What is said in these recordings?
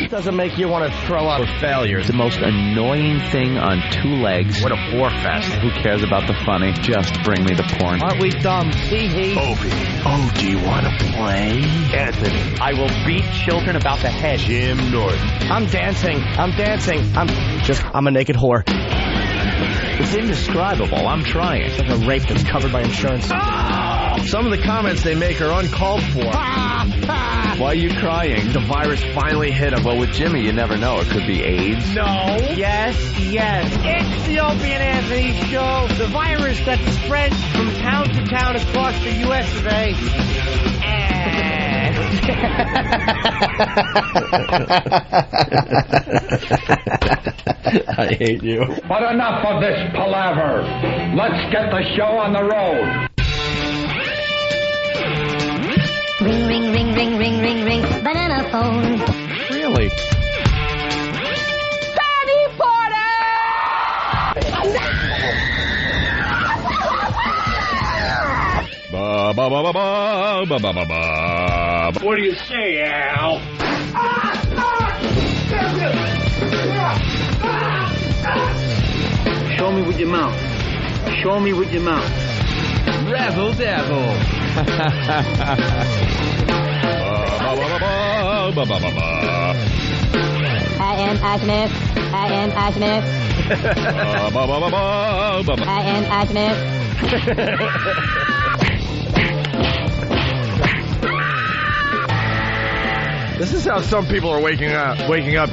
doesn't make you want to throw up. For failure. The most annoying thing on two legs. What a bore fest. Who cares about the funny? Just bring me the porn. Aren't we dumb? Hee. Opie. Oh, do you want to play? Anthony. I will beat children about the head. Jim Norton. I'm dancing. I'm a naked whore. It's indescribable. I'm trying. It's like a rape that's covered by insurance. Some of the comments they make are uncalled for. Why are you crying? The virus finally hit him. Well, with Jimmy, you never know. It could be AIDS. No. Yes. It's the Opie and Anthony Show. The virus that spreads from town to town across the U.S. of A. I hate you. But enough of this palaver. Let's get the show on the road. Ring, ring, ring, ring, ring, ring, ring, banana phone. Really? Daddy Porter! Ba ba ba ba ba ba ba ba ba. What do you say, Al? Show me with your mouth. Show me with your mouth. Razzle dazzle. Ba ba ba ba ba ba ba. I am Asner. Ba ba ba ba ba ba. I am Asner. This is how some people are waking up,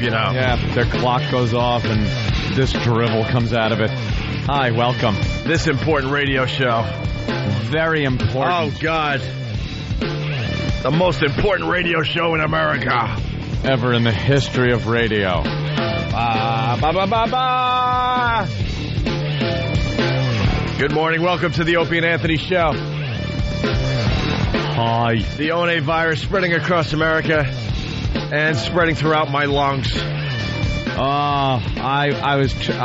you know. Yeah, their clock goes off and this drivel comes out of it. Hi, welcome. This important radio show. Very important. Oh, God. The most important radio show in America. Ever in the history of radio. Ba, ba, ba, ba, ba. Good morning. Welcome to the Opie and Anthony Show. Hi. The ONA virus spreading across America and spreading throughout my lungs. I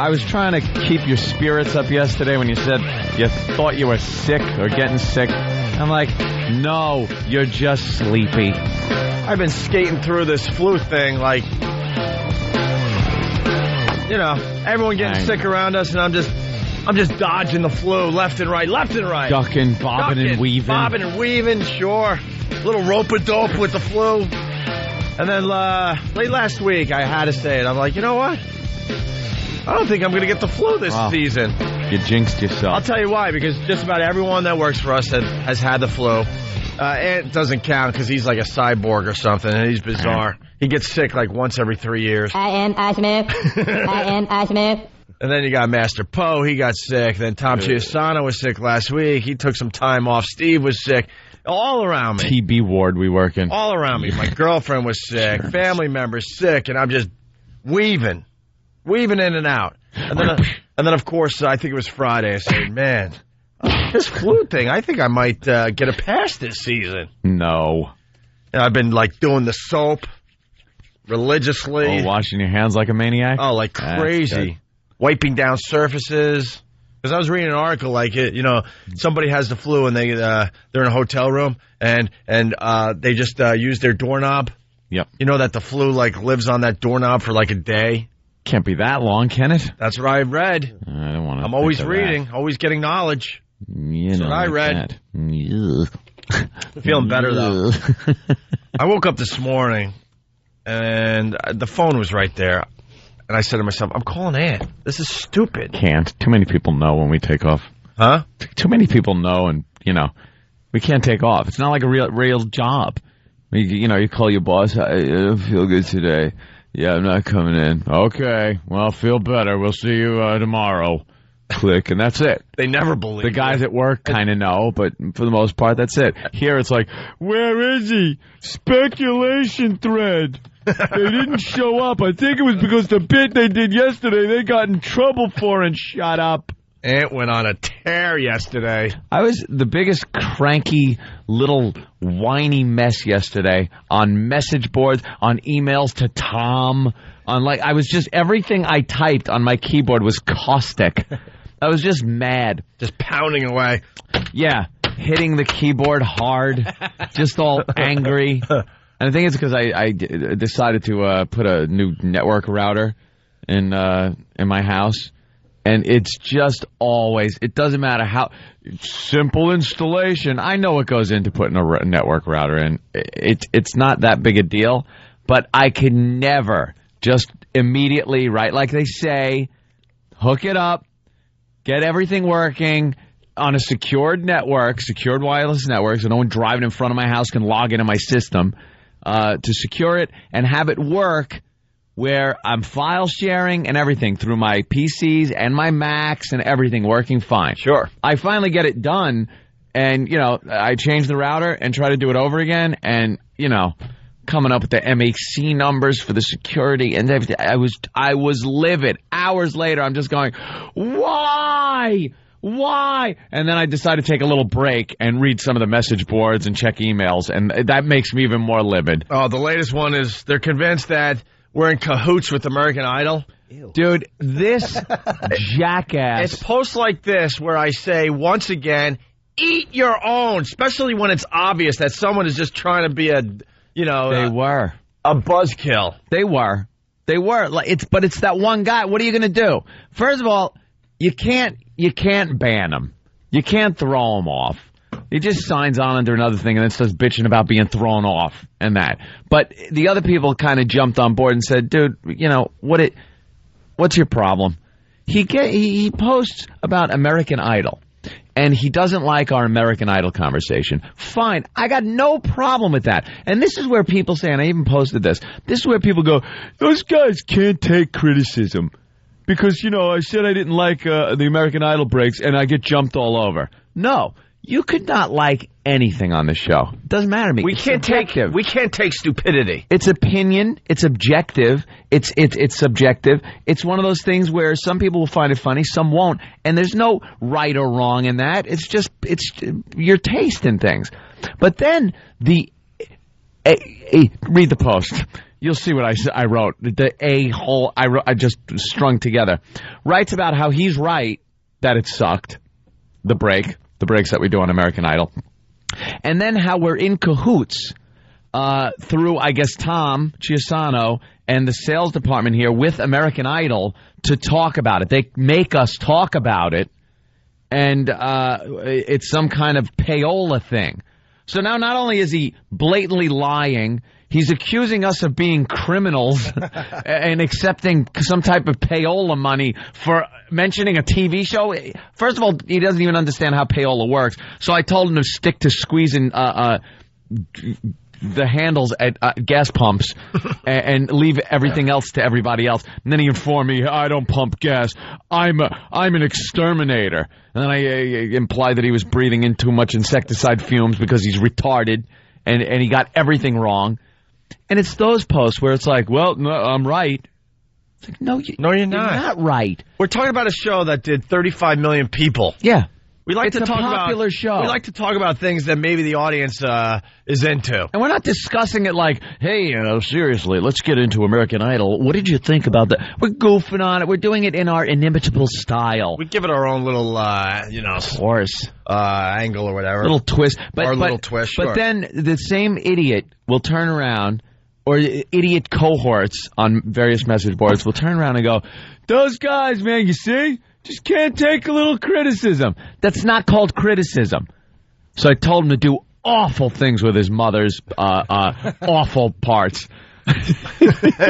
was trying to keep your spirits up yesterday when you said you thought you were sick or getting sick. I'm like, no, you're just sleepy. I've been skating through this flu thing like, you know, everyone getting sick around us, and I'm just dodging the flu left and right. Ducking, bobbing and weaving. Sure. Little rope-a-dope with the flu. And then late last week, I had to say it. I'm like, you know what? I don't think I'm going to get the flu this season. You jinxed yourself. I'll tell you why, because just about everyone that works for us has had the flu. Ant doesn't count because he's like a cyborg or something, and he's bizarre. He gets sick like once every 3 years. I am Asner. And then you got Master Poe. He got sick. Then Tom Chiusano was sick last week. He took some time off. Steve was sick. All around me. TB ward we work in. All around me. My girlfriend was sick. Family members sick. And I'm just weaving in and out. And then, of course, I think it was Friday. I said, man, this flu thing, I think I might get a pass this season. No. And I've been, like, doing the soap religiously. Oh, washing your hands like a maniac? Oh, like crazy. Wiping down surfaces. Because I was reading an article like it, you know, somebody has the flu and they're in a hotel room and they just use their doorknob. Yep. You know that the flu like lives on that doorknob for like a day. Can't be that long, can it? That's what I read. I don't want to. I'm always reading, always getting knowledge. That's what I read. Feeling better though. I woke up this morning and the phone was right there. And I said to myself, I'm calling Ant. This is stupid. Can't. Too many people know when we take off. Huh? Too many people know, and, you know, we can't take off. It's not like a real job. You know, you call your boss, I don't feel good today. Yeah, I'm not coming in. Okay. Well, feel better. We'll see you tomorrow. Click, and that's it. They never believe the guys at work kind of know, but for the most part, that's it. Here, it's like, where is he? Speculation thread. They didn't show up. I think it was because the bit they did yesterday, they got in trouble for and shut up. Ant went on a tear yesterday. I was the biggest cranky little whiny mess yesterday on message boards, on emails to Tom, I was just, everything I typed on my keyboard was caustic. I was just mad. Just pounding away. Yeah, hitting the keyboard hard, just all angry. And I think it's because I decided to put a new network router in my house, and it's just always, it doesn't matter how simple installation. I know what goes into putting a network router in. It's not that big a deal, but I can never just immediately, right, like they say, hook it up, get everything working on a secured network, secured wireless network, so no one driving in front of my house can log into my system, to secure it and have it work where I'm file sharing and everything through my PCs and my Macs and everything working fine. Sure. I finally get it done, and, you know, I change the router and try to do it over again, and, you know, coming up with the MHC numbers for the security and everything. I was livid. Hours later, I'm just going, why? Why? And then I decided to take a little break and read some of the message boards and check emails, and that makes me even more livid. Oh, the latest one is they're convinced that we're in cahoots with American Idol. Ew. Dude, this jackass. It's posts like this where I say, once again, eat your own, especially when it's obvious that someone is just trying to be a, you know, They were a buzzkill. They were. But it's that one guy. What are you going to do? First of all, you can't ban him. You can't throw him off. He just signs on under another thing and then starts bitching about being thrown off and that. But the other people kind of jumped on board and said, dude, you know, what's your problem? He posts about American Idol, and he doesn't like our American Idol conversation. Fine. I got no problem with that. And this is where people say, and I even posted this, this is where people go, those guys can't take criticism. Because, you know, I said I didn't like the American Idol breaks, and I get jumped all over. No. You could not like anything on the show. It doesn't matter to me. We can't take stupidity. It's opinion. It's objective. It's subjective. It's one of those things where some people will find it funny, some won't, and there's no right or wrong in that. It's just your taste in things. But then read the post. You'll see what I wrote. I just strung together. Writes about how he's right that it sucked. The breaks that we do on American Idol. And then how we're in cahoots through, I guess, Tom Chiasano and the sales department here with American Idol to talk about it. They make us talk about it, and it's some kind of payola thing. So now not only is he blatantly lying, he's accusing us of being criminals and accepting some type of payola money for mentioning a TV show. First of all, he doesn't even understand how payola works. So I told him to stick to squeezing the handles at gas pumps and leave everything else to everybody else. And then he informed me, I don't pump gas. I'm an exterminator. And then I implied that he was breathing in too much insecticide fumes because he's retarded and he got everything wrong. And it's those posts where it's like, well, no, I'm right. It's like, no, you're not. You're not right. We're talking about a show that did 35 million people. Yeah. It's a popular show. We like to talk about things that maybe the audience is into. And we're not discussing it like, hey, seriously, let's get into American Idol. What did you think about that? We're goofing on it. We're doing it in our inimitable style. We give it our own little, of course, angle or whatever. Little twist. Little twist, sure. But then the same idiot will turn around, or idiot cohorts on various message boards will turn around and go, those guys, man, you see? Just can't take a little criticism. That's not called criticism. So I told him to do awful things with his mother's awful parts.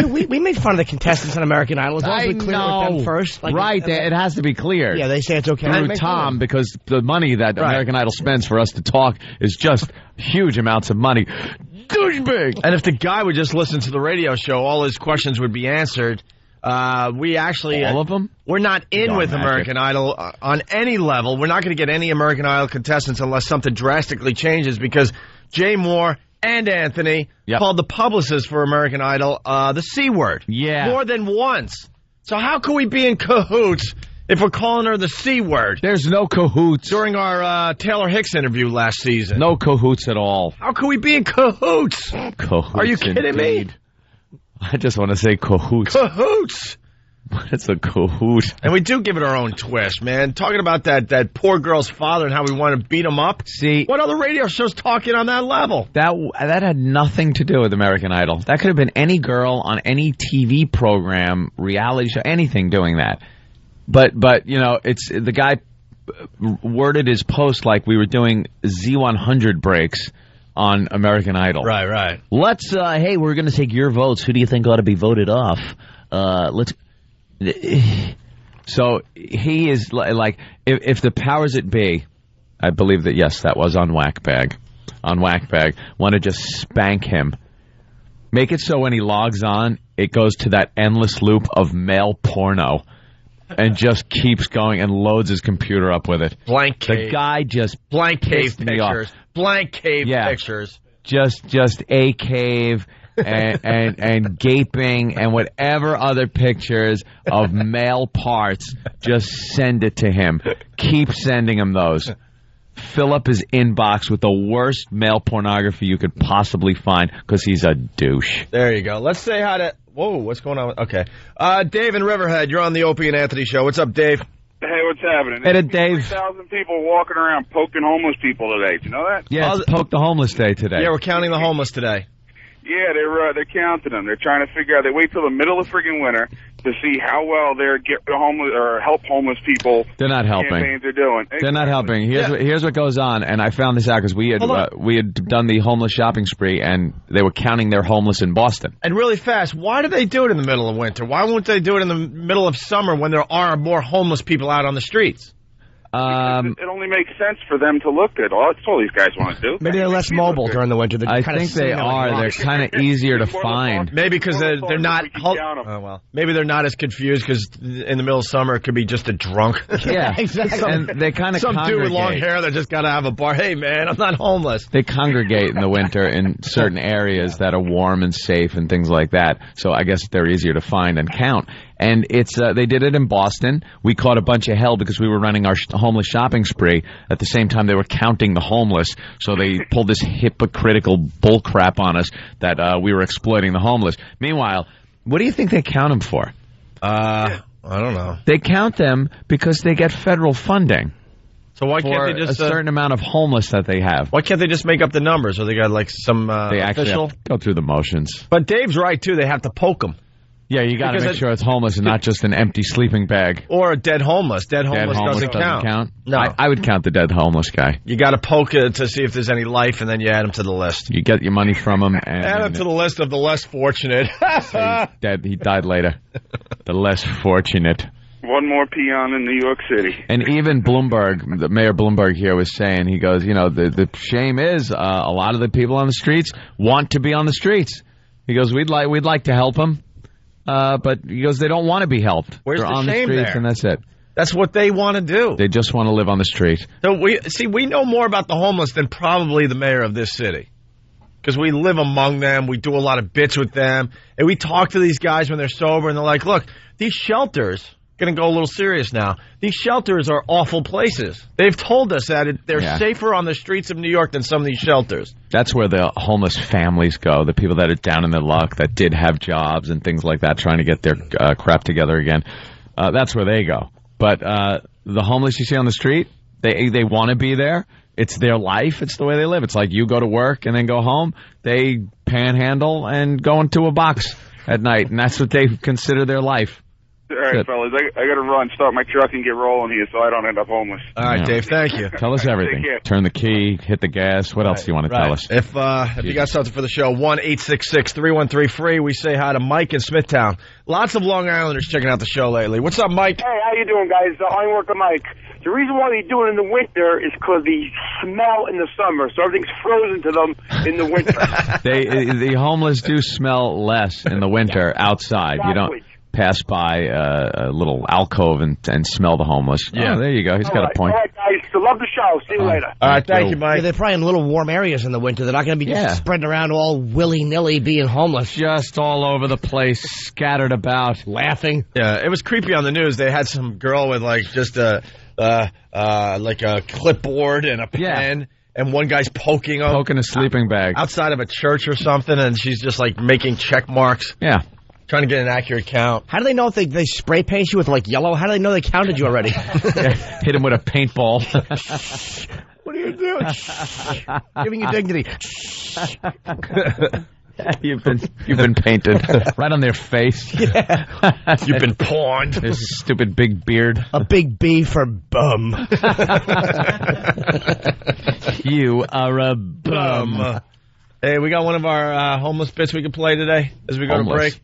we made fun of the contestants on American Idol. It's also clear with them first. It has to be cleared. Yeah, they say it's okay. Through Tom, because the money that American Idol spends for us to talk is just huge amounts of money. Douchebag! And if the guy would just listen to the radio show, all his questions would be answered. We actually... All of them? We're not in with American Idol on any level. We're not going to get any American Idol contestants unless something drastically changes, because Jay Moore and Anthony called the publicist for American Idol the C word. Yeah. More than once. So how can we be in cahoots if we're calling her the C word? There's no cahoots. During our Taylor Hicks interview last season. No cahoots at all. How can we be in cahoots? Cahoots. Are you kidding me? I just want to say cahoots. Cahoots. It's a cahoot. And we do give it our own twist, man. Talking about that poor girl's father and how we want to beat him up. See, what other radio show's talking on that level? That had nothing to do with American Idol. That could have been any girl on any TV program, reality show, anything doing that. But you know, it's the guy worded his post like we were doing Z100 breaks on American Idol. Right. Let's hey, we're going to take your votes. Who do you think ought to be voted off? So he is like, if the powers that be, I believe that, yes, that was on WhackBag, want to just spank him. Make it so when he logs on, it goes to that endless loop of male porno and just keeps going and loads his computer up with it. Blank cave. The guy just blank cave me off. pictures. Blank cave pictures. Just a cave. and gaping and whatever other pictures of male parts, just send it to him. Keep sending him those. Fill up his inbox with the worst male pornography you could possibly find because he's a douche. There you go. Let's say hi to... Whoa, what's going on? Okay. Dave in Riverhead, you're on the Opie and Anthony show. What's up, Dave? Hey, what's happening? Hey, Dave. 3,000 people walking around poking homeless people today. Do you know that? Yeah, it's Poke the Homeless Day today. Yeah, we're counting the homeless today. Yeah, they're counting them. They're trying to figure out. They wait till the middle of friggin' winter to see how well their get rid of homeless or help homeless people. They're not helping. Campaigns are doing. They're not helping. Here's what goes on, and I found this out because we had done the homeless shopping spree, and they were counting their homeless in Boston. And really fast, why do they do it in the middle of winter? Why won't they do it in the middle of summer when there are more homeless people out on the streets? It only makes sense for them to look good. That's all these guys want to do. Maybe they're less mobile during the winter. I think they are. They're kind of easier to find. Maybe because they're not. Oh well. Maybe they're not as confused because in the middle of summer it could be just a drunk. Yeah, exactly. And they kind of some dude with long hair that just got to have a bar. Hey man, I'm not homeless. They congregate in the winter in certain areas that are warm and safe and things like that. So I guess they're easier to find and count. And it's they did it in Boston. We caught a bunch of hell because we were running our homeless shopping spree. At the same time, they were counting the homeless. So they pulled this hypocritical bullcrap on us that we were exploiting the homeless. Meanwhile, what do you think they count them for? I don't know. They count them because they get federal funding. So why can't they just a certain amount of homeless that they have? Why can't they just make up the numbers? Or they got like some they actually official? have to go through the motions. But Dave's right too. They have to poke them. Yeah, you got to make sure it's homeless and not just an empty sleeping bag. Or a dead homeless. Dead homeless doesn't count. No. I would count the dead homeless guy. You got to poke it to see if there's any life, and then you add him to the list. You get your money from him. And add him to the list of the less fortunate. So he's dead. He died later. The less fortunate. One more peon in New York City. And even Bloomberg, the Mayor Bloomberg here was saying, he goes, you know, the shame is a lot of the people on the streets want to be on the streets. He goes, we'd like to help them. But he goes, they don't want to be helped. Where's They're the on shame the streets, there? and that's it. That's what they want to do. They just want to live on the street. So we know more about the homeless than probably the mayor of this city. Because we live among them, we do a lot of bits with them, and we talk to these guys when they're sober, and they're like, look, these shelters, going to go a little serious now, these shelters are awful places. They've told us that they're safer on the streets of New York than some of these shelters. That's where the homeless families go, the people that are down in their luck, that did have jobs and things like that, trying to get their crap together again. That's where they go. But the homeless you see on the street, they want to be there. It's their life. It's the way they live. It's like you go to work and then go home. They panhandle and go into a box at night, and that's what they consider their life. All right, fellas, I got to run, start my truck, and get rolling here so I don't end up homeless. All right, Dave, thank you. Tell us everything. Turn the key, hit the gas. What else do you want to tell us? If you got something for the show, 1-866-313-FREE. We say hi to Mike in Smithtown. Lots of Long Islanders checking out the show lately. What's up, Mike? Hey, how you doing, guys? I work with Mike. The reason why they do it in the winter is because they smell in the summer, so everything's frozen to them in the winter. The homeless do smell less in the winter outside. Exactly. You don't pass by a little alcove and smell the homeless. Yeah. Oh, there you go. He's got a point. All right, guys. So love the show. See you later. All right, thank you, Mike. Yeah, they're probably in little warm areas in the winter. They're not going to be just spreading around all willy-nilly being homeless. Just all over the place, scattered about. Laughing. Yeah, it was creepy on the news. They had some girl with like just like a clipboard and a pen, and one guy's poking a sleeping bag outside of a church or something, and she's just like making check marks. Yeah. Trying to get an accurate count. How do they know if they spray paint you with, like, yellow? How do they know they counted you already? Hit him with a paintball. What are you doing? Giving you dignity. You've been painted right on their face. Yeah. You've been pawned. This stupid big beard. A big B for bum. You are a bum. Hey, we got one of our homeless bits we can play today as we go to Homeless. break.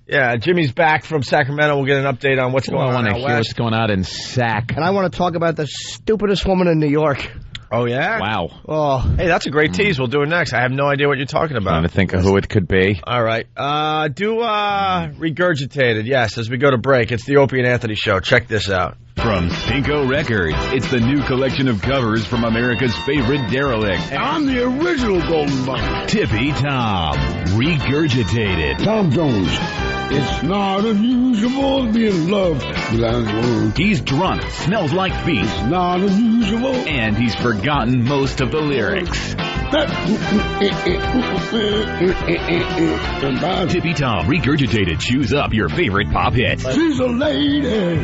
Yeah, Jimmy's back from Sacramento. We'll get an update on what's going I on want to out hear west. what's going on in Sac. And I want to talk about the stupidest woman in New York. Oh, yeah? Wow. Oh, Hey, that's a great tease. We'll do it next. I have no idea what you're talking Trying about. to think of who it could be. All right. Regurgitated, yes, as we go to break. It's the Opie and Anthony Show. Check this out. From Stinko Records, it's the new collection of covers from America's favorite derelict. I'm the original Golden Bunny. Tippy Tom, Regurgitated. Tom Jones. It's not unusual to be in love without words. He's drunk, smells like feet, It's not unusual. and he's forgotten most of the lyrics. Tippy Tom, Regurgitated chews up your favorite pop hits She's a lady.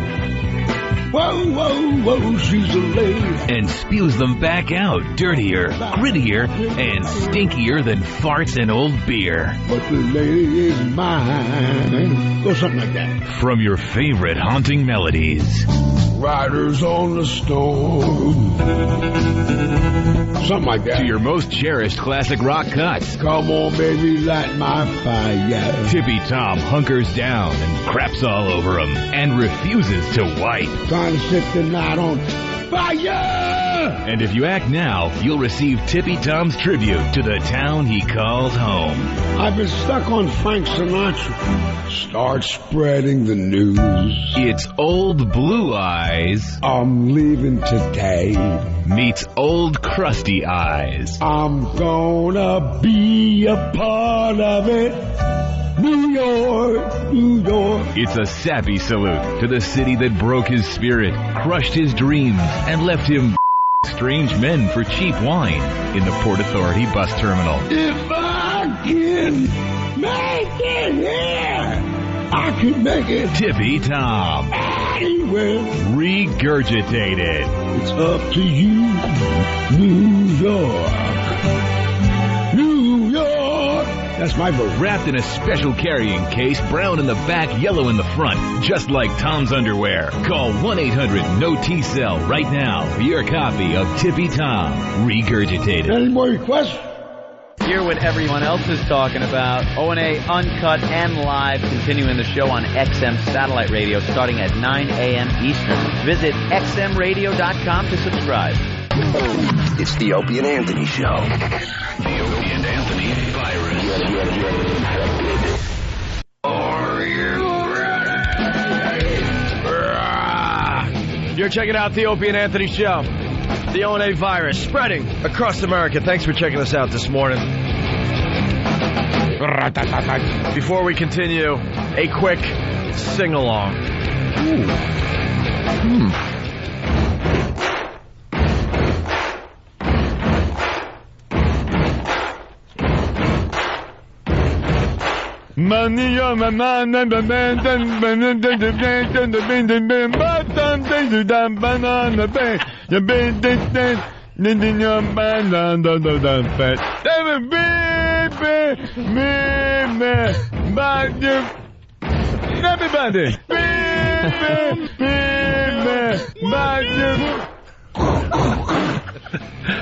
Whoa, whoa, whoa, she's a lady. and spews them back out dirtier, grittier, and stinkier than farts and old beer. But the lady is mine. Or something like that. From your favorite haunting melodies Riders on the storm. Something like that. to your most cherished classic rock cuts. Come on, baby, light my fire. Tippy Tom hunkers down and craps all over him and refuses to wipe. Trying to set the night on fire. And if you act now, you'll receive Tippy Tom's tribute to the town he calls home. I've been stuck on Frank Sinatra. Start spreading the news. It's Old Blue Eyes I'm leaving today. meets Old Crusty Eyes. I'm gonna be a part of it. New York, New York. It's a sappy salute to the city that broke his spirit, crushed his dreams, and left him strange men for cheap wine in the Port Authority bus terminal. If I can make it here, I can make it Tippy Tom, anywhere. Regurgitated. It's up to you, New York. New York. That's my vote. Wrapped in a special carrying case, brown in the back, yellow in the front, just like Tom's underwear. Call 1-800-NO-T-CELL right now for your copy of Tippy Tom, Regurgitated. Any more requests? Hear what everyone else is talking about. O&A Uncut and Live, continuing the show on XM Satellite Radio starting at 9 a.m. Eastern. Visit xmradio.com to subscribe. It's the Opie and Anthony Show. The Opie and Anthony virus. Are you ready? You're checking out the Opie and Anthony Show. The O&A virus spreading across America. Thanks for checking us out this morning. Before we continue, a quick sing-along. Money on my mind and the band and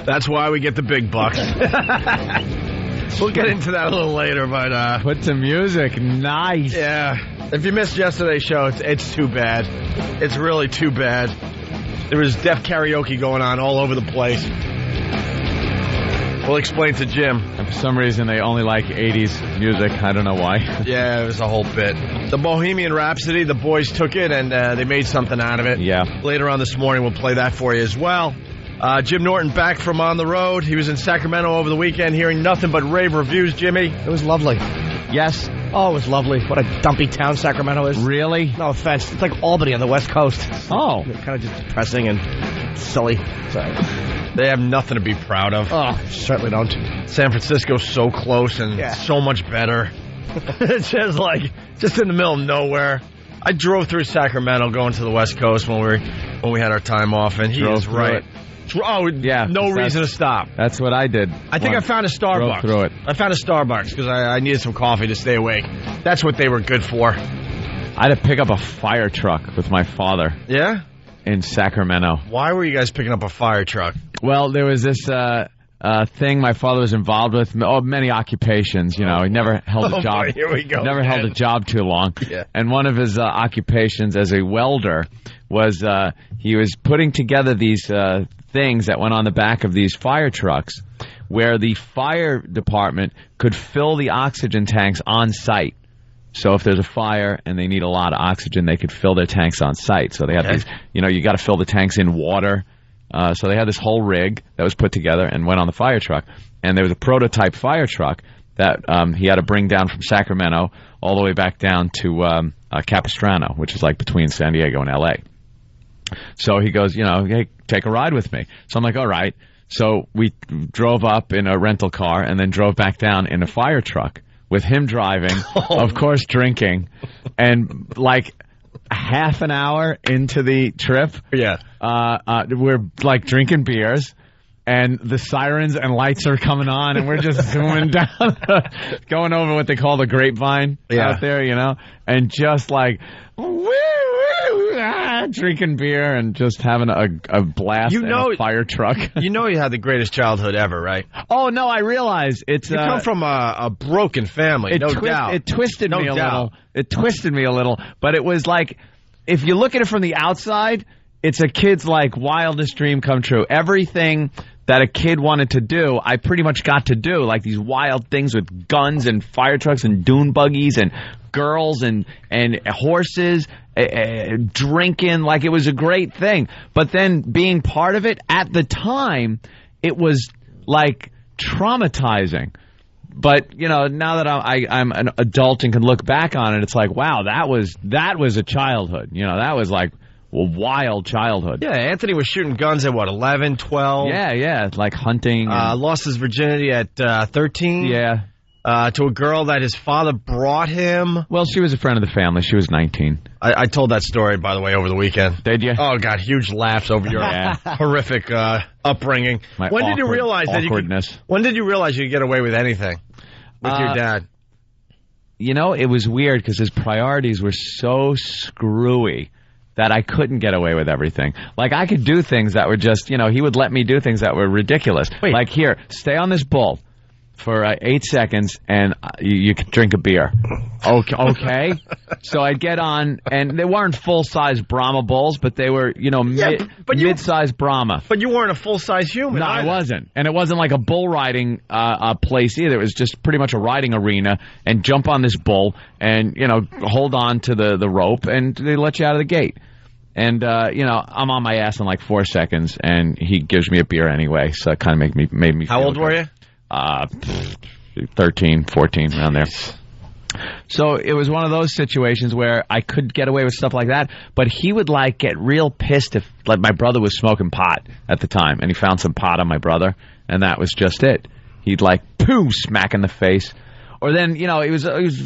That's why we get the big bucks. We'll get into that a little later, but put some music. Nice. Yeah. If you missed yesterday's show, it's too bad. It's really too bad. There was deaf karaoke going on all over the place. We'll explain to Jim. And for some reason, they only like 80s music. I don't know why. Yeah, it was a whole bit. The Bohemian Rhapsody, the boys took it, and they made something out of it. Yeah. Later on this morning, we'll play that for you as well. Jim Norton back from on the road. He was in Sacramento over the weekend hearing nothing but rave reviews, Jimmy. it was lovely. Yes. Oh, it was lovely. What a dumpy town Sacramento is. Really? No offense. It's like Albany on the West Coast. Oh. Kind of just depressing and silly. Sorry. They have nothing to be proud of. Oh, certainly don't. San Francisco's so close and Yeah. so much better. It's just in the middle of nowhere. I drove through Sacramento going to the West Coast when we had our time off, and he is right. Oh, yeah. No reason to stop. That's what I did. I think I found a Starbucks. Through it. I found a Starbucks because I needed some coffee to stay awake. That's what they were good for. I had to pick up a fire truck with my father. Yeah? In Sacramento. Why were you guys picking up a fire truck? Well, there was this thing my father was involved with. Many occupations, you know. He never held a job. Boy, here we go. Never held a job too long. Yeah. And one of his occupations as a welder was he was putting together these things that went on the back of these fire trucks where the fire department could fill the oxygen tanks on site. So if there's a fire and they need a lot of oxygen, they could fill their tanks on site. So they had these, you know, you got to fill the tanks in water. So they had this whole rig that was put together and went on the fire truck. And there was a prototype fire truck that he had to bring down from Sacramento all the way back down to Capistrano, which is like between San Diego and L.A. So he goes, you know, hey, take a ride with me. So I'm like, all right. So we drove up in a rental car and then drove back down in a fire truck with him driving, of course drinking, and like half an hour into the trip, we're like drinking beers, and the sirens and lights are coming on, and we're just zooming down, going over what they call the grapevine out there, you know, and just like drinking beer and just having a blast in a fire truck. You know you had the greatest childhood ever, right? Oh, no, I realize. You come from a broken family, no doubt. It twisted me a little. It twisted me a little, but it was like, if you look at it from the outside, it's a kid's like wildest dream come true. Everything that a kid wanted to do, I pretty much got to do, like these wild things with guns and fire trucks and dune buggies and girls and horses, drinking, like it was a great thing. But then being part of it at the time, it was like traumatizing. But, you know, now that I'm an adult and can look back on it, it's like, wow, that was a childhood. You know, that was like a wild childhood. Yeah, Anthony was shooting guns at, 11, 12? Yeah, like hunting. Lost his virginity at 13? Yeah. To a girl that his father brought him. Well, she was a friend of the family. She was 19. I told that story, by the way, over the weekend. Did you? Oh, God, huge laughs over your horrific upbringing. When did you realize that when did you realize you could get away with anything with your dad? You know, it was weird because his priorities were so screwy that I couldn't get away with everything. Like, I could do things that were just, you know, he would let me do things that were ridiculous. Wait. Like, here, stay on this bull for 8 seconds, and you can drink a beer. Okay. So I'd get on, and they weren't full-size Brahma bowls, but they were, you know, mid-size Brahma. But you weren't a full-size human. No, I wasn't. And it wasn't like a bull riding place either. It was just pretty much a riding arena, and jump on this bull, and, you know, hold on to the rope, and they let you out of the gate. And, you know, I'm on my ass in like 4 seconds, and he gives me a beer anyway, so it kind of made me How old were you? 13, 14, around there. So it was one of those situations where I could get away with stuff like that, but he would like get real pissed if like my brother was smoking pot at the time, and he found some pot on my brother, and that was just it. He'd like smack in the face. Or then, you know, he was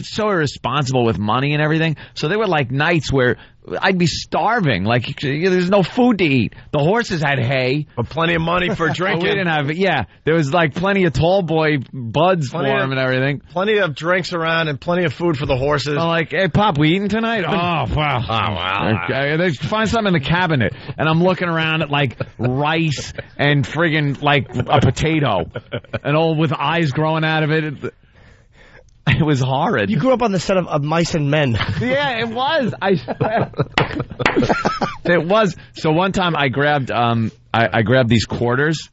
so irresponsible with money and everything. So there were like nights where I'd be starving. Like, there's no food to eat. The horses had hay. But plenty of money for drinking. We didn't have it. Yeah. There was like plenty of tall boy buds for him and everything. Plenty of drinks around and plenty of food for the horses. I'm like, hey, Pop, we eating tonight? Oh, wow. Oh, wow. Okay. They find something in the cabinet. And I'm looking around at like rice and friggin' like a potato. And all with eyes growing out of it. It was horrid. You grew up on the set of Mice and Men. Yeah, it was. I swear. It was. So one time I grabbed I grabbed these quarters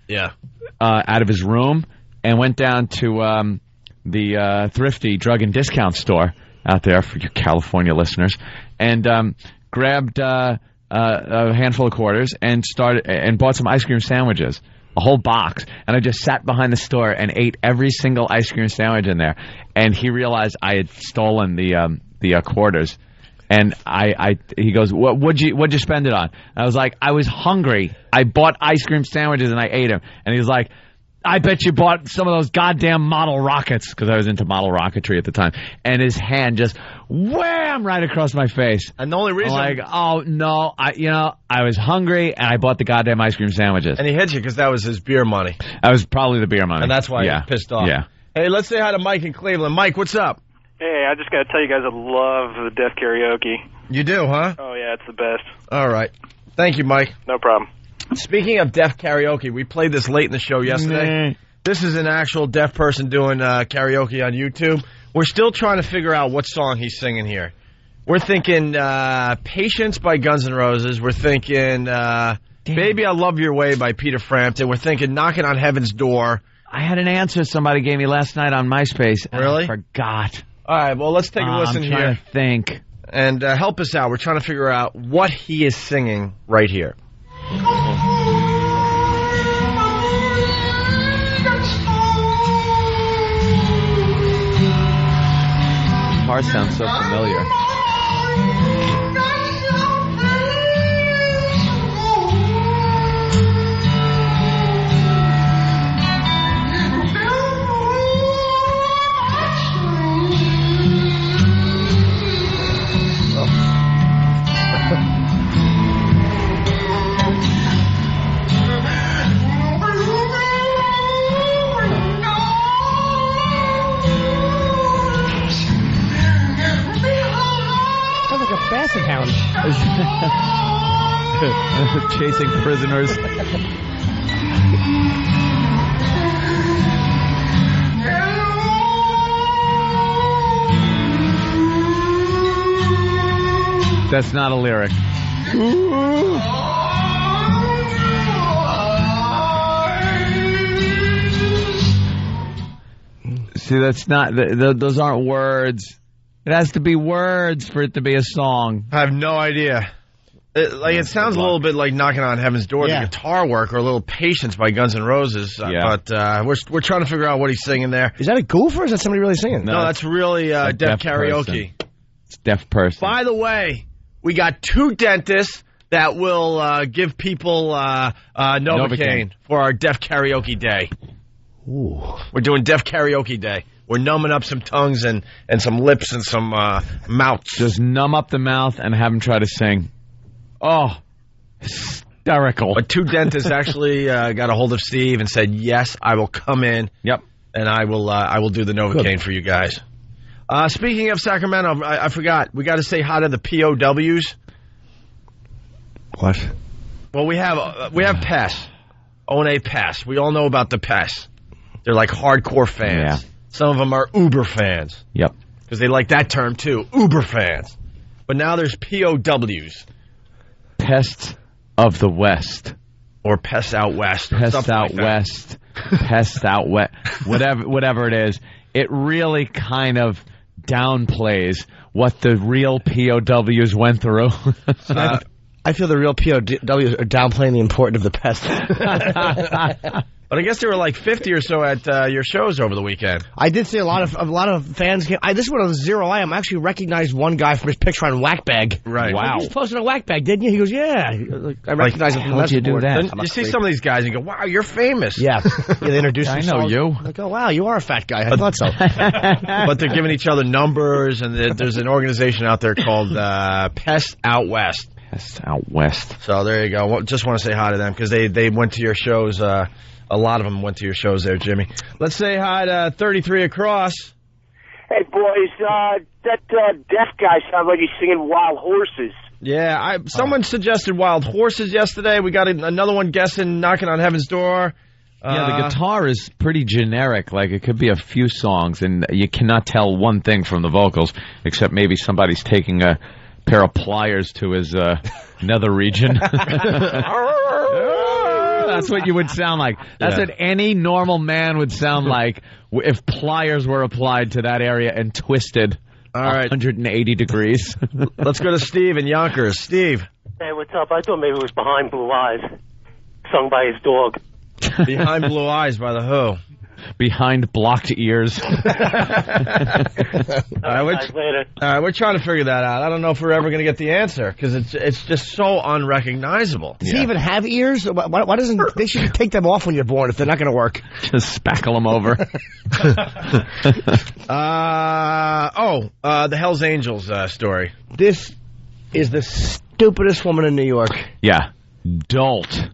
out of his room and went down to the thrifty drug and discount store out there for your California listeners, and grabbed a handful of quarters and bought some ice cream sandwiches. A whole box, and I just sat behind the store and ate every single ice cream sandwich in there. And he realized I had stolen the quarters, and he goes, "What'd you spend it on?" And I was like, "I was hungry. I bought ice cream sandwiches and I ate them." And he was like, I bet you bought some of those goddamn model rockets, because I was into model rocketry at the time, and his hand just wham right across my face. And the only reason, I'm like, oh no, I was hungry and I bought the goddamn ice cream sandwiches. And he hit you because that was his beer money. That was probably the beer money, and that's why he was pissed off. Yeah. Hey, let's say hi to Mike in Cleveland. Mike, what's up? Hey, I just got to tell you guys, I love the deaf karaoke. You do, huh? Oh yeah, it's the best. All right, thank you, Mike. No problem. Speaking of deaf karaoke, we played this late in the show yesterday. This is an actual deaf person doing karaoke on YouTube. We're still trying to figure out what song he's singing here. We're thinking Patience by Guns N' Roses. We're thinking Baby I Love Your Way by Peter Frampton. We're thinking Knocking on Heaven's Door. I had an answer somebody gave me last night on MySpace. Really? I forgot. All right, well, let's take a listen I'm here. trying to think. And help us out. We're trying to figure out what he is singing right here. Guitar sounds so familiar. Basset hound. Chasing prisoners. That's not a lyric. See, that's not. Those aren't words. It has to be words for it to be a song. I have no idea. It sounds a little bit like Knocking on Heaven's Door, the guitar work, or a little Patience by Guns N' Roses. But we're trying to figure out what he's singing there. Is that a goof or is that somebody really singing? No, that's really deaf karaoke. It's deaf person. By the way, we got 2 dentists that will give people Novocaine for our deaf karaoke day. Ooh. We're doing deaf karaoke day. We're numbing up some tongues and some lips and some mouths. Just numb up the mouth and have them try to sing. Oh, hysterical. But 2 dentists actually got a hold of Steve and said, yes, I will come in. Yep. And I will do the Novocaine for you guys. Speaking of Sacramento, I forgot. We got to say hi to the POWs. What? Well, we have PES. O&A PES. We all know about the PES. They're like hardcore fans. Yeah. Some of them are Uber fans. Yep. Because they like that term, too. Uber fans. But now there's POWs. Pests of the West. Or Pests Out West. Pests Out West. Pests Out West. Whatever it is. It really kind of downplays what the real POWs went through. I feel the real POWs are downplaying the importance of the pest. But I guess there were like 50 or so at your shows over the weekend. I did see a lot of fans came. This one was Zero I actually recognized one guy from his picture on WhackBag. Right. Wow. You posted on WhackBag, didn't you? He goes, yeah. I recognize him from the how'd you do that? You see some of these guys and you go, wow, you're famous. Yeah. They introduce themselves. I know you. Like, oh, wow, you are a fat guy. I thought so. But they're giving each other numbers, and there's an organization out there called Pests Out West. Pests Out West. So there you go. Just want to say hi to them because they went to your shows. A lot of them went to your shows there, Jimmy. Let's say hi to 33 Across. Hey, boys, that deaf guy sounds like he's singing Wild Horses. Yeah, someone suggested Wild Horses yesterday. We got another one guessing Knocking on Heaven's Door. Yeah, the guitar is pretty generic. Like, it could be a few songs, and you cannot tell one thing from the vocals, except maybe somebody's taking a pair of pliers to his nether region. That's what you would sound like. That's what any normal man would sound like if pliers were applied to that area and twisted 180 degrees. Let's go to Steve in Yonkers. Steve. Hey, what's up? I thought maybe it was Behind Blue Eyes, sung by his dog. Behind Blue Eyes by the Who? behind blocked ears. All right, we're trying to figure that out. I don't know if we're ever going to get the answer because it's just so unrecognizable. Does he even have ears? Why doesn't they should take them off when you're born if they're not going to work? Just spackle them over. The Hells Angels story. This is the stupidest woman in New York. Yeah. Dolt.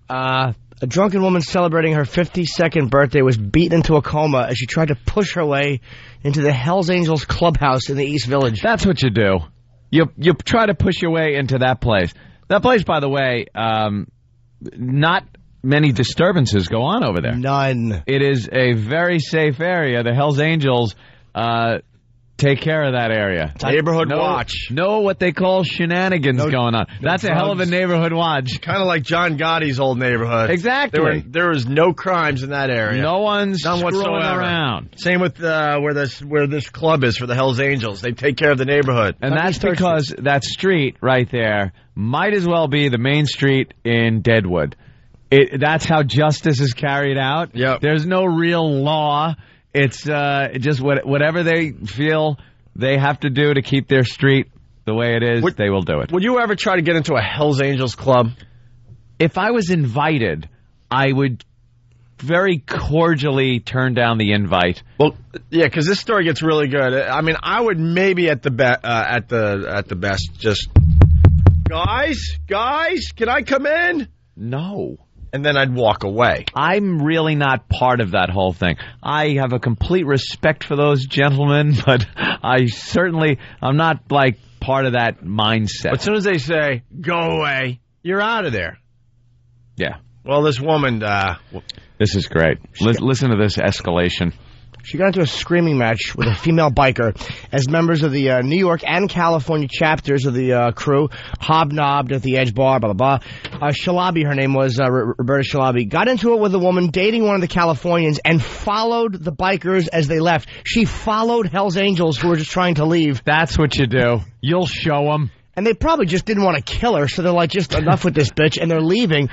A drunken woman celebrating her 52nd birthday was beaten into a coma as she tried to push her way into the Hells Angels clubhouse in the East Village. That's what you do. You try to push your way into that place. That place, by the way, not many disturbances go on over there. None. It is a very safe area. The Hells Angels take care of that area. Neighborhood watch. Know what they call shenanigans going on. That's a hell of a neighborhood watch. Kind of like John Gotti's old neighborhood. Exactly. There was no crimes in that area. No one's None screwing whatsoever. around. Same with where this club is for the Hells Angels. They take care of the neighborhood. And that's because that street right there might as well be the main street in Deadwood. That's how justice is carried out. Yep. There's no real law. It's just whatever they feel they have to do to keep their street the way it is, they will do it. Would you ever try to get into a Hells Angels club? If I was invited, I would very cordially turn down the invite. Well, yeah, because this story gets really good. I mean, I would maybe at the best just, guys, can I come in? No. And then I'd walk away. I'm really not part of that whole thing. I have a complete respect for those gentlemen, but I'm not like part of that mindset. As soon as they say, go away, you're out of there. Yeah. Well, this woman... this is great. Listen to this escalation. She got into a screaming match with a female biker as members of the New York and California chapters of the crew hobnobbed at the Edge Bar, blah, blah, blah. Shalabi, her name was Roberta Shalabi, got into it with a woman dating one of the Californians and followed the bikers as they left. She followed Hells Angels who were just trying to leave. That's what you do. You'll show them. And they probably just didn't want to kill her, so they're like, just enough with this bitch, and they're leaving.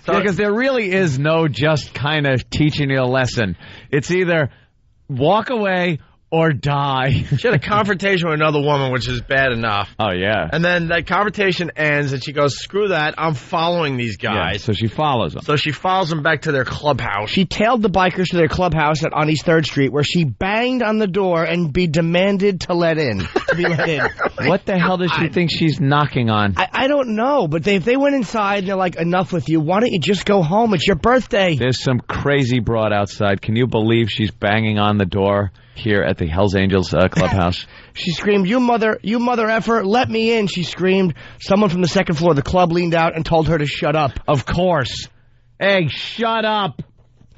Because there really is no just kind of teaching you a lesson. It's either... walk away or die. She had a confrontation with another woman, which is bad enough. Oh, yeah. And then that confrontation ends, and she goes, screw that, I'm following these guys. Yeah, so she follows them. So she follows them back to their clubhouse. She tailed the bikers to their clubhouse on East 3rd Street, where she banged on the door and be demanded to let in. To be let in. What the hell does she think she's knocking on? I don't know, but if they went inside and they're like, enough with you, why don't you just go home? It's your birthday. There's some crazy broad outside. Can you believe she's banging on the door here at the Hells Angels clubhouse? She screamed, you mother effer, let me in, she screamed. Someone from the second floor of the club leaned out and told her to shut up. Of course. Hey, shut up.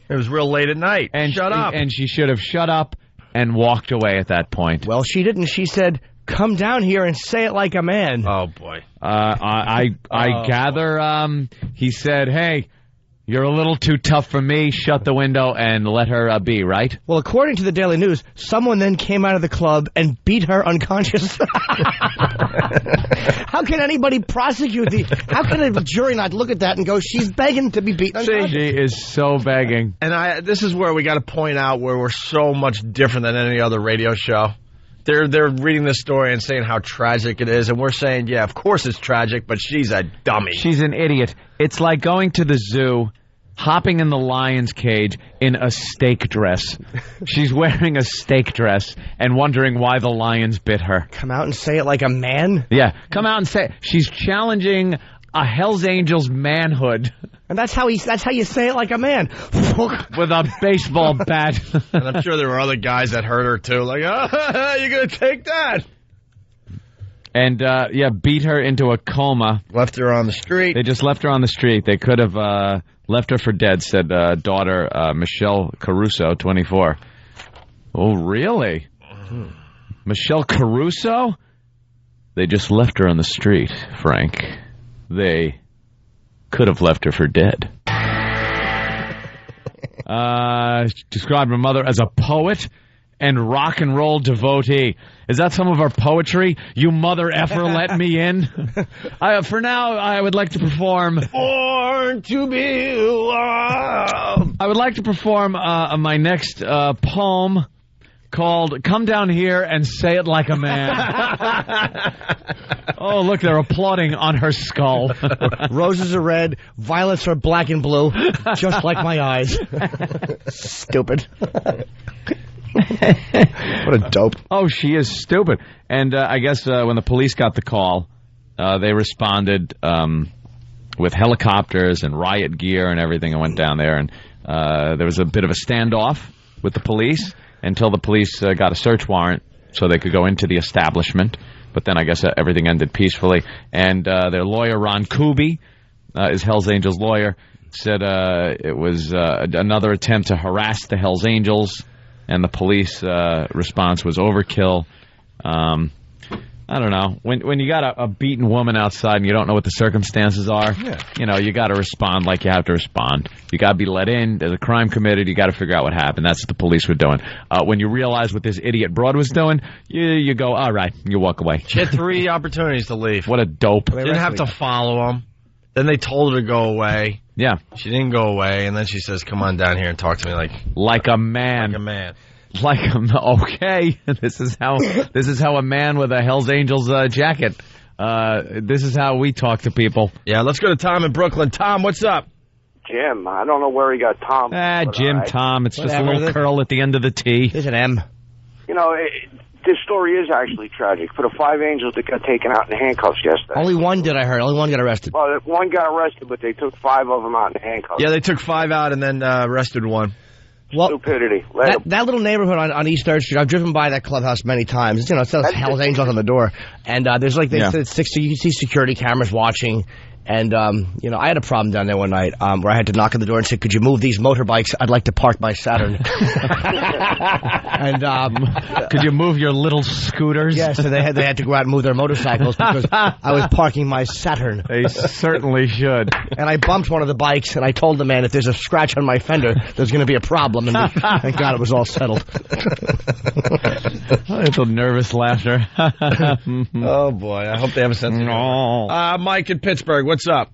It was real late at night. And shut up. And she should have shut up and walked away at that point. Well, she didn't. She said, come down here and say it like a man. Oh, boy. I gather he said, hey, you're a little too tough for me. Shut the window and let her be, right? Well, according to the Daily News, someone then came out of the club and beat her unconscious. How can anybody prosecute how can a jury not look at that and go, she's begging to be beaten unconscious? She is so begging. And this is where we got to point out where we're so much different than any other radio show. They're reading this story and saying how tragic it is, and we're saying, yeah, of course it's tragic, but she's a dummy. She's an idiot. It's like going to the zoo, hopping in the lion's cage in a steak dress. She's wearing a steak dress and wondering why the lions bit her. Come out and say it like a man? Yeah, come out and say it. She's challenging a Hells Angels manhood. And that's how you say it like a man. With a baseball bat. And I'm sure there were other guys that hurt her, too. Like, oh, you're going to take that. And, beat her into a coma. Left her on the street. They just left her on the street. They could have left her for dead, said daughter Michelle Caruso, 24. Oh, really? Michelle Caruso? They just left her on the street, Frank. They could have left her for dead. Described her mother as a poet and rock and roll devotee. Is that some of our poetry? You mother effer, let me in. For now, I would like to perform. Born to be loved. I would like to perform my next poem called "Come Down Here and Say It Like a Man." Oh, look, they're applauding on her skull. Roses are red, violets are black and blue, just like my eyes. Stupid. What a dope. Oh, she is stupid. And I guess when the police got the call, they responded with helicopters and riot gear and everything and went down there. And there was a bit of a standoff with the police until the police got a search warrant so they could go into the establishment. But then I guess everything ended peacefully. And their lawyer, Ron Kuby, is Hells Angels' lawyer, said it was another attempt to harass the Hells Angels, and the police response was overkill. I don't know. When you got a beaten woman outside and you don't know what the circumstances are, you know, you got to respond like you have to respond. You got to be let in. There's a crime committed. You got to figure out what happened. That's what the police were doing. When you realize what this idiot broad was doing, you go, all right, you walk away. She had 3 opportunities to leave. What a dope. Didn't have to follow them. Then they told her to go away. Yeah. She didn't go away, and then she says, come on down here and talk to me like a man. Like a man. Okay, this is how a man with a Hells Angels jacket. This is how we talk to people. Yeah, let's go to Tom in Brooklyn. Tom, what's up? Jim, I don't know where he got Tom. Jim, Tom. It's just a little curl at the end of the T. There's an M. You know, this story is actually tragic. For the 5 angels that got taken out in handcuffs yesterday. Only one did, I heard. Only one got arrested. Well, one got arrested, but they took 5 of them out in handcuffs. Yeah, they took 5 out and then arrested one. Well, stupidity. That little neighborhood on East 3rd Street, I've driven by that clubhouse many times. You know, it says Hell's Angels on the door. And there's like, you can see security cameras watching. And, you know, I had a problem down there one night where I had to knock on the door and say, could you move these motorbikes? I'd like to park my Saturn. And could you move your little scooters? Yes, so they had to go out and move their motorcycles because I was parking my Saturn. They certainly should. And I bumped one of the bikes, and I told the man, if there's a scratch on my fender, there's going to be a problem. And thank God it was all settled. It's a nervous laughter. Oh, boy. I hope they have a sense of humor. Mike in Pittsburgh, what's up?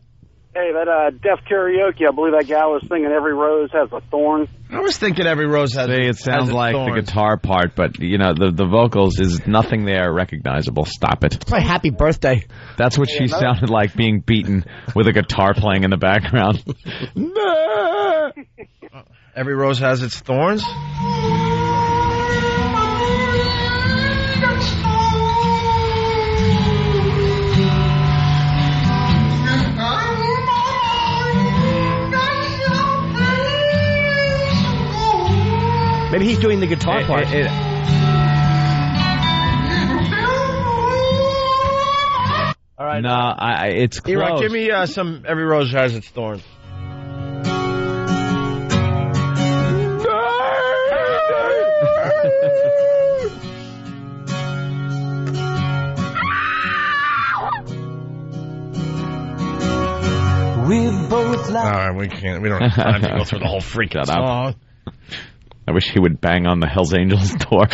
Hey, that deaf karaoke, I believe that guy was singing Every Rose Has a Thorn. I was thinking Every Rose Has a Thorn. It sounds like the guitar part, but, you know, the vocals is nothing there recognizable. Stop it. It's my Happy Birthday. That's what she sounded like, being beaten with a guitar playing in the background. Every rose has its thorns? Maybe he's doing the guitar part. All right. No, it's close. E-Rock, give me some Every Rose Has Its Thorns. All right, we don't have time to go through the whole freaking song. I wish he would bang on the Hells Angels door.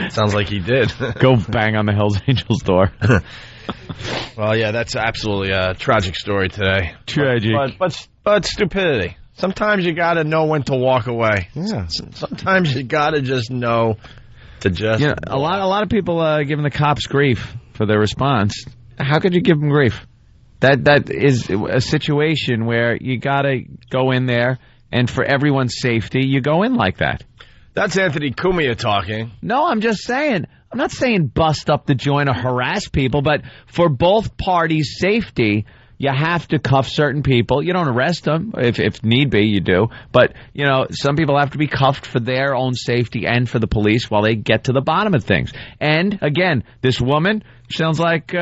Sounds like he did. Go bang on the Hells Angels door. Well, yeah, that's absolutely a tragic story today. Tragic. But stupidity. Sometimes you got to know when to walk away. Yeah. Sometimes you got to just know to just... You know, a lot of people giving the cops grief for their response. How could you give them grief? That is a situation where you got to go in there, and for everyone's safety, you go in like that. That's Anthony Cumia talking. No, I'm just saying. I'm not saying bust up the joint or harass people, but for both parties' safety, you have to cuff certain people. You don't arrest them. If need be, you do. But, you know, some people have to be cuffed for their own safety and for the police while they get to the bottom of things. And, again, this woman sounds like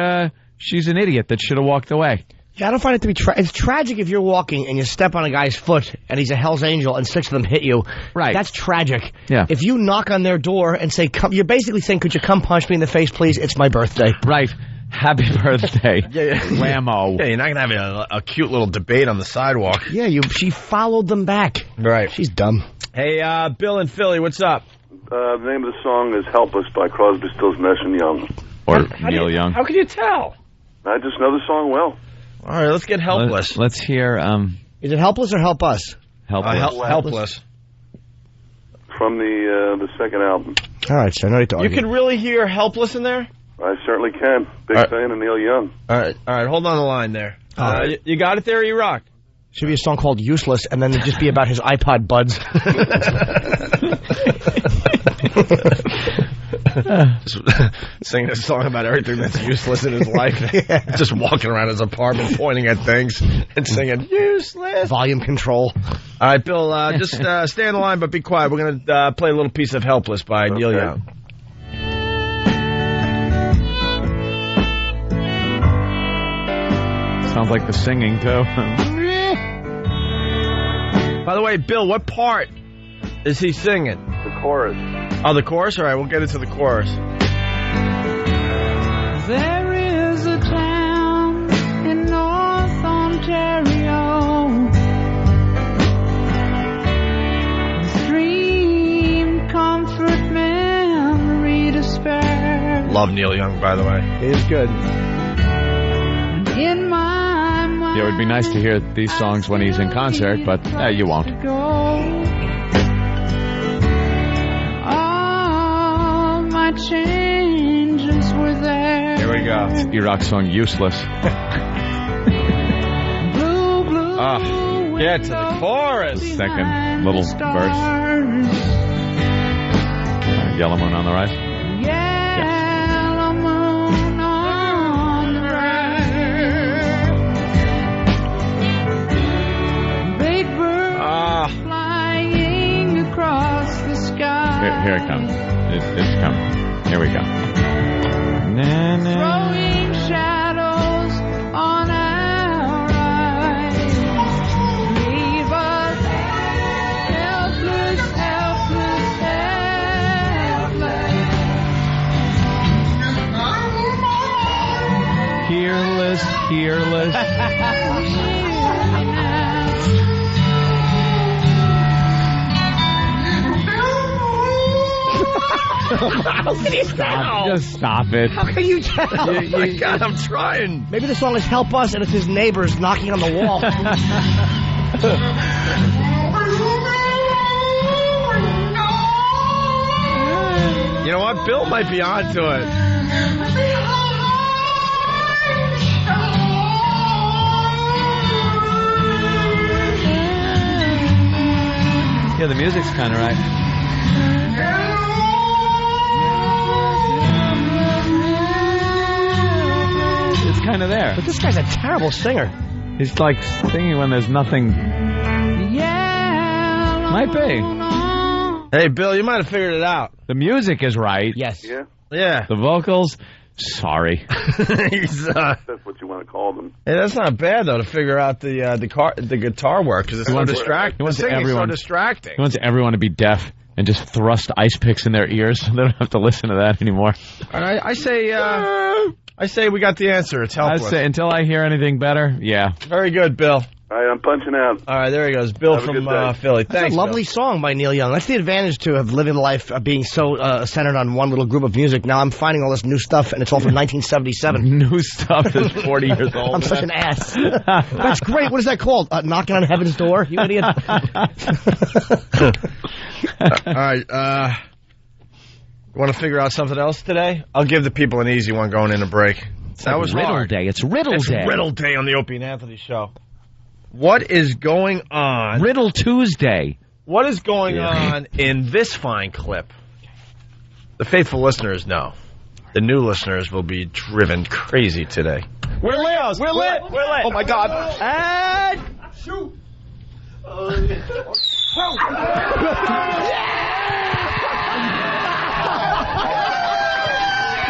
she's an idiot that should have walked away. Yeah, I don't find it to be it's tragic if you're walking and you step on a guy's foot and he's a Hell's Angel and 6 of them hit you. Right. That's tragic. Yeah. If you knock on their door and say, "Come," you're basically saying, "Could you come punch me in the face, please? It's my birthday." Right. Happy birthday, Lammo. Yeah, you're not going to have a cute little debate on the sidewalk. Yeah, she followed them back. Right. She's dumb. Hey, Bill in Philly, what's up? The name of the song is Helpless by Crosby, Stills, Nash & Young. Or Neil Young. How can you tell? I just know the song well. All right, let's get Helpless. Let's hear... Is it Helpless or Help Us? Helpless. Helpless. From the second album. All right, so no need to argue. You can really hear Helpless in there? I certainly can. Big fan of Neil Young. All right, hold on the line there. You got it there, E-Rock? Should be a song called Useless, and then it'd just be about his iPod buds. Just singing a song about everything that's useless in his life. Just walking around his apartment, pointing at things and singing, useless. Volume control. All right, Bill, just stay on the line, but be quiet. We're going to play a little piece of Helpless by Neil Young. Sounds like the singing, too. By the way, Bill, what part is he singing? The chorus. Oh, the chorus? All right, we'll get into the chorus. There is a town in North Ontario. Dream, comfort, memory, despair. Love Neil Young, by the way. It is good. In my mind. Yeah, it would be nice to hear these songs when he's in concert, but you won't. All my changes were there. Here we go. E-Rock song Useless. Blue, blue. Get to the chorus. Second little verse. Yellow Moon on the Rise. Yellow moon on the rise. Big bird flying across the sky. Here it comes. It's coming. Here we go. Na, na. Throwing shadows on our eyes. Leave us helpless, helpless, helpless. Hearless, hearless. How can you tell? Just stop it. How can you tell? Oh, my God, I'm trying. Maybe the song is Help Us, and it's his neighbors knocking on the wall. You know what? Bill might be onto it. Yeah, the music's kind of right. It's kind of there. But this guy's a terrible singer. He's like singing when there's nothing. Might be. Hey, Bill, you might have figured it out. The music is right. Yes. Yeah. The vocals, sorry. That's what you want to call them. Hey, that's not bad, though, to figure out the guitar work, because it's so distracting. He wants Singing's everyone, so distracting. He wants everyone to be deaf and just thrust ice picks in their ears so they don't have to listen to that anymore. All right, I say we got the answer. It's Helpless. I say until I hear anything better, yeah. Very good, Bill. All right, I'm punching out. All right, there he goes. Bill from Philly. That's Thanks, a lovely song by Neil Young. That's the advantage, too, of living life being so centered on one little group of music. Now I'm finding all this new stuff, and it's all from 1977. New stuff is 40 years old. I'm such an ass. That's great. What is that called? Knocking on Heaven's Door? You idiot. All right. You want to figure out something else today? I'll give the people an easy one going in a break. That was Riddle hard. Day. It's Riddle Day. It's Riddle Day on the Opie and Anthony Show. What is going on? Riddle Tuesday. What is going on in this fine clip? The faithful listeners know. The new listeners will be driven crazy today. We're lit. We're lit. We're lit. Oh, my God. And... Shoot.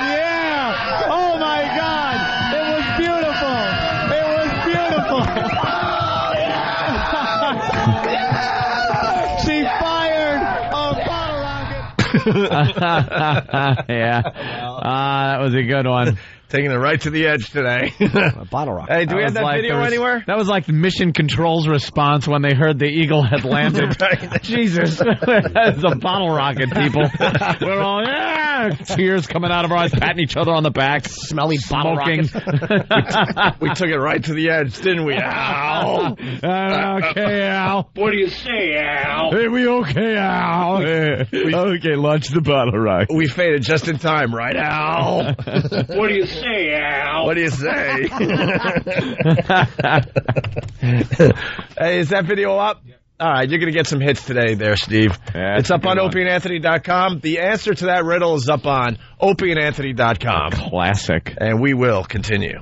Yeah! Oh my God! It was beautiful! It was beautiful! She fired a bottle rocket! Yeah. That was a good one. Taking it right to the edge today. A bottle rocket. Hey, do we have that video anywhere? That was like the Mission Control's response when they heard the eagle had landed. Jesus. It's a bottle rocket, people. We're all, yeah! Tears coming out of our eyes, patting each other on the back. Smelly bottle rocket. We took it right to the edge, didn't we? Al. Okay, Al. What do you say, Al? Hey, we okay, Al? Okay, launch the bottle rocket. We faded just in time, right, Al? What do you say, Al? What do you say? Hey, is that video up? All right, you're going to get some hits today there, Steve. Yeah, it's up on opieandanthony.com. The answer to that riddle is up on opieandanthony.com. Classic. And we will continue.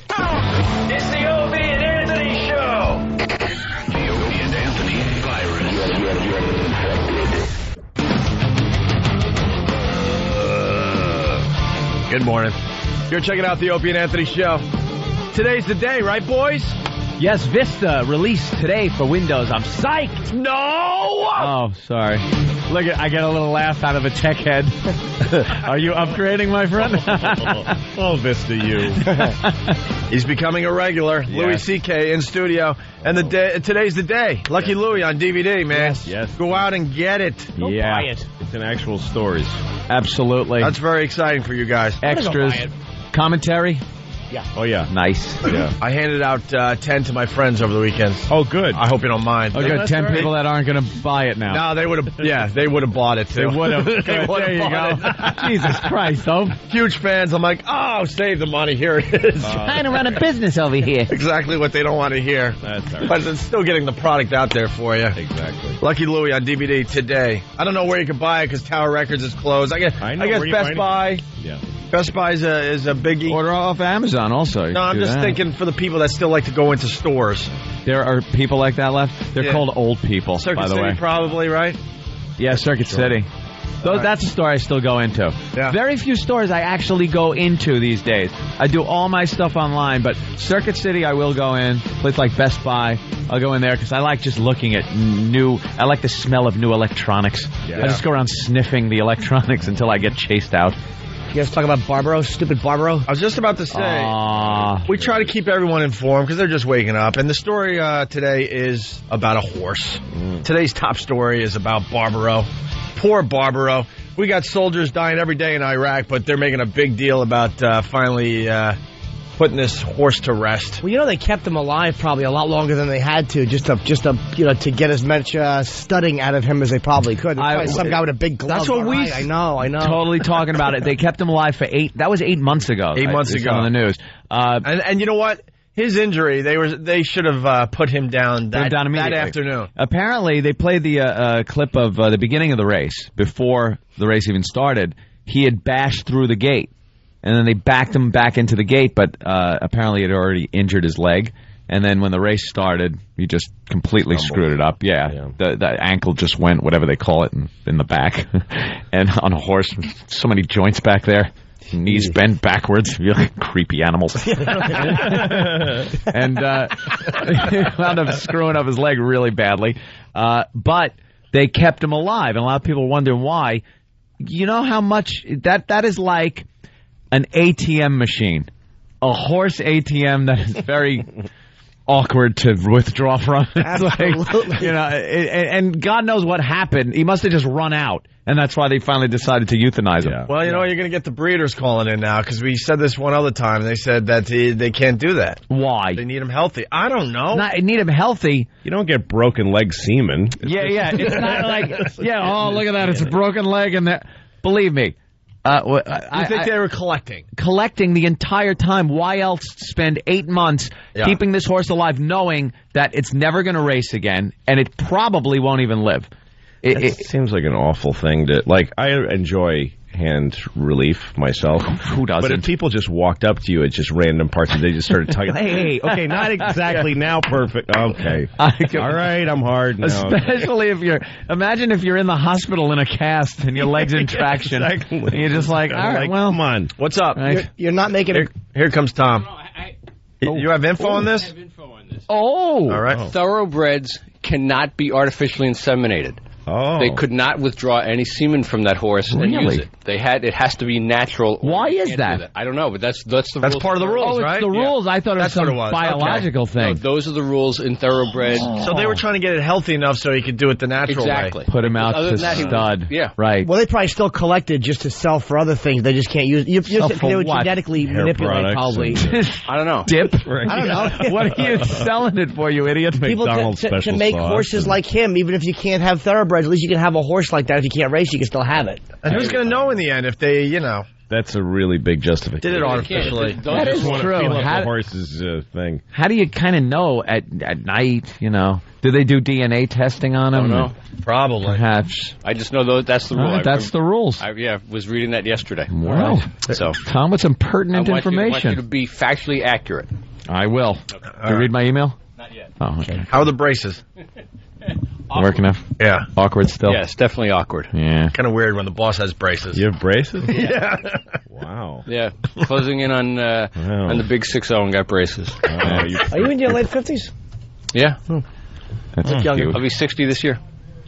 It's the Opie and Anthony Show. The Opie and Anthony virus. Good morning. You're checking out the Opie and Anthony Show. Today's the day, right, boys? Yes, Vista released today for Windows. I'm psyched. No! Oh, sorry. Look, I get a little laugh out of a tech head. Are you upgrading, my friend? Oh, Vista, you. He's becoming a regular. Yes. Louis C.K. in studio. And today's the day. Lucky Louie on DVD, man. Yes. Go out and get it. Go buy it. It's in actual stores. Absolutely. That's very exciting for you guys. Extras. Commentary. Yeah. Oh, yeah. Nice. Yeah. I handed out 10 to my friends over the weekend. Oh, good. I hope you don't mind. Oh, good. 10 people that aren't going to buy it now. No, they would have. Yeah, they would have bought it too. They would have. There you go. Jesus Christ, though. Huge fans. I'm like, oh, save the money. Here it is. Trying to run a business over here. Exactly what they don't want to hear. That's all right. But it's still getting the product out there for you. Exactly. Lucky Louie on DVD today. I don't know where you can buy it because Tower Records is closed. I guess Best Buy. Yeah. Best Buy is a biggie. Order off Amazon also. No, I'm just thinking for the people that still like to go into stores. There are people like that left. They're called old people, Circuit by the City way. probably, right? Yeah, Circuit City. That's a store I still go into. Yeah. Very few stores I actually go into these days. I do all my stuff online, but Circuit City I will go in. Place like Best Buy, I'll go in there because I like just looking at I like the smell of new electronics. Yeah. I just go around sniffing the electronics until I get chased out. You guys talk about Barbaro, stupid Barbaro? I was just about to say, we try to keep everyone informed because they're just waking up. And the story today is about a horse. Today's top story is about Barbaro. Poor Barbaro. We got soldiers dying every day in Iraq, but they're making a big deal about finally putting this horse to rest. Well, they kept him alive probably a lot longer than they had to, just to get as much studding out of him as they probably could. Some guy with a big glove. That's what we. I know. Totally talking about it. They kept him alive for 8 months ago. 8 months ago on the news. And you know what? His injury, they should have put him down that afternoon. Apparently, they played the clip of the beginning of the race before the race even started. He had bashed through the gate. And then they backed him back into the gate, but apparently it had already injured his leg. And then when the race started, he just completely screwed it up. Yeah. The ankle just went, whatever they call it, in the back. And on a horse, so many joints back there. Knees bent backwards. Really creepy animals. And he wound up screwing up his leg really badly. But they kept him alive. And a lot of people wonder why. You know how much that is like an ATM machine, a horse ATM that is very awkward to withdraw from. Absolutely. And God knows what happened. He must have just run out, and that's why they finally decided to euthanize him. Yeah. Well, you're going to get the breeders calling in now because we said this one other time. They said that they can't do that. Why? They need him healthy. I don't know. They need him healthy. You don't get broken leg semen. Yeah. It's not like, oh, look at that. It's a broken leg, and that. Believe me. I think they were collecting the entire time. Why else spend 8 months keeping this horse alive, knowing that it's never going to race again, and it probably won't even live? It seems like an awful thing to like. I enjoy hand relief myself. Who doesn't? But if people just walked up to you at just random parts and they just started tugging, hey, okay, not exactly now, perfect. Okay, all right, I'm hard now. Especially imagine if you're in the hospital in a cast and your leg's in traction. Exactly. And you're just like, all right, well, come on. What's up? Right. You're not making it. Here comes Tom. You have info on this? I have info on this. Oh, all right. Thoroughbreds cannot be artificially inseminated. They could not withdraw any semen from that horse and use it. It has to be natural. Why is that? I don't know, but that's the That's rules. part of the rules, right? It's the rules. I thought it was That's what some it was. biological thing. No, those are the rules in thoroughbred. So they were trying to get it healthy enough so he could do it the natural Exactly. way. Put him out Other to than that, he- stud. Yeah. Right. Well, they probably still collected just to sell for other things. They just can't use. They would genetically manipulate, probably. I don't know. Dip. I don't know. What are you selling it for, you idiot? People to make horses like him, even if you can't have thoroughbreds, at least you can have a horse like that. If you can't race, you can still have it. And who's going to know in the end if they, That's a really big justification. did it artificially? That is true. The horse's thing. How do you kind of know at night, Do they do DNA testing on them? I don't know. Probably. Perhaps. I just know that's the rule. That's the rules. I was reading that yesterday. Wow. So, Tom, with some pertinent I want information. you to be factually accurate. I will. Did you read my email? Not yet. Oh, okay. How are the braces? Working enough? Yeah. Awkward still? Yeah, it's definitely awkward. Yeah. Kind of weird when the boss has braces. You have braces? Yeah. Wow. Yeah, closing in on the big 6-0 and got braces. Are you in your late 50s? Yeah. That's cute. cute. I'll be 60 this year.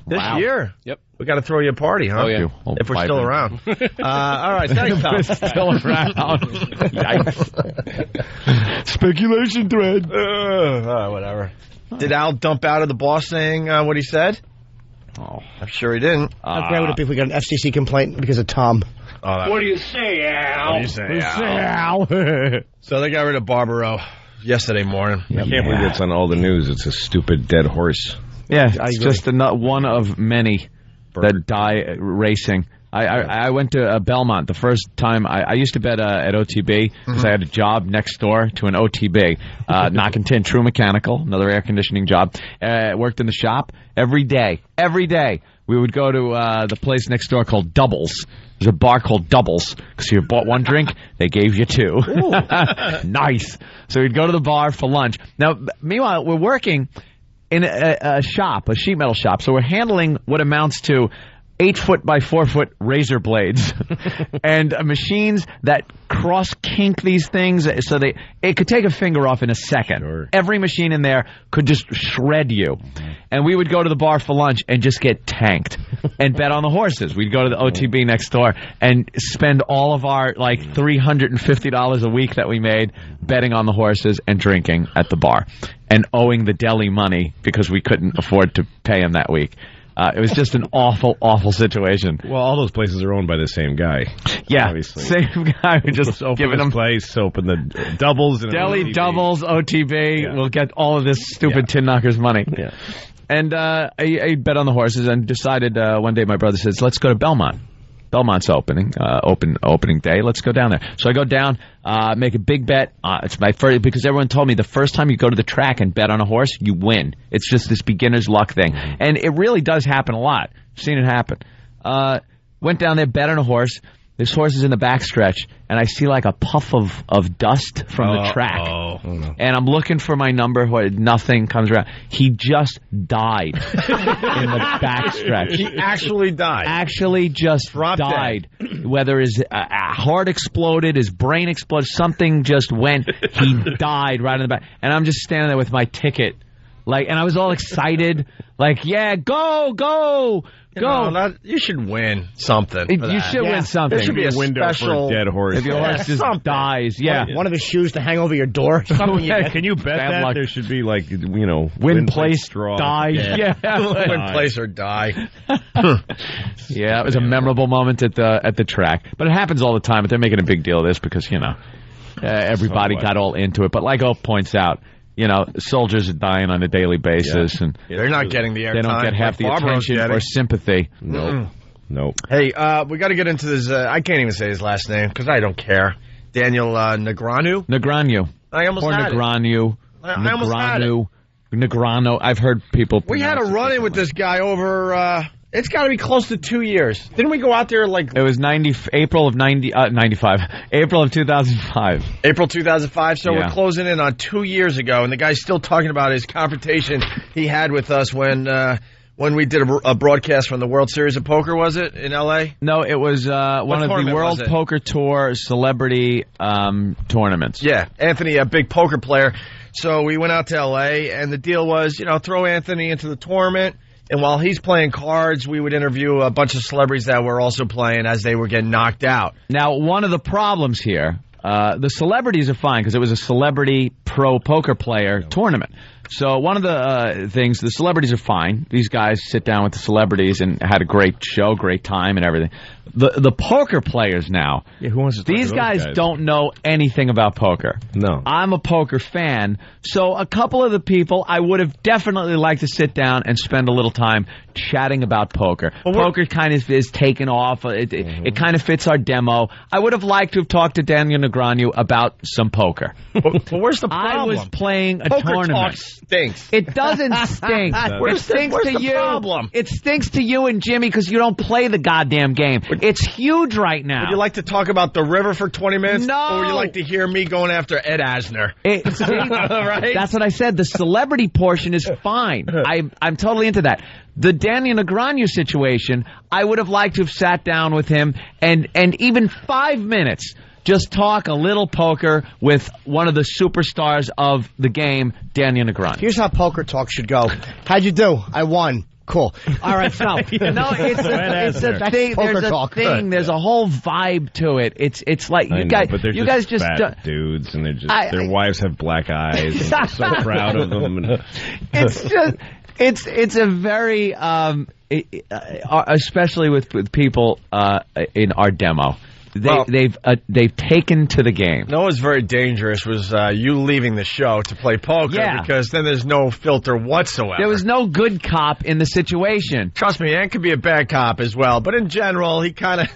This year? Yep. We got to throw you a party, huh? Oh, yeah. If we're still around. All right, thanks, Tom. Still around. Yikes. Speculation thread. Whatever. Did Al dump out of the boss saying what he said? Oh, I'm sure he didn't. How great would it be if we got an FCC complaint because of Tom? What do you say, Al? What do you say, Al? So they got rid of Barbaro yesterday morning. I can't believe it's on all the news. It's a stupid dead horse. Yeah, it's just one of many that die racing. I went to Belmont the first time. I used to bet at OTB because I had a job next door to an OTB, knocking tin, True Mechanical, another air conditioning job. Worked in the shop every day. We would go to the place next door called Doubles. There's a bar called Doubles because you bought one drink, they gave you two. Nice. So we'd go to the bar for lunch. Now, meanwhile, we're working in a shop, a sheet metal shop. So we're handling what amounts to 8-foot by 4-foot razor blades and machines that cross kink these things so it could take a finger off in a second. Sure. Every machine in there could just shred you. And we would go to the bar for lunch and just get tanked and bet on the horses. We'd go to the OTB next door and spend all of our like $350 a week that we made betting on the horses and drinking at the bar and owing the deli money because we couldn't afford to pay him that week. It was just an awful, awful situation. Well, all those places are owned by the same guy. Yeah, obviously. Same guy who just giving them place, open the doubles. And deli OTB. doubles, OTB. Yeah. We'll get all of this stupid tin knockers money. Yeah. And I bet on the horses and decided one day my brother says, let's go to Belmont. Belmont's opening day. Let's go down there. So I go down, make a big bet. It's my first, because everyone told me the first time you go to the track and bet on a horse, you win. It's just this beginner's luck thing. And it really does happen a lot. I've seen it happen. Went down there, bet on a horse. This horse is in the backstretch, and I see like a puff of dust from the track. And I'm looking for my number. Nothing comes around. He just died in the backstretch. He actually died. Actually just died. Whether his heart exploded, his brain exploded, something just went. He died right in the back. And I'm just standing there with my ticket. And I was all excited. Yeah, go. You should win something. You should win something. There should be a window special for a dead horse. If your horse just dies, one of his shoes to hang over your door. Something Can you bet that luck. There should be win, place, straw. Die. Yeah. Win, place, or die. Yeah, it was a memorable moment at the track. But it happens all the time. But they're making a big deal of this because everybody got all into it. But like Oak points out, soldiers are dying on a daily basis, and they're not getting the airtime. They don't get half the attention or sympathy. Nope. Hey, we got to get into this. I can't even say his last name because I don't care. Daniel Negreanu. I almost had Negreanu. I almost had it. Negrano. I've heard people. We had a run-in with this guy over. It's got to be close to 2 years. Didn't we go out there It was April of 95. April of 2005. April 2005. So we're closing in on 2 years ago, and the guy's still talking about his confrontation he had with us when we did a broadcast from the World Series of Poker. Was it in L.A.? No, it was one of the World Poker Tour celebrity tournaments. Yeah, Anthony, a big poker player. So we went out to L.A., and the deal was, throw Anthony into the tournament. And while he's playing cards, we would interview a bunch of celebrities that were also playing as they were getting knocked out. Now, one of the problems here, the celebrities are fine because it was a celebrity pro poker player tournament. So one of the things, the celebrities are fine. These guys sit down with the celebrities and had a great show, great time and everything. The poker players now, who wants to talk these to those guys don't know anything about poker. No. I'm a poker fan, so a couple of the people I would have definitely liked to sit down and spend a little time chatting about poker. Poker kind of is taken off. It kind of fits our demo. I would have liked to have talked to Daniel Negreanu about some poker. But where's the problem? I was playing a Poker tournament. talk stinks. It doesn't stink. It stinks where's to the you. problem? It stinks to you and Jimmy because you don't play the goddamn game. It's huge right now. Would you like to talk about the river for 20 minutes? No. Or would you like to hear me going after Ed Asner? Right? That's what I said. The celebrity portion is fine. I'm totally into that. The Daniel Negreanu situation, I would have liked to have sat down with him and even 5 minutes just talk a little poker with one of the superstars of the game, Daniel Negreanu. Here's how poker talk should go. How'd you do? I won. Cool. All right, so. No, it's a thing. There's a thing. There's a whole vibe to it. It's like you guys just fat dudes, and their wives have black eyes. And they're so proud of them. It's just it's a very especially with people in our demo. They've taken to the game. No, what was very dangerous was you leaving the show to play poker because then there's no filter whatsoever. There was no good cop in the situation. Trust me, Ant could be a bad cop as well, but in general, he kind of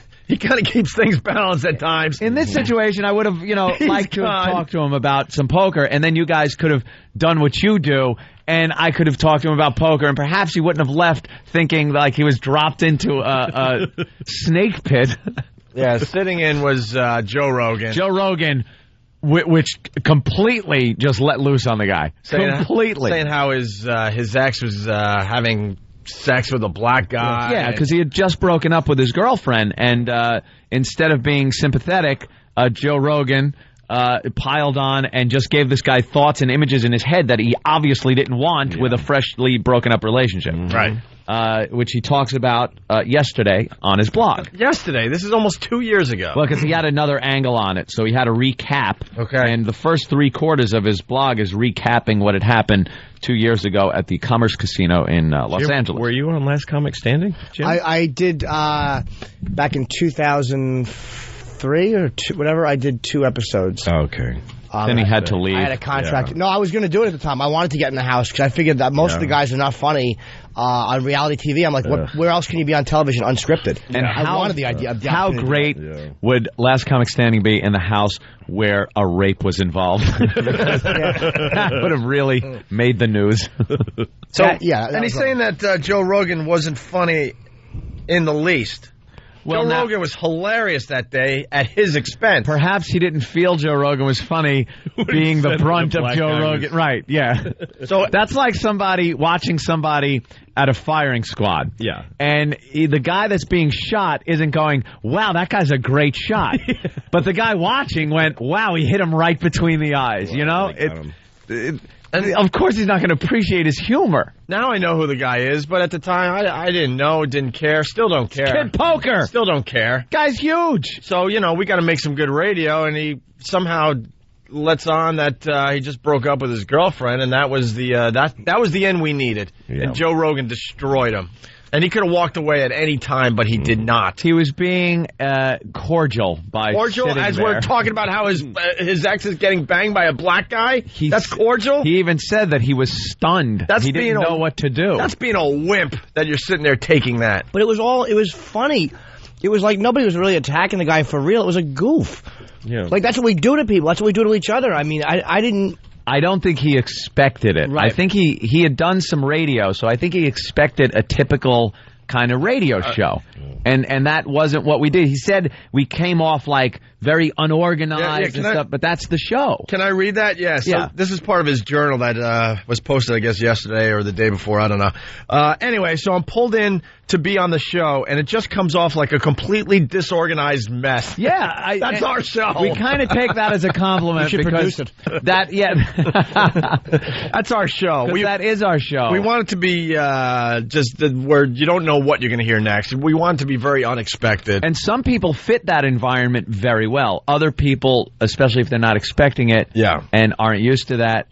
keeps things balanced at times. In this situation, I would have, liked to have talked to him about some poker, and then you guys could have done what you do, and I could have talked to him about poker, and perhaps he wouldn't have left thinking like he was dropped into a snake pit. Yeah, sitting in was Joe Rogan. Joe Rogan, which completely just let loose on the guy. Completely. Saying how his ex was having sex with a black guy. Yeah, because he had just broken up with his girlfriend, and instead of being sympathetic, Joe Rogan piled on and just gave this guy thoughts and images in his head that he obviously didn't want with a freshly broken up relationship. Right. Which he talks about yesterday on his blog. Yesterday? This is almost 2 years ago. Well, because he had another angle on it, so he had a recap. Okay. And the first 3/4 of his blog is recapping what had happened 2 years ago at the Commerce Casino in Los Angeles. Were you on Last Comic Standing, Jim? I did back in 2003 or whatever. I did 2 episodes. Okay. Then he had to leave. I had a contract. Yeah. No, I was going to do it at the time. I wanted to get in the house because I figured that most of the guys are not funny on reality TV. I'm like, where else can you be on television unscripted? And I wanted the idea. How great would Last Comic Standing be in the house where a rape was involved? That would have really made the news. So, and he's saying that Joe Rogan wasn't funny in the least. Well, Joe Rogan was hilarious that day at his expense. Perhaps he didn't feel Joe Rogan was funny being the brunt of Joe Rogan. Right, yeah. So that's like watching somebody at a firing squad. Yeah. And the guy that's being shot isn't going, wow, that guy's a great shot. But the guy watching went, wow, he hit him right between the eyes, And of course he's not going to appreciate his humor. Now I know who the guy is, but at the time I didn't know, didn't care, still don't care. Kid poker. Still don't care. Guy's huge. So, we got to make some good radio, and he somehow lets on that he just broke up with his girlfriend, and that was the that was the end we needed. Yeah. And Joe Rogan destroyed him. And he could have walked away at any time, but he did not. He was being cordial by sitting as there. We're talking about how his ex is getting banged by a black guy. That's cordial. He even said that he was stunned. He didn't know what to do. That's being a wimp that you're sitting there taking that. But it was funny. It was like nobody was really attacking the guy for real. It was a goof. Yeah. Like that's what we do to people. That's what we do to each other. I mean, I don't think he expected it. Right. I think he had done some radio, so I think he expected a typical kind of radio show. And that wasn't what we did. He said we came off like very unorganized and stuff, but that's the show. Can I read that? Yeah. So this is part of his journal that was posted, I guess, yesterday or the day before. I don't know. Anyway, so I'm pulled in to be on the show, and it just comes off like a completely disorganized mess. Yeah. That's our show. We kind of take that as a compliment. You should because produce it. That's our show. That is our show. We want it to be where you don't know what you're going to hear next. We want it to be very unexpected. And some people fit that environment very well. Other people, especially if they're not expecting it and aren't used to that,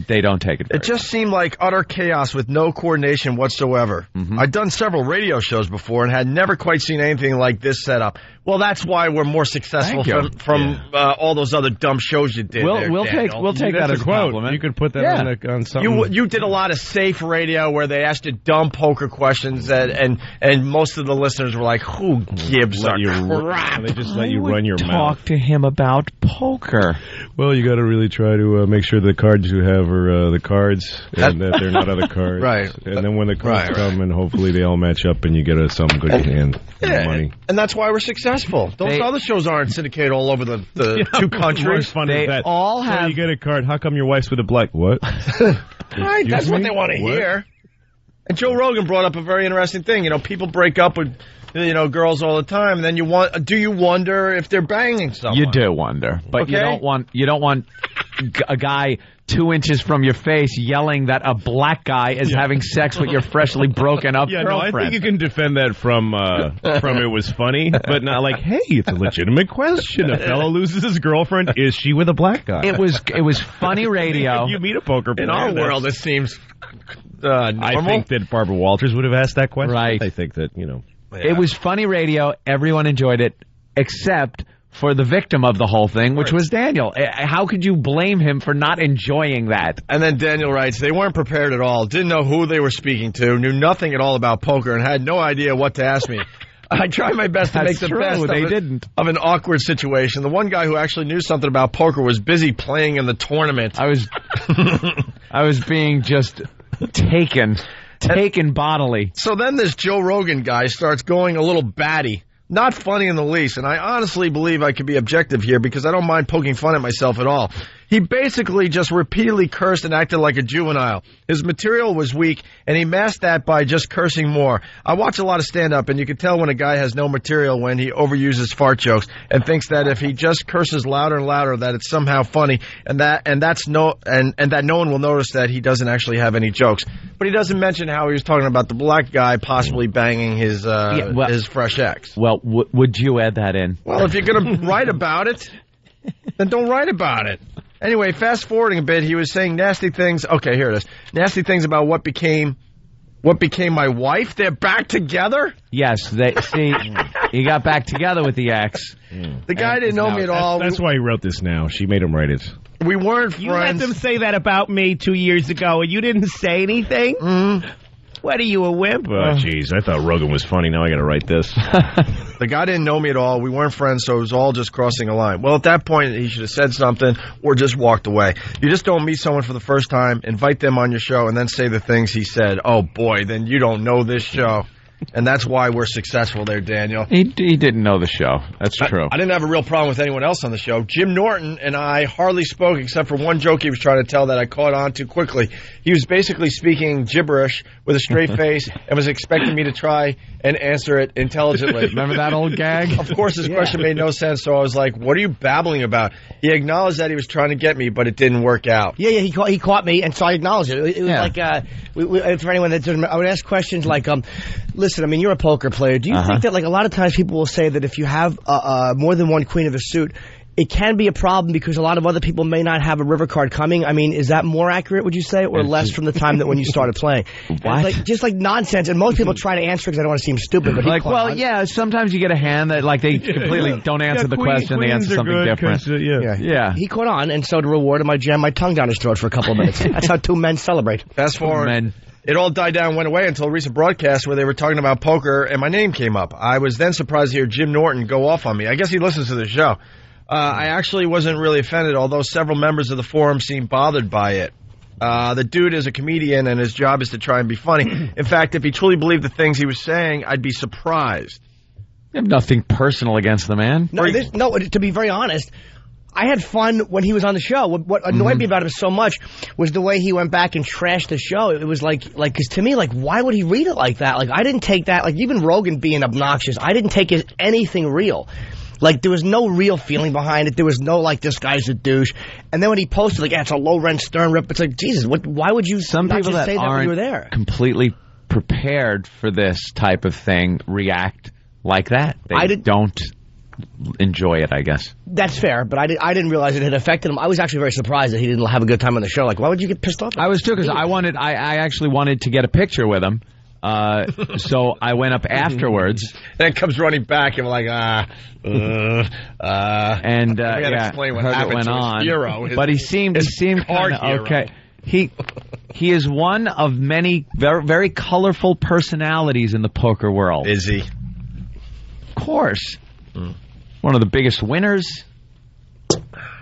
they don't take it very It just seemed like utter chaos with no coordination whatsoever. I'd done several radio shows before and had never quite seen anything like this set up. Well, that's why we're more successful from all those other dumb shows you did. We'll take that as a compliment. You could put that on something. You did a lot of safe radio where they asked you dumb poker questions, and most of the listeners were like, "Who gives a crap?" They just let you run your mouth. Talk to him about poker. Well, you got to really try to make sure the cards you have are the cards, and that they're not other cards. Right. And then when the cards come, and hopefully they all match up, and you get some good hand money. And that's why we're successful. Those other shows aren't syndicated all over the two countries. They all have. So you get a card. How come your wife's with a black? What? Right, that's what they want to hear. And Joe Rogan brought up a very interesting thing. You know, people break up with girls all the time, and then do you wonder if they're banging someone? You do wonder, but you don't want a guy 2 inches from your face yelling that a black guy is having sex with your freshly broken up girlfriend. No, I think you can defend that from it was funny, but not like, hey, it's a legitimate question. A fellow loses his girlfriend. Is she with a black guy? It was funny radio. You meet a poker player. In our world, it seems normal. I think that Barbara Walters would have asked that question. Right. I think that, It was funny radio. Everyone enjoyed it, except for the victim of the whole thing, which was Daniel. How could you blame him for not enjoying that? And then Daniel writes, they weren't prepared at all, didn't know who they were speaking to, knew nothing at all about poker, and had no idea what to ask me. I tried my best to make the best of an awkward situation. The one guy who actually knew something about poker was busy playing in the tournament. I was being just taken bodily. So then this Joe Rogan guy starts going a little batty. Not funny in the least, and I honestly believe I could be objective here because I don't mind poking fun at myself at all. He basically just repeatedly cursed and acted like a juvenile. His material was weak, and he masked that by just cursing more. I watch a lot of stand-up, and you can tell when a guy has no material when he overuses fart jokes and thinks that if he just curses louder and louder that it's somehow funny, and that no one will notice that he doesn't actually have any jokes. But he doesn't mention how he was talking about the black guy possibly banging his fresh ex. Well, would you add that in? Well, if you're going to write about it, then don't write about it. Anyway, fast forwarding a bit, he was saying nasty things. Okay, here it is. Nasty things about what became my wife. They're back together? Yes. He got back together with the ex. The guy didn't know me at all. That's why he wrote this now. She made him write it. We weren't friends. You let them say that about me 2 years ago, and you didn't say anything? What are you, a wimp? Oh, jeez. I thought Rogan was funny. Now I got to write this. The guy didn't know me at all. We weren't friends, so it was all just crossing a line. Well, at that point, he should have said something or just walked away. You just don't meet someone for the first time, invite them on your show, and then say the things he said. Oh, boy, then you don't know this show. And that's why we're successful there, Daniel. He didn't know the show. That's true. I didn't have a real problem with anyone else on the show. Jim Norton and I hardly spoke except for one joke he was trying to tell that I caught on too quickly. He was basically speaking gibberish with a straight face and was expecting me to try and answer it intelligently. Remember that old gag? Of course, his question made no sense, so I was like, what are you babbling about? He acknowledged that he was trying to get me, but it didn't work out. Yeah, he caught me, and so I acknowledged it. It was like, for anyone that doesn't remember, I would ask questions like, listen, I mean, you're a poker player. Do you think that, like, a lot of times people will say that if you have more than one queen of a suit, it can be a problem because a lot of other people may not have a river card coming? I mean, is that more accurate, would you say, or less from the time that when you started playing? What? Just like nonsense, and most people try to answer because I don't want to seem stupid. But sometimes you get a hand that, like, they completely don't answer the question, they answer something different. He caught on, and so to reward him, I jammed my tongue down his throat for a couple of minutes. That's how two men celebrate. Fast forward. It all died down and went away until a recent broadcast where they were talking about poker and my name came up. I was then surprised to hear Jim Norton go off on me. I guess he listens to the show. I actually wasn't really offended, although several members of the forum seemed bothered by it. The dude is a comedian, and his job is to try and be funny. In fact, if he truly believed the things he was saying, I'd be surprised. You have nothing personal against the man. No, to be very honest, I had fun when he was on the show. What annoyed me about him so much was the way he went back and trashed the show. It was because to me, why would he read it like that? I didn't take that, even Rogan being obnoxious, I didn't take it anything real. There was no real feeling behind it. There was no, this guy's a douche. And then when he posted, it's a low-rent Stern rip, it's Jesus, why would you Some not people just that say that when you were aren't there? completely prepared for this type of thing react like that. They don't enjoy it, I guess. That's fair, but I didn't realize it had affected him. I was actually very surprised that he didn't have a good time on the show. Why would you get pissed off? I was too, because I actually wanted to get a picture with him. So I went up afterwards. Then it comes running back, and we're like, and explain what heard happened it went to his on. hero. But he seemed kind of okay. He is one of many very, very colorful personalities in the poker world. Is he? Of course. One of the biggest winners.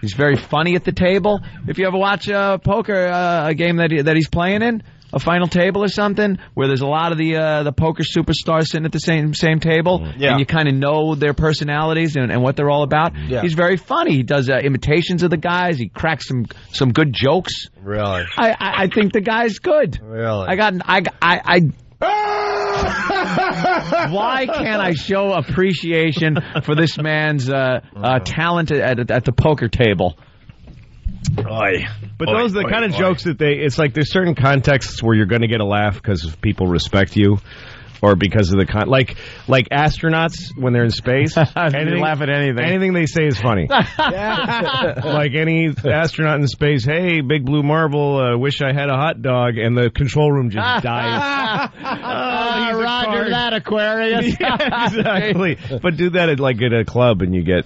He's very funny at the table. If you ever watch poker, a game that he's playing in, a final table or something, where there's a lot of the poker superstars sitting at the same table, and you kind of know their personalities and what they're all about. Yeah. He's very funny. He does imitations of the guys. He cracks some good jokes. Really? I think the guy's good. Really? Why can't I show appreciation for this man's talent at the poker table? But those are the kind of jokes that it's there's certain contexts where you're going to get a laugh because people respect you, or because of the like astronauts when they're in space. You laugh at anything. Anything they say is funny. Like any astronaut in space, hey, big blue marble, wish I had a hot dog, and the control room just dies. Roger that, Aquarius. Yeah, exactly. But do that at a club and you get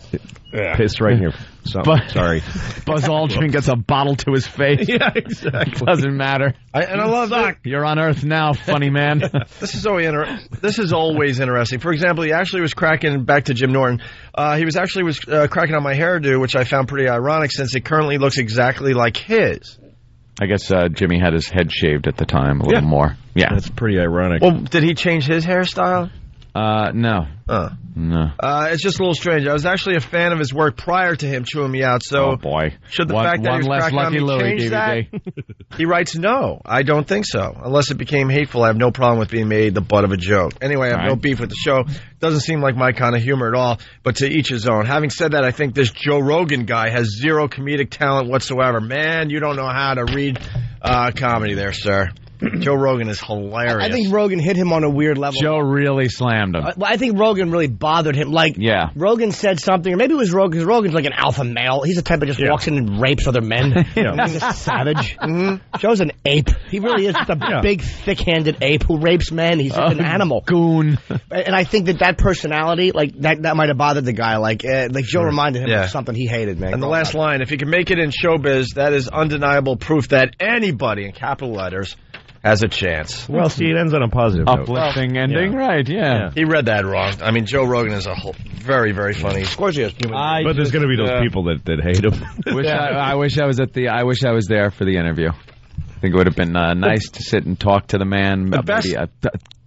pissed right in your sorry. Buzz Aldrin gets a bottle to his face. Yeah, exactly. Doesn't matter. I love that. You're on Earth now, funny man. This is always interesting. For example, he actually was cracking, back to Jim Norton, he was cracking on my hairdo, which I found pretty ironic since it currently looks exactly like his. I guess Jimmy had his head shaved at the time a little more. Yeah. That's pretty ironic. Well, did he change his hairstyle? No. No. It's just a little strange. I was actually a fan of his work prior to him chewing me out, so... Oh, boy. Should the fact that he was cracking on me Lucky change Louie that? He writes, no, I don't think so. Unless it became hateful, I have no problem with being made the butt of a joke. Anyway, I have no beef with the show. Doesn't seem like my kind of humor at all, but to each his own. Having said that, I think this Joe Rogan guy has zero comedic talent whatsoever. Man, you don't know how to read comedy there, sir. Joe Rogan is hilarious. I think Rogan hit him on a weird level. Joe really slammed him. I think Rogan really bothered him. Rogan said something, or maybe it was Rogan, because Rogan's like an alpha male. He's the type that just walks in and rapes other men. He's a savage. Joe's an ape. He really is just a big, thick-handed ape who rapes men. He's just an animal. Goon. And I think that personality, that might have bothered the guy. Joe reminded him of something he hated, man. And the last line, if you can make it in showbiz, that is undeniable proof that anybody, in capital letters, has a chance. Well, see, it ends on a positive note. Uplifting ending, right, yeah. He read that wrong. I mean, Joe Rogan is a very, very funny. Of course he is. But there's going to be those people that hate him. I wish I was there for the interview. I think it would have been nice to sit and talk to the man. The best...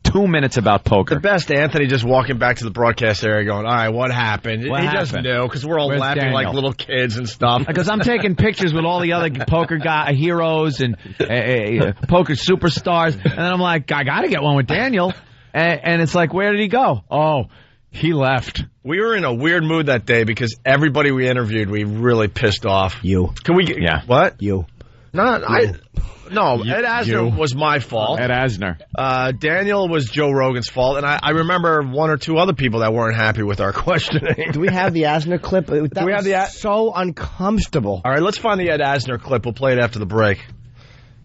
2 minutes about poker. The best, Anthony just walking back to the broadcast area going, all right, what happened? He just knew, because we're all laughing like little kids and stuff. Because I'm taking pictures with all the other poker heroes and poker superstars, and then I'm like, I got to get one with Daniel. And it's like, where did he go? Oh, he left. We were in a weird mood that day because everybody we interviewed, we really pissed off. You. Can we get... Yeah. What? You. No, Ed Asner was my fault. Ed Asner. Daniel was Joe Rogan's fault, and I remember one or two other people that weren't happy with our questioning. Do we have the Asner clip? So uncomfortable. All right, let's find the Ed Asner clip. We'll play it after the break.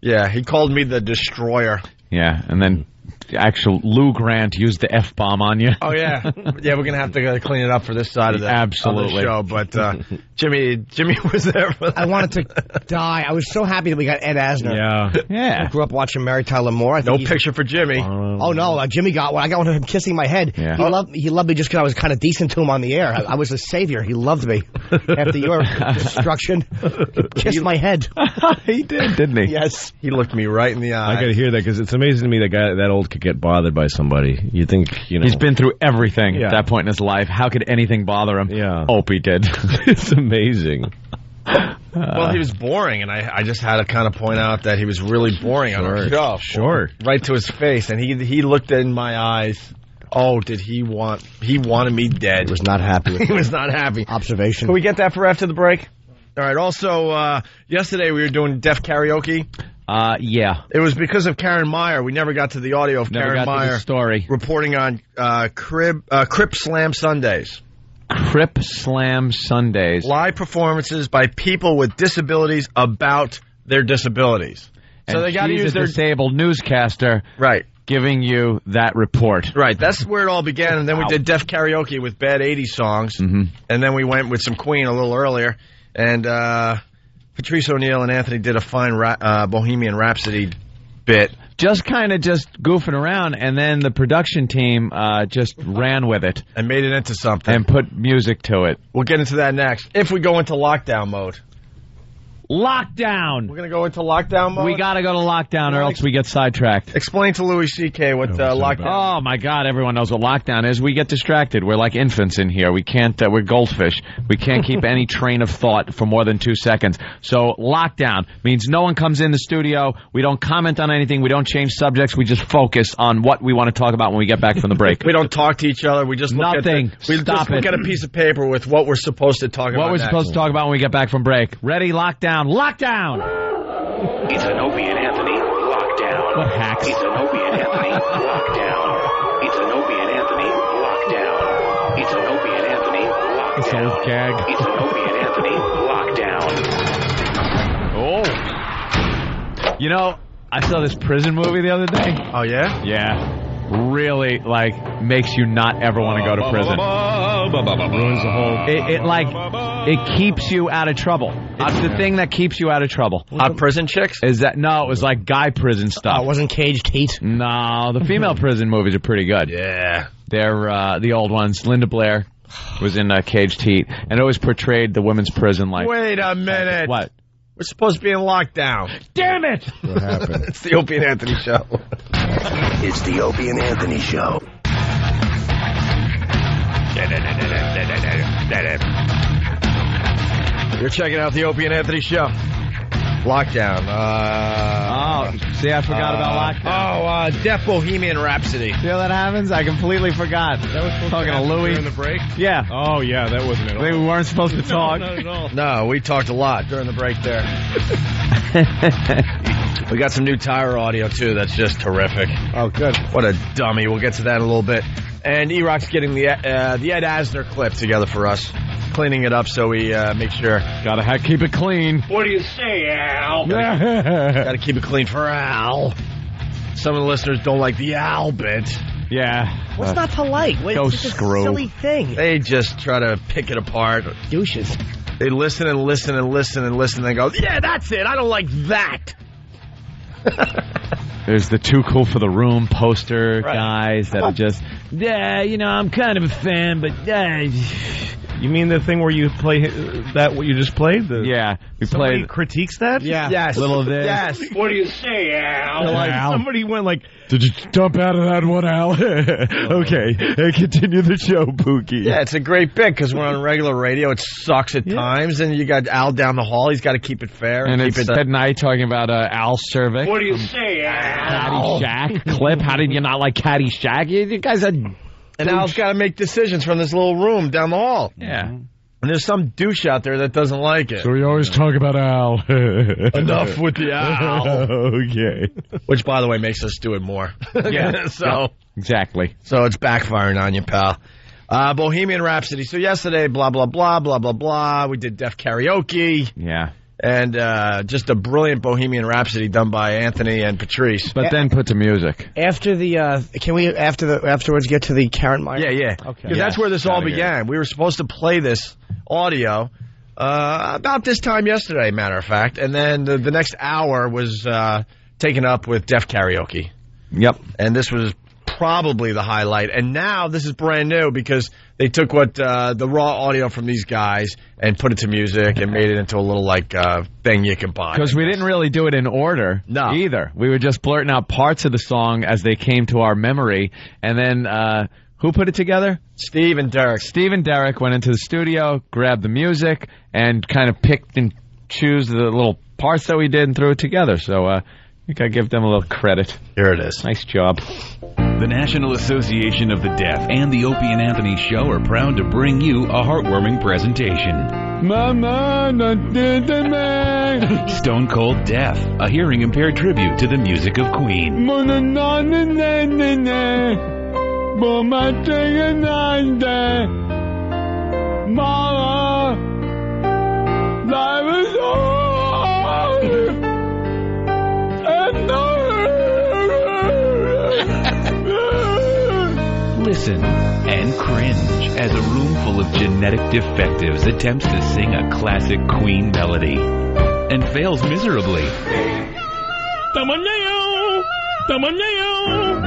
Yeah, he called me the Destroyer. Yeah, and then actual Lou Grant used the F-bomb on you. Oh, yeah. Yeah, we're going to have to clean it up for this side of the, Absolutely. of the show. But Jimmy was there for that. I wanted to die. I was so happy that we got Ed Asner. Yeah. I grew up watching Mary Tyler Moore. No picture for Jimmy. Oh, no. Jimmy got one. I got one of him kissing my head. Yeah. He loved me just because I was kind of decent to him on the air. I was a savior. He loved me. After your destruction, he kissed my head. He did, didn't he? Yes. He looked me right in the eye. I got to hear that because it's amazing to me that guy that old could get bothered by somebody. You think, He's been through everything at that point in his life. How could anything bother him? Yeah. Opie did. It's amazing. Well, he was boring, and I just had to kind of point out that he was really boring on our show. Sure. Right to his face, and he looked in my eyes. Oh, did he wanted me dead. He was not happy with He was not happy. Observation. Can we get that for after the break? All right. Also, yesterday we were doing deaf karaoke. Yeah. It was because of Karen Meyer. We never got to the audio of Never Karen got to Meyer the story. reporting on Crip Slam Sundays. Crip Slam Sundays. Live performances by people with disabilities about their disabilities. So And they got to she's use a their disabled newscaster. Right. Giving you that report. Right, that's where it all began, and then we did deaf karaoke with bad 80s songs, and then we went with some Queen a little earlier, and Patrice O'Neal and Anthony did a fine Bohemian Rhapsody bit. Just goofing around, and then the production team just ran with it. And made it into something. And put music to it. We'll get into that next, if we go into lockdown mode. Lockdown! We're going to go into lockdown mode? We got to go to lockdown or else we get sidetracked. Explain to Louis C.K. what lockdown Oh, my God, everyone knows what lockdown is. We get distracted. We're like infants in here. We can't, we're goldfish. We can't keep any train of thought for more than 2 seconds. So lockdown means no one comes in the studio. We don't comment on anything. We don't change subjects. We just focus on what we want to talk about when we get back from the break. We don't talk to each other. We just look Nothing. We just look at a piece of paper with what we're supposed to talk about. What we're supposed to talk about when we get back from break. Ready? Lockdown. Lockdown! It's an Opie and Anthony lockdown. What hacks? It's an Opie and Anthony lockdown. It's an Opie and Anthony lockdown. It's an Opie and Anthony lockdown. It's an old gag. It's an Opie and Anthony lockdown. Oh. You know, I saw this prison movie the other day. Oh, yeah? Yeah. Really, makes you not ever want to go to prison. Ruins the whole... It keeps you out of trouble. It's the thing that keeps you out of trouble. Hot prison chicks? No, it was like guy prison stuff. It wasn't Caged Heat? No, the female prison movies are pretty good. Yeah. They're the old ones. Linda Blair was in Caged Heat, and always portrayed the women's prison like... Wait a minute. What? We're supposed to be in lockdown. Damn it! What happened? It's the Opie and Anthony show. It's the Opie and Anthony show. You're checking out the Opie and Anthony show. Lockdown. See, I forgot about lockdown. Deaf Bohemian Rhapsody. See how that happens? I completely forgot. That was supposed Talking to Louis during the break? Yeah. Oh, yeah, that wasn't it. We weren't supposed to talk. Not at all. No, we talked a lot during the break there. We got some new Tyra audio, too, that's just terrific. Oh, good. What a dummy. We'll get to that in a little bit. And E-Rock's getting the Ed Asner clip together for us. Cleaning it up so we make sure. Gotta keep it clean. What do you say, Al? Gotta keep it clean for Al. Some of the listeners don't like the Al bit. Yeah. What's not to like? Go It's just screw. a silly thing. They just try to pick it apart. Douches. They listen and listen and listen and listen and go, yeah, that's it. I don't like that. There's the Too Cool for the Room poster guys that are just, I'm kind of a fan, but You mean the thing where you play what you just played? We Somebody played. critiques that? Yeah. Yes. Little of this. Yes. What do you say, Al? Al. Somebody went like, did you dump out of that one, Al? Okay, continue the show, Pookie. Yeah, it's a great bit because we're on regular radio. It sucks at times, and you got Al down the hall. He's got to keep it fair. And keep it's Ted and I talking about Al Cervic. What do you say, Al? Caddyshack clip. How did you not like Caddyshack? You guys are... And Al's got to make decisions from this little room down the hall. Yeah. And there's some douche out there that doesn't like it. So we always talk about Al. Enough with the Al. Okay. Which, by the way, makes us do it more. Yeah. Exactly. So it's backfiring on you, pal. Bohemian Rhapsody. So yesterday, blah, blah, blah, blah, blah, blah. We did deaf karaoke. Yeah. And just a brilliant Bohemian Rhapsody done by Anthony and Patrice. But then put to music. After the, can we afterwards get to the Karen Meyer? Yeah. Okay. Because that's where this all began. We were supposed to play this audio about this time yesterday, matter of fact. And then the next hour was taken up with Def Karaoke. Yep. And this was probably the highlight. And now this is brand new because they took what the raw audio from these guys and put it to music and made it into a little thing you can buy. Because we didn't really do it in order either. We were just blurting out parts of the song as they came to our memory. And then who put it together? Steve and Derek. Steve and Derek went into the studio, grabbed the music, and kind of picked and chose the little parts that we did and threw it together. So I think I give them a little credit. Here it is. Nice job. The National Association of the Deaf and the Opie and Anthony Show are proud to bring you a heartwarming presentation. Stone Cold Deaf, a hearing-impaired tribute to the music of Queen. Listen and cringe as a room full of genetic defectives attempts to sing a classic Queen melody and fails miserably.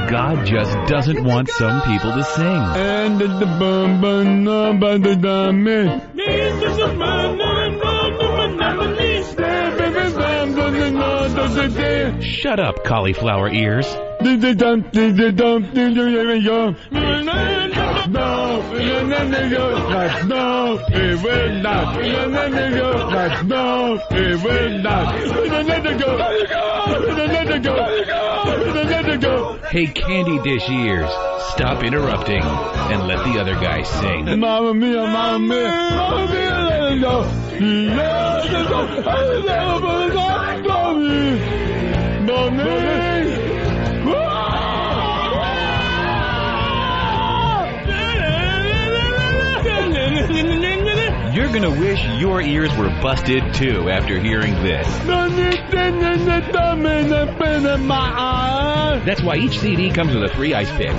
God just doesn't want some people to sing. Shut up, cauliflower ears. Hey, candy dish ears, stop interrupting and let the other guy sing. Mamma mia, mamma mia, mamma mia, let it go. You're gonna wish your ears were busted too after hearing this. That's why each CD comes with a free ice pick. You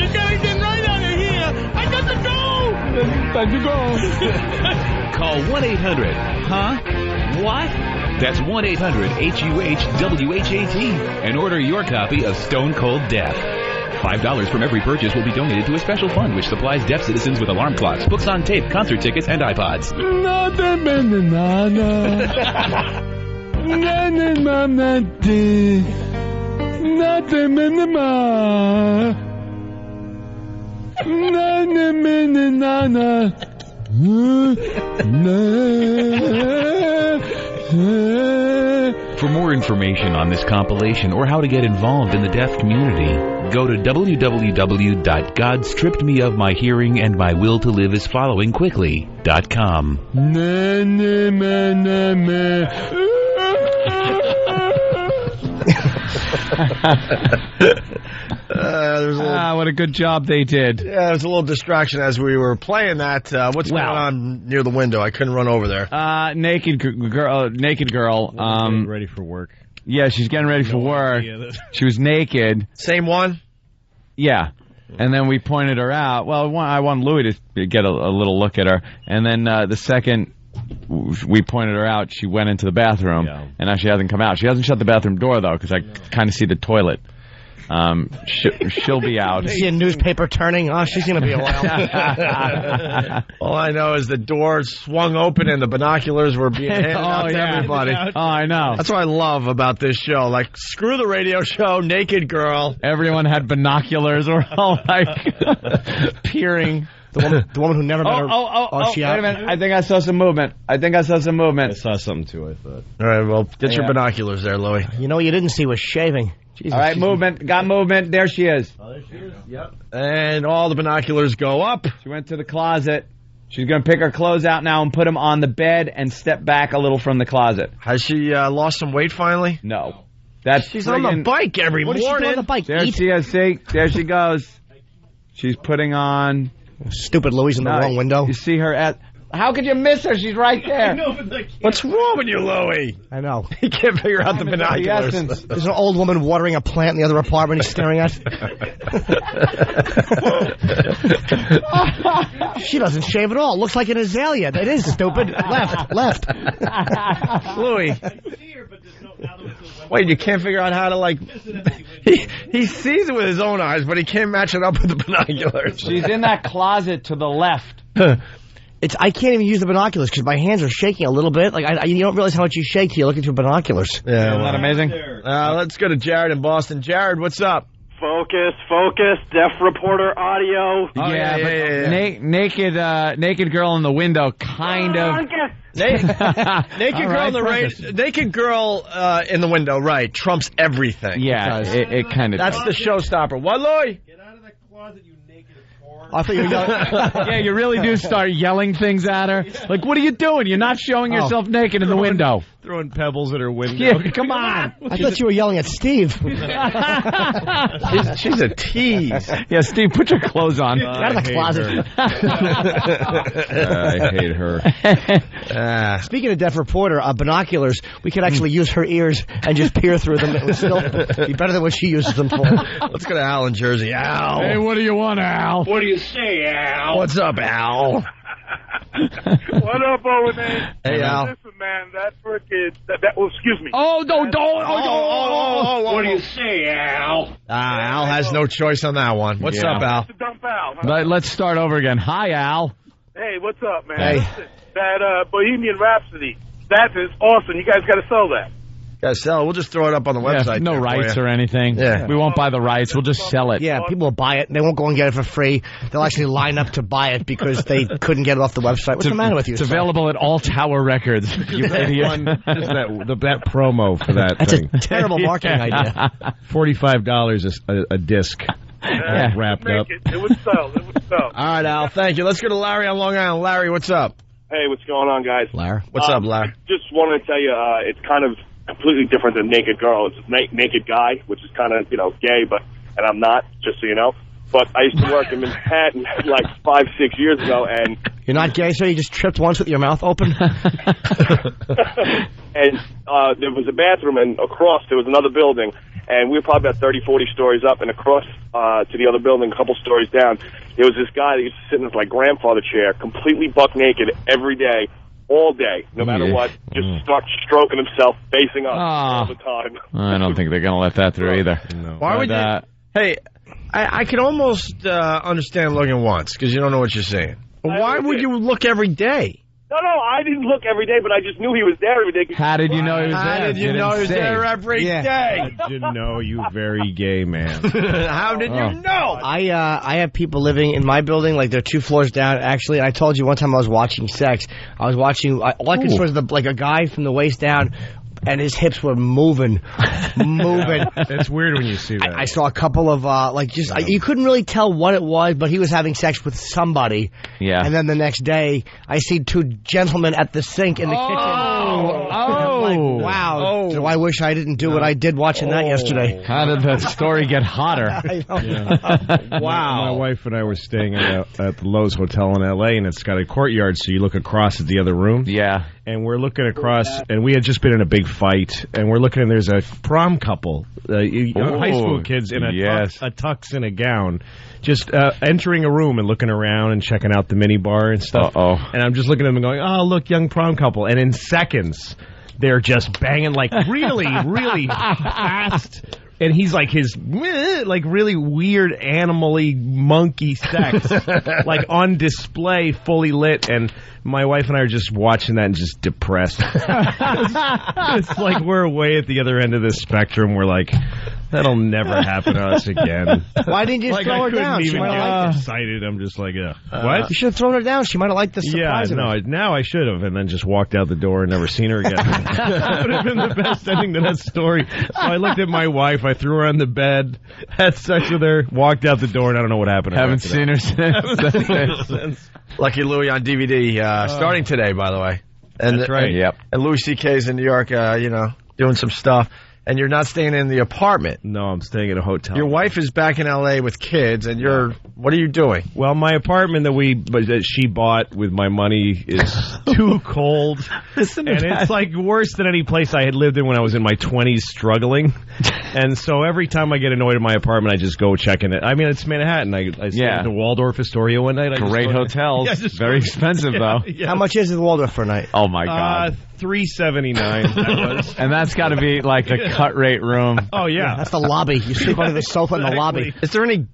gotta get right out of here. I got to go. Time to go. Call 1-800. Huh? What? That's 1-800-HUH-WHAT and order your copy of Stone Cold Deaf. $5 from every purchase will be donated to a special fund which supplies deaf citizens with alarm clocks, books on tape, concert tickets, and iPods. For more information on this compilation or how to get involved in the deaf community, go to www.godstrippedmeofmyhearingandmywilltoliveisfollowingquickly.com. What a good job they did. Yeah, there was a little distraction as we were playing that. What's going on near the window? I couldn't run over there. Naked girl. Getting ready for work. Yeah, she's getting ready for work. She was naked. Same one? Yeah. And then we pointed her out. Well, I want Louis to get a little look at her. And then the second we pointed her out, she went into the bathroom. Yeah. And now she hasn't come out. She hasn't shut the bathroom door, though, because I kind of see the toilet. She'll be out. You see a newspaper turning? Oh, she's going to be a while. All I know is the door swung open and the binoculars were being handed out to everybody. Oh, I know. That's what I love about this show. Like, screw the radio show, naked girl. Everyone had binoculars. We're all like peering. The woman who never met her. Wait a minute. I think I saw some movement. I saw something too, I thought. All right, well, get your binoculars there, Louie. You know what you didn't see was shaving. Jesus, all right, movement. Got movement. There she is. Oh, there she is. Yep. And all the binoculars go up. She went to the closet. She's going to pick her clothes out now and put them on the bed and step back a little from the closet. Has she lost some weight finally? No. She's on the bike every morning. What is she doing on the bike? There she is. See? There she goes. She's putting on... Stupid Louie's in the wrong window. You see her at... How could you miss her? She's right there. What's wrong with you, Louie? I know. He can't figure out the binoculars. There's an old woman watering a plant in the other apartment he's staring at. She doesn't shave at all. Looks like an azalea. It is stupid. Left. Louie. Wait, you can't figure out how to, like... He sees it with his own eyes, but he can't match it up with the binoculars. She's in that closet to the left. I can't even use the binoculars because my hands are shaking a little bit. Like you don't realize how much you shake till you look into binoculars. Yeah, Isn't that amazing? Let's go to Jared in Boston. Jared, what's up? Focus, deaf reporter audio. Naked girl in the window, kind of. Naked girl in the window, right? Trumps everything. Yeah, it kind of. That's the showstopper. What, Louie? Get out of that closet, you naked whore. I thought you were yelling. Yeah, you really do start yelling things at her. Like, what are you doing? You're not showing yourself naked in the window. Throwing pebbles at her window. Yeah, come on. I thought you were yelling at Steve. She's a tease. Yeah, Steve, put your clothes on. Get out of the closet. I hate her. Speaking of deaf reporter, binoculars, we could actually use her ears and just peer through them. It would still be better than what she uses them for. Let's go to Al in Jersey. Al. Hey, what do you want, Al? What do you say, Al? What's up, Al? What up, Owen? Hey, Al. Listen, man, that frickin' excuse me. Oh, don't. What do you say, Al? Al has no choice on that one. What's up, Al? It's a dump Al. Huh? Let's start over again. Hi, Al. Hey, what's up, man? Hey. Listen, that Bohemian Rhapsody, that is awesome. You guys got to sell that. Yeah, sell. We'll just throw it up on the website. No rights or anything. Yeah. We won't buy the rights. We'll just sell it. Yeah, people will buy it. They won't go and get it for free. They'll actually line up to buy it because they couldn't get it off the website. What's the matter with you? It's available at all Tower Records. You idiot. that promo for that That's thing. a terrible marketing idea. $45 a disc. Yeah. Wrapped up. It would sell. It would sell. All right, Al. Thank you. Let's go to Larry on Long Island. Larry, what's up? Hey, what's going on, guys? Larry. What's up, Larry? Just wanted to tell you, it's kind of completely different than naked girl. It's naked guy, which is kind of, gay, and I'm not, just so you know. But I used to work in Manhattan like 5-6 years ago, and... You're not gay, sir? You just tripped once with your mouth open? And there was a bathroom, and across there was another building, and we were probably about 30, 40 stories up, and across to the other building, a couple stories down, there was this guy that used to sit in his grandfather chair, completely buck naked every day, all day, no matter what, just start stroking himself, facing up all the time. I don't think they're going to let that through either. No. Why would you... Hey, I can almost understand looking once, because you don't know what you're saying. But why would you look every day? No, I didn't look every day, but I just knew he was there every day. How did you know he was there? How did you know he was there every day? I didn't know, you very gay man. How did you know? I have people living in my building, like they're 2 floors down. Actually, I told you one time I was watching sex. I was watching, all I could see was a guy from the waist down, and his hips were moving. It's weird when you see that. I saw a couple of, you couldn't really tell what it was, but he was having sex with somebody. Yeah. And then the next day, I see 2 gentlemen at the sink in the kitchen. I'm like, wow. So I wish I didn't do what I did watching that yesterday. How did that story get hotter? Wow. My wife and I were staying at the Lowe's Hotel in L.A., and it's got a courtyard, so you look across at the other room. Yeah. And we're looking across, and we had just been in a big fight, and we're looking, and there's a prom couple, high school kids in a tux and a gown, just entering a room and looking around and checking out the mini bar and stuff. And I'm just looking at them and going, oh, look, young prom couple. And in seconds, they're just banging really, really fast. And he's his really weird animal-y monkey sex, on display, fully lit. And my wife and I are just watching that and just depressed. It's like we're way at the other end of this spectrum. We're like, That'll never happen to us again. Why didn't you just throw her down? She might have liked it. Excited. I'm just like, what? You should have thrown her down. She might have liked the surprise. Yeah, no, now I should have, and then just walked out the door and never seen her again. That would have been the best ending to that story. So I looked at my wife, I threw her on the bed, had sex with her, walked out the door, and I don't know what happened. Haven't seen her since. Lucky Louie on DVD, starting today, by the way. And that's right. Yep. And Louis C.K.'s in New York, doing some stuff. And you're not staying in the apartment. No, I'm staying at a hotel. Your wife is back in L.A. with kids, and what are you doing? Well, my apartment that she bought with my money is too cold. It's like worse than any place I had lived in when I was in my 20s struggling. And so every time I get annoyed in my apartment, I just go check in it. I mean, it's Manhattan. I stayed at the Waldorf Astoria one night. Great hotels. Very expensive, though. Yeah. How much is the Waldorf for a night? Oh, my God. $379. That was. And that's got to be like the cut rate room. Oh, yeah. That's the lobby. You sleep under the sofa in the lobby. Is there any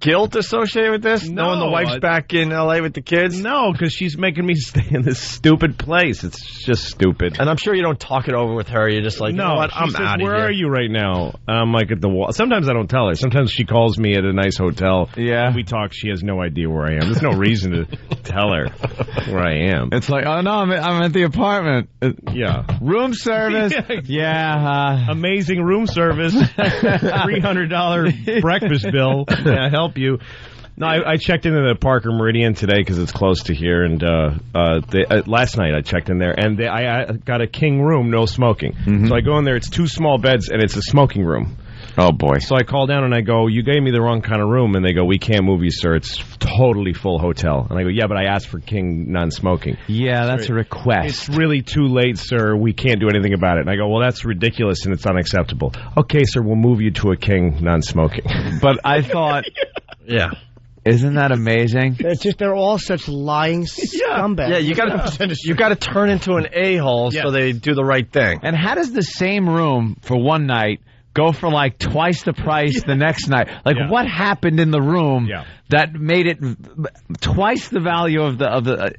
guilt associated with this? No, knowing the wife's back in L.A. with the kids? No, because she's making me stay in this stupid place. It's just stupid. And I'm sure you don't talk it over with her. You're just like, you know what? I'm out of here. Where are you right now? I'm like at the wall. Sometimes I don't tell her. Sometimes she calls me at a nice hotel. Yeah. We talk. She has no idea where I am. There's no reason to tell her where I am. It's like, oh, no, I'm at the apartment. Yeah. Room service. Yeah. Amazing room service. $300 breakfast bill. I help you. No, I checked into the Parker Meridian today because it's close to here, and last night I checked in there, and I got a king room, no smoking. Mm-hmm. So I go in there, it's 2 small beds, and it's a smoking room. Oh, boy. So I call down and I go, you gave me the wrong kind of room, and they go, we can't move you, sir. It's totally full hotel. And I go, yeah, but I asked for king non-smoking. Yeah, that's a request. It's really too late, sir. We can't do anything about it. And I go, well, that's ridiculous and it's unacceptable. Okay, sir, we'll move you to a king non-smoking. But I thought... Yeah. Isn't that amazing? They're all such lying scumbags. Yeah, you got to turn into an a-hole so they do the right thing. And how does the same room for one night go for like twice the price the next night? Like what happened in the room that made it twice the value of the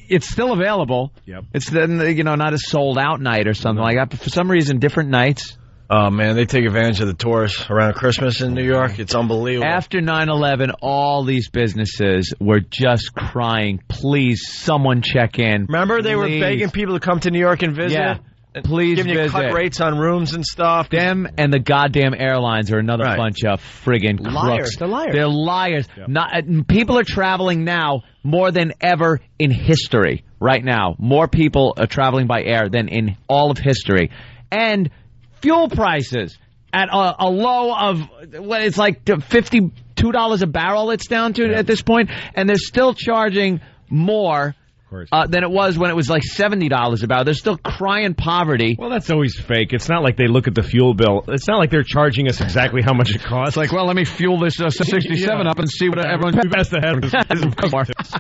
it's still available. Yep. It's then not a sold out night or something like that. But for some reason, different nights. Oh, man, they take advantage of the tourists around Christmas in New York. It's unbelievable. After 9/11, all these businesses were just crying, please, someone check in. Remember, they were begging people to come to New York and visit? Yeah. Please giving you cut rates on rooms and stuff. Them and the goddamn airlines are another bunch of friggin' crooks. Liars. They're liars. They're liars. Yep. People are traveling now more than ever in history. Right now, more people are traveling by air than in all of history. And fuel prices at a low of, it's like $52 a barrel it's down to at this point. And they're still charging more than it was when it was like $70 a barrel. They're still crying poverty. Well, that's always fake. It's not like they look at the fuel bill. It's not like they're charging us exactly how much it costs. It's like, well, let me fuel this 67 up and see what everyone best ahead.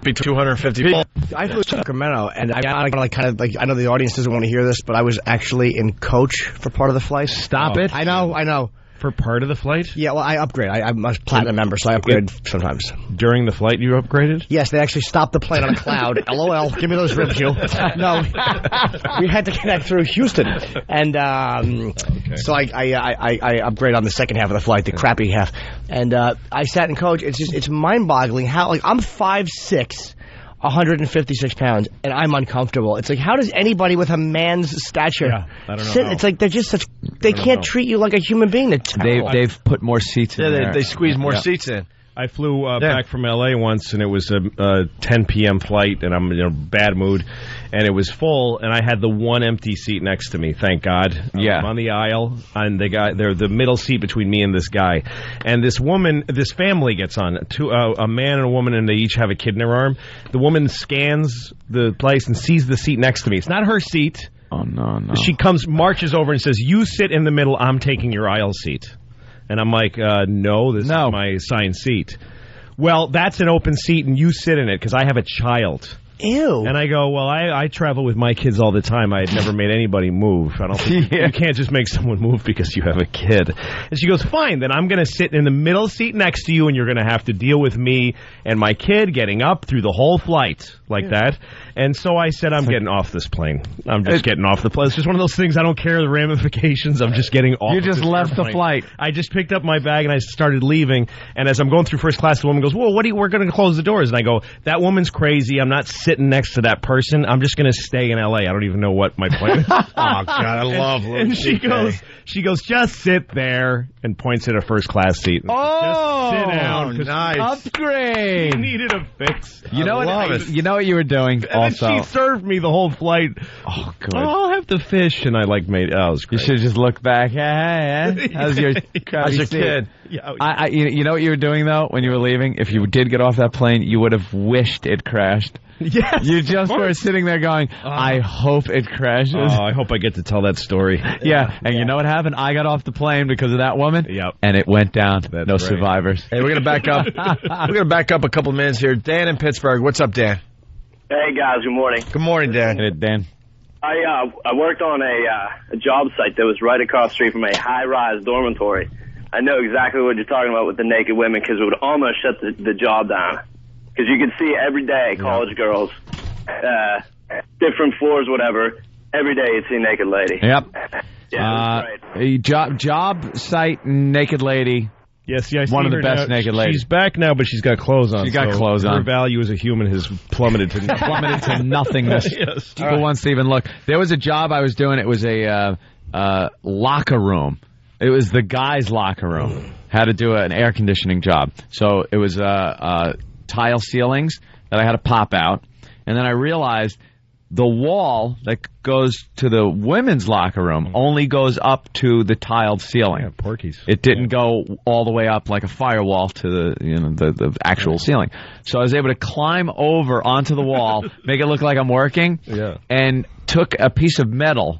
Be 250 people. I flew to Sacramento, and I know the audience doesn't want to hear this, but I was actually in coach for part of the flight. Stop it. I know. For part of the flight? Yeah, well, I upgrade. I'm a platinum member, so I upgrade sometimes. During the flight, you upgraded? Yes, they actually stopped the plane on a cloud. LOL, give me those ribs, you. No, we had to connect through Houston, and so I upgrade on the second half of the flight, the crappy half, and I sat in coach. It's mind-boggling how I'm 5'6". 156 pounds, and I'm uncomfortable. It's like, how does anybody with a man's stature sit? It's like they're just such. They can't treat you like a human being. They've put more seats in there. They squeeze more seats in. I flew back from L.A. once, and it was a 10 p.m. flight, and I'm in a bad mood, and it was full, and I had the one empty seat next to me, thank God. I'm on the aisle, and they're the middle seat between me and this guy. And this family gets on, a man and a woman, and they each have a kid in their arm. The woman scans the place and sees the seat next to me. It's not her seat. Oh, no. She marches over and says, you sit in the middle, I'm taking your aisle seat. And I'm like, no, this is my assigned seat. Well, that's an open seat, and you sit in it, because I have a child. Ew. And I go, well, I travel with my kids all the time. I had never made anybody move. I don't think you can't just make someone move because you have a kid. And she goes, fine, then I'm going to sit in the middle seat next to you, and you're going to have to deal with me and my kid getting up through the whole flight like that. And so I said, I'm getting off this plane. I'm just getting off the plane. It's just one of those things, I don't care the ramifications. I'm just getting off. You just left airplane. the flight. I just picked up my bag and I started leaving. And as I'm going through first class, the woman goes, well, we're going to close the doors. And I go, that woman's crazy. I'm not sitting next to that person. I'm just going to stay in L.A. I don't even know what my plan is. Oh, God, I love Louis And she goes, just sit there, and points at a first class seat. Oh, just sit down. Nice. Upgrade. She needed a fix. You know what you were doing and also. Then she served me the whole flight. Oh, good. Oh, I'll have the fish. And I made, it was great. You should just look back. Hey, how's your kid? Yeah, you know what you were doing, though, when you were leaving? If you did get off that plane, you would have wished it crashed. Yes. You just were sitting there going, I hope it crashes. Oh, I hope I get to tell that story. Yeah, and you know what happened? I got off the plane because of that woman. Yep. And it went down. That's no right. survivors. Hey, we're gonna back up. We're gonna back up a couple minutes here. Dan in Pittsburgh. What's up, Dan? Hey guys, good morning. Good morning, Dan. Hey, Dan. I worked on a job site that was right across the street from a high-rise dormitory. I know exactly what you're talking about with the naked women because it would almost shut the job down. Because you could see every day college girls, different floors, whatever. Every day you'd see a naked lady. Yep. Yeah, a job site naked lady. Yes, I see one of the her best now. naked ladies. She's back now, but she's got clothes on. She's got clothes on. Her value as a human has plummeted to nothingness. Yes. Who wants to even look? There was a job I was doing. It was a locker room. It was the guy's locker room. Had to do an air conditioning job. So it was tile ceilings that I had to pop out. And then I realized the wall that goes to the women's locker room only goes up to the tiled ceiling. Yeah, Porky's. It didn't go all the way up like a firewall to the actual ceiling. So I was able to climb over onto the wall, make it look like I'm working, and took a piece of metal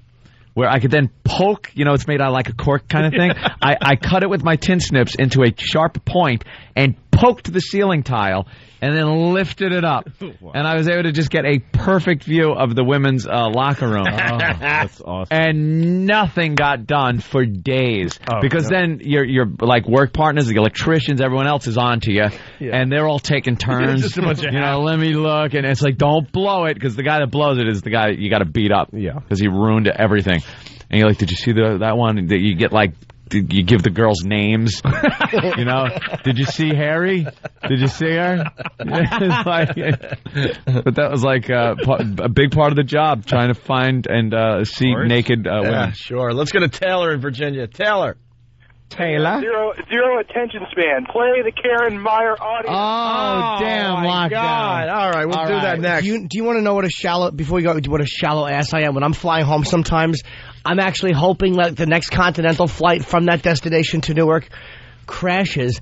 where I could then poke, it's made out of like a cork kind of thing. I cut it with my tin snips into a sharp point and poked the ceiling tile and then lifted it up. Wow. And I was able to just get a perfect view of the women's locker room. Oh, that's awesome. And nothing got done for days. Because then your like work partners, the electricians, everyone else is on to you. Yeah. And they're all taking turns. Just a bunch of let me look. And it's like, don't blow it, because the guy that blows it is the guy you got to beat up. Yeah. Because he ruined everything. And you're like, did you see that one? That you get like, you give the girls names, Did you see Harry? Did you see her? But that was like a big part of the job, trying to find and see naked women. Yeah, sure. Let's go to Taylor in Virginia. Taylor. Zero attention span. Play the Karen Meyer audio. Oh, damn, my God. All right, we'll do that next. Do you want to know what a shallow ass I am? When I'm flying home sometimes, I'm actually hoping that the next continental flight from that destination to Newark crashes,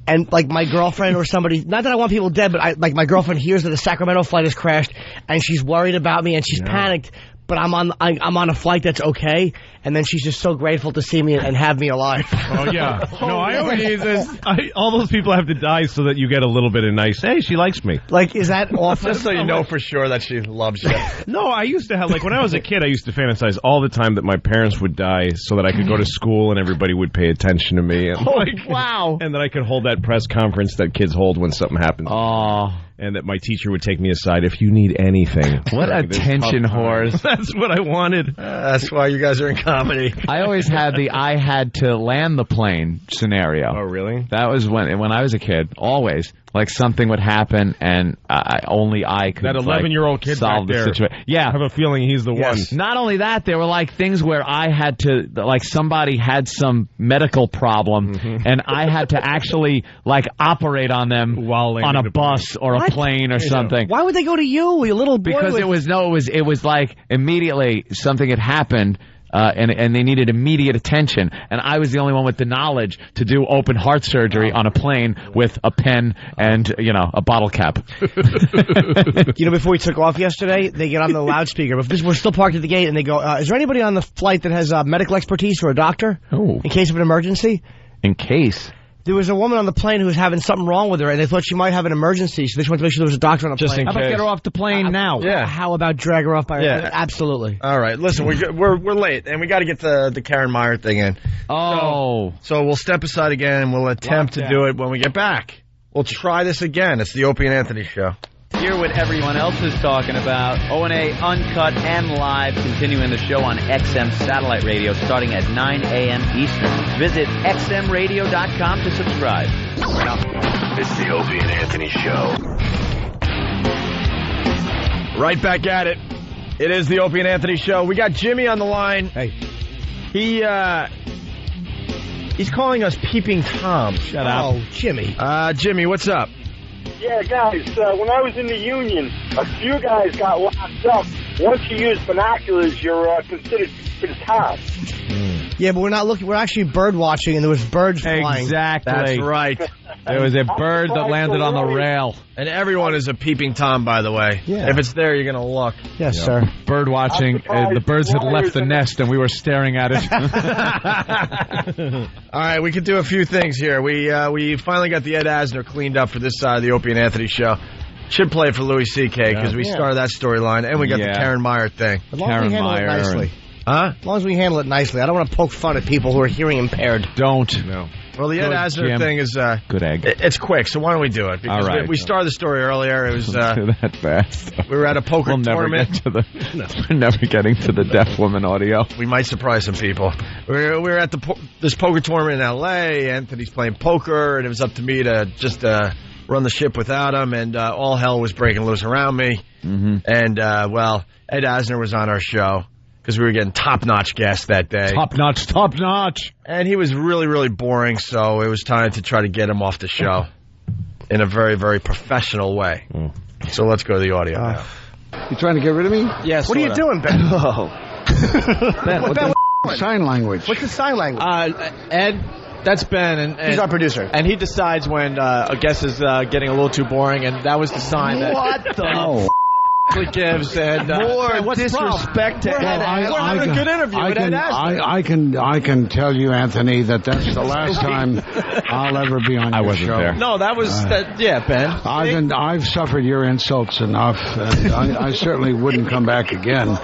and like my girlfriend or somebody, not that I want people dead, but my girlfriend hears that a Sacramento flight has crashed and she's worried about me and she's panicked, but I'm on a flight that's okay, and then she's just so grateful to see me and have me alive. Oh yeah. No, I always all those people have to die so that you get a little bit of nice, hey, she likes me. Like, is that awful? Just so you know for sure that she loves you. No, I used to have, when I was a kid, I used to fantasize all the time that my parents would die so that I could go to school and everybody would pay attention to me. And wow. And that I could hold that press conference that kids hold when something happens. Oh. And that my teacher would take me aside if you need anything. What attention whores. That's what I wanted. That's why you guys are in comedy. I always had I had to land the plane scenario. Oh, really? That was when I was a kid. Always. Like something would happen and only I could that 11-year-old kid solve back the there. situation. Yeah. I have a feeling he's the one. Not only that, there were like things where I had to, like somebody had some medical problem and I had to actually like operate on them on a bus or a plane or something. Why would they go to you little boy? Because it was like immediately something had happened. And they needed immediate attention, and I was the only one with the knowledge to do open heart surgery on a plane with a pen and a bottle cap. Before we took off yesterday, they get on the loudspeaker. But we're still parked at the gate, and they go, "Is there anybody on the flight that has medical expertise or a doctor in case of an emergency?" In case. There was a woman on the plane who was having something wrong with her, and they thought she might have an emergency, so they just wanted to make sure there was a doctor on the plane. How about get her off the plane now? Yeah. How about drag her off by her? Absolutely. All right, listen, we're late, and we got to get the Karen Meyer thing in. Oh. So we'll step aside again, and we'll attempt to do it when we get back. We'll try this again. It's the Opie and Anthony Show. Hear what everyone else is talking about. O&A Uncut and Live, continuing the show on XM Satellite Radio starting at 9 a.m. Eastern. Visit xmradio.com to subscribe. It's the Opie and Anthony Show. Right back at it. It is the Opie and Anthony Show. We got Jimmy on the line. Hey. He's calling us Peeping Tom. Shut up. Oh, Jimmy. Jimmy, what's up? Yeah, guys, when I was in the Union, a few guys got locked up. Once you use binoculars, you're considered Tom. Yeah, but we're not looking. We're actually bird watching, and there was birds flying. Exactly. That's right. There was a bird that landed on the rail. And everyone is a Peeping Tom, by the way. Yeah. If it's there, you're going to look. Yes, sir. Bird watching. The birds had left the nest, and we were staring at it. All right, we could do a few things here. We finally got the Ed Asner cleaned up for this side of the Opie and Anthony Show. Should play for Louis C.K. because we started that storyline, and we got the Karen Meyer thing. As long as we handle it nicely. Huh? As long as we handle it nicely. I don't want to poke fun at people who are hearing impaired. Don't. No. Well, the Ed Asner thing is... good egg. It's quick, so why don't we do it? Because all right. we started the story earlier. It was... Don't do that fast. We were at a poker tournament. We're never getting to the deaf woman audio. We might surprise some people. We were at this poker tournament in L.A. Anthony's playing poker, and it was up to me to just run the ship without him, and all hell was breaking loose around me. Mm-hmm. And, Ed Asner was on our show because we were getting top-notch guests that day. Top-notch. And he was really, really boring, so it was time to try to get him off the show in a very, very professional way. So let's go to the audio now. You trying to get rid of me? Yes. What are you doing, Ben? Ben, sign language. What's the sign language? Ed, that's Ben, and he's our producer. And he decides when a guest is getting a little too boring, and that was the sign that... What the gives and more disrespect to Ed Asner. We're having a good interview with Ed Asner. I can tell you, Anthony, that's the last time I'll ever be on your show. There. No, that was Ben. I've suffered your insults enough, and I certainly wouldn't come back again.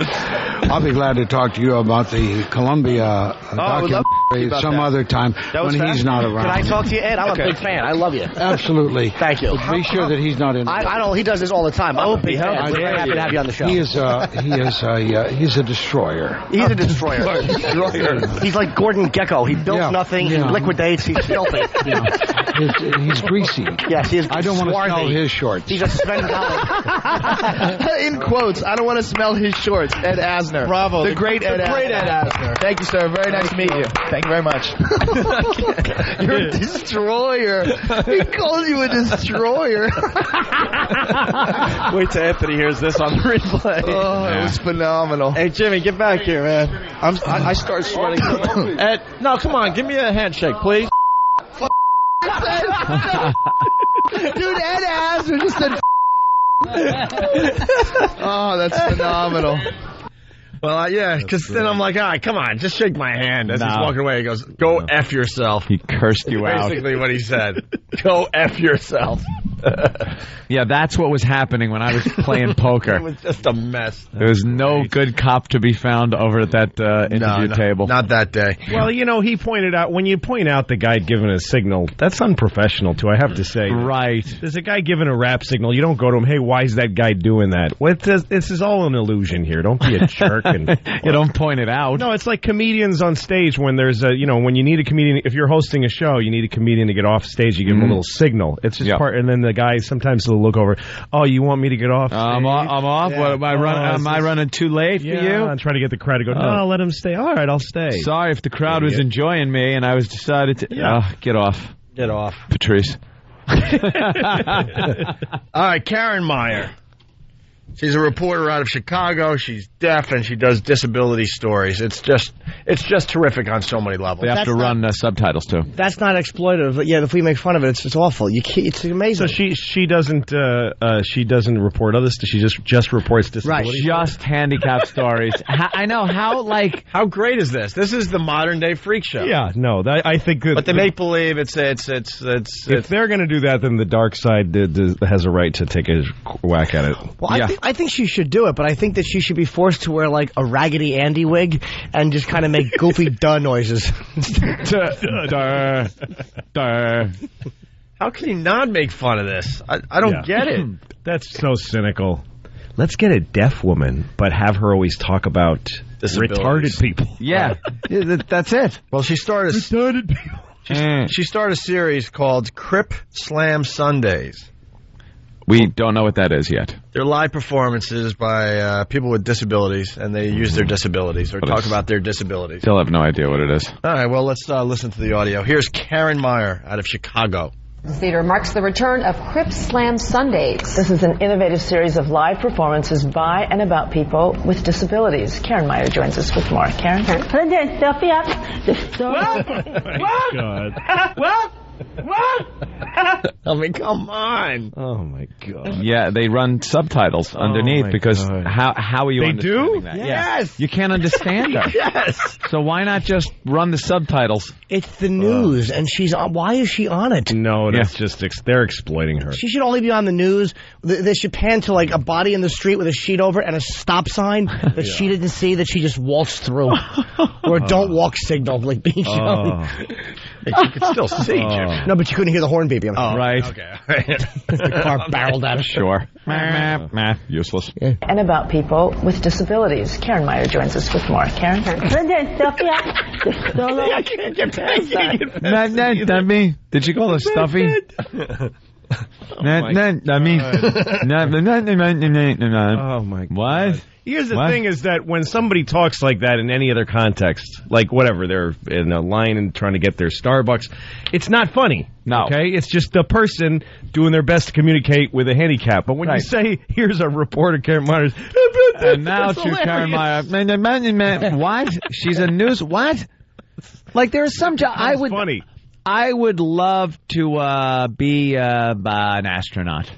I'll be glad to talk to you about the Columbia documentary some other time when he's not around. Can I talk to you, Ed? I'm a big fan. I love you. Absolutely. Thank you. Be sure that he's not in. I know he does this all the time. I'm a big fan. We're happy to have you on the show. He's a destroyer. He's a destroyer. He's like Gordon Gekko. He builds nothing. He liquidates. He's filthy. He's greasy. Yes, he is. I don't want to smell his shorts. He's a Sven in quotes. I don't want to smell his shorts. Ed Asner. Bravo. The great Ed Asner. Thank you, sir. Very nice to meet you. Thank you very much. You're a destroyer. He calls you a destroyer. Wait till Anthony hears this on the replay. Oh, it was phenomenal. Hey, Jimmy, get back here, man. I start sweating. Ed, no, come on. Give me a handshake, please. Dude, Ed Asner just said oh, that's phenomenal. Well, yeah, because then I'm like, all right, come on, just shake my hand. As he's walking away, he goes, go F yourself. He cursed you out. Basically what he said. Go F yourself. Yeah, that's what was happening when I was playing poker. It was just a mess. There was no good cop to be found over at that interview table. Not that day. Well, he pointed out, when you point out the guy giving a signal, that's unprofessional, too, I have to say. Right. There's a guy giving a rap signal. You don't go to him, hey, why is that guy doing that? This is all an illusion here. Don't be a jerk. You don't point it out. No, it's like comedians on stage when there's when you need a comedian, if you're hosting a show, you need a comedian to get off stage, you give him a little signal. It's just part, and then the guy sometimes will look over, oh, you want me to get off stage? I'm off? Yeah. What, am I running too late for you? I'm trying to get the crowd to go, no, let him stay. All right, I'll stay. Sorry if the crowd was enjoying me and I was decided to... get off. Get off. Patrice. All right, Karen Meyer. She's a reporter out of Chicago. She's deaf, and she does disability stories. It's just terrific on so many levels. They have to run subtitles, too. That's not exploitive. But yeah, if we make fun of it, it's awful. It's amazing. So she doesn't report others. She just reports disability. Right. Just handicap stories. I know how great is this? This is the modern day freak show. Yeah, no, I think that. But they make believe it's. If they're going to do that, then the dark side has a right to take a whack at it. Well, yeah. I think she should do it, but I think that she should be forced to wear like a Raggedy Andy wig and just kind of make goofy duh noises. Duh. How can you not make fun of this? I don't get it. That's so cynical. Let's get a deaf woman, but have her always talk about retarded people. Yeah, that's it. Well, she started retarded people. She started a series called Crip Slam Sundays. We don't know what that is yet. They're live performances by people with disabilities, and they use their disabilities or talk about their disabilities. Still have no idea what it is. All right, well, let's listen to the audio. Here's Karen Meyer out of Chicago. The theater marks the return of Crip Slam Sundays. This is an innovative series of live performances by and about people with disabilities. Karen Meyer joins us with more. Karen? What? I mean, come on. Oh, my God. Yeah, they run subtitles underneath because how are you understanding that? Yes. You can't understand her. Yes. So why not just run the subtitles? It's the news, and she's on. Why is she on it? No, that's just they're exploiting her. She should only be on the news. They should pan to like a body in the street with a sheet over it and a stop sign that she didn't see that she just waltzed through, or a don't walk signal like being shown. You could still see, Jim. No, but you couldn't hear the horn beeping. Right. Okay. The car barreled out of Sure. Useless. And about people with disabilities. Karen Meyer joins us with more. Karen? I can't get past that. Not me. Did you call her Stuffy? Oh, my God. What? Here's the thing is that when somebody talks like that in any other context, like whatever, they're in a line and trying to get their Starbucks, it's not funny. No. Okay? It's just the person doing their best to communicate with a handicap. But when you say, here's a reporter, Karen Myers, and now to Karen Meyer. What? She's a news... What? Like, there's some job... funny. I would love to be an astronaut.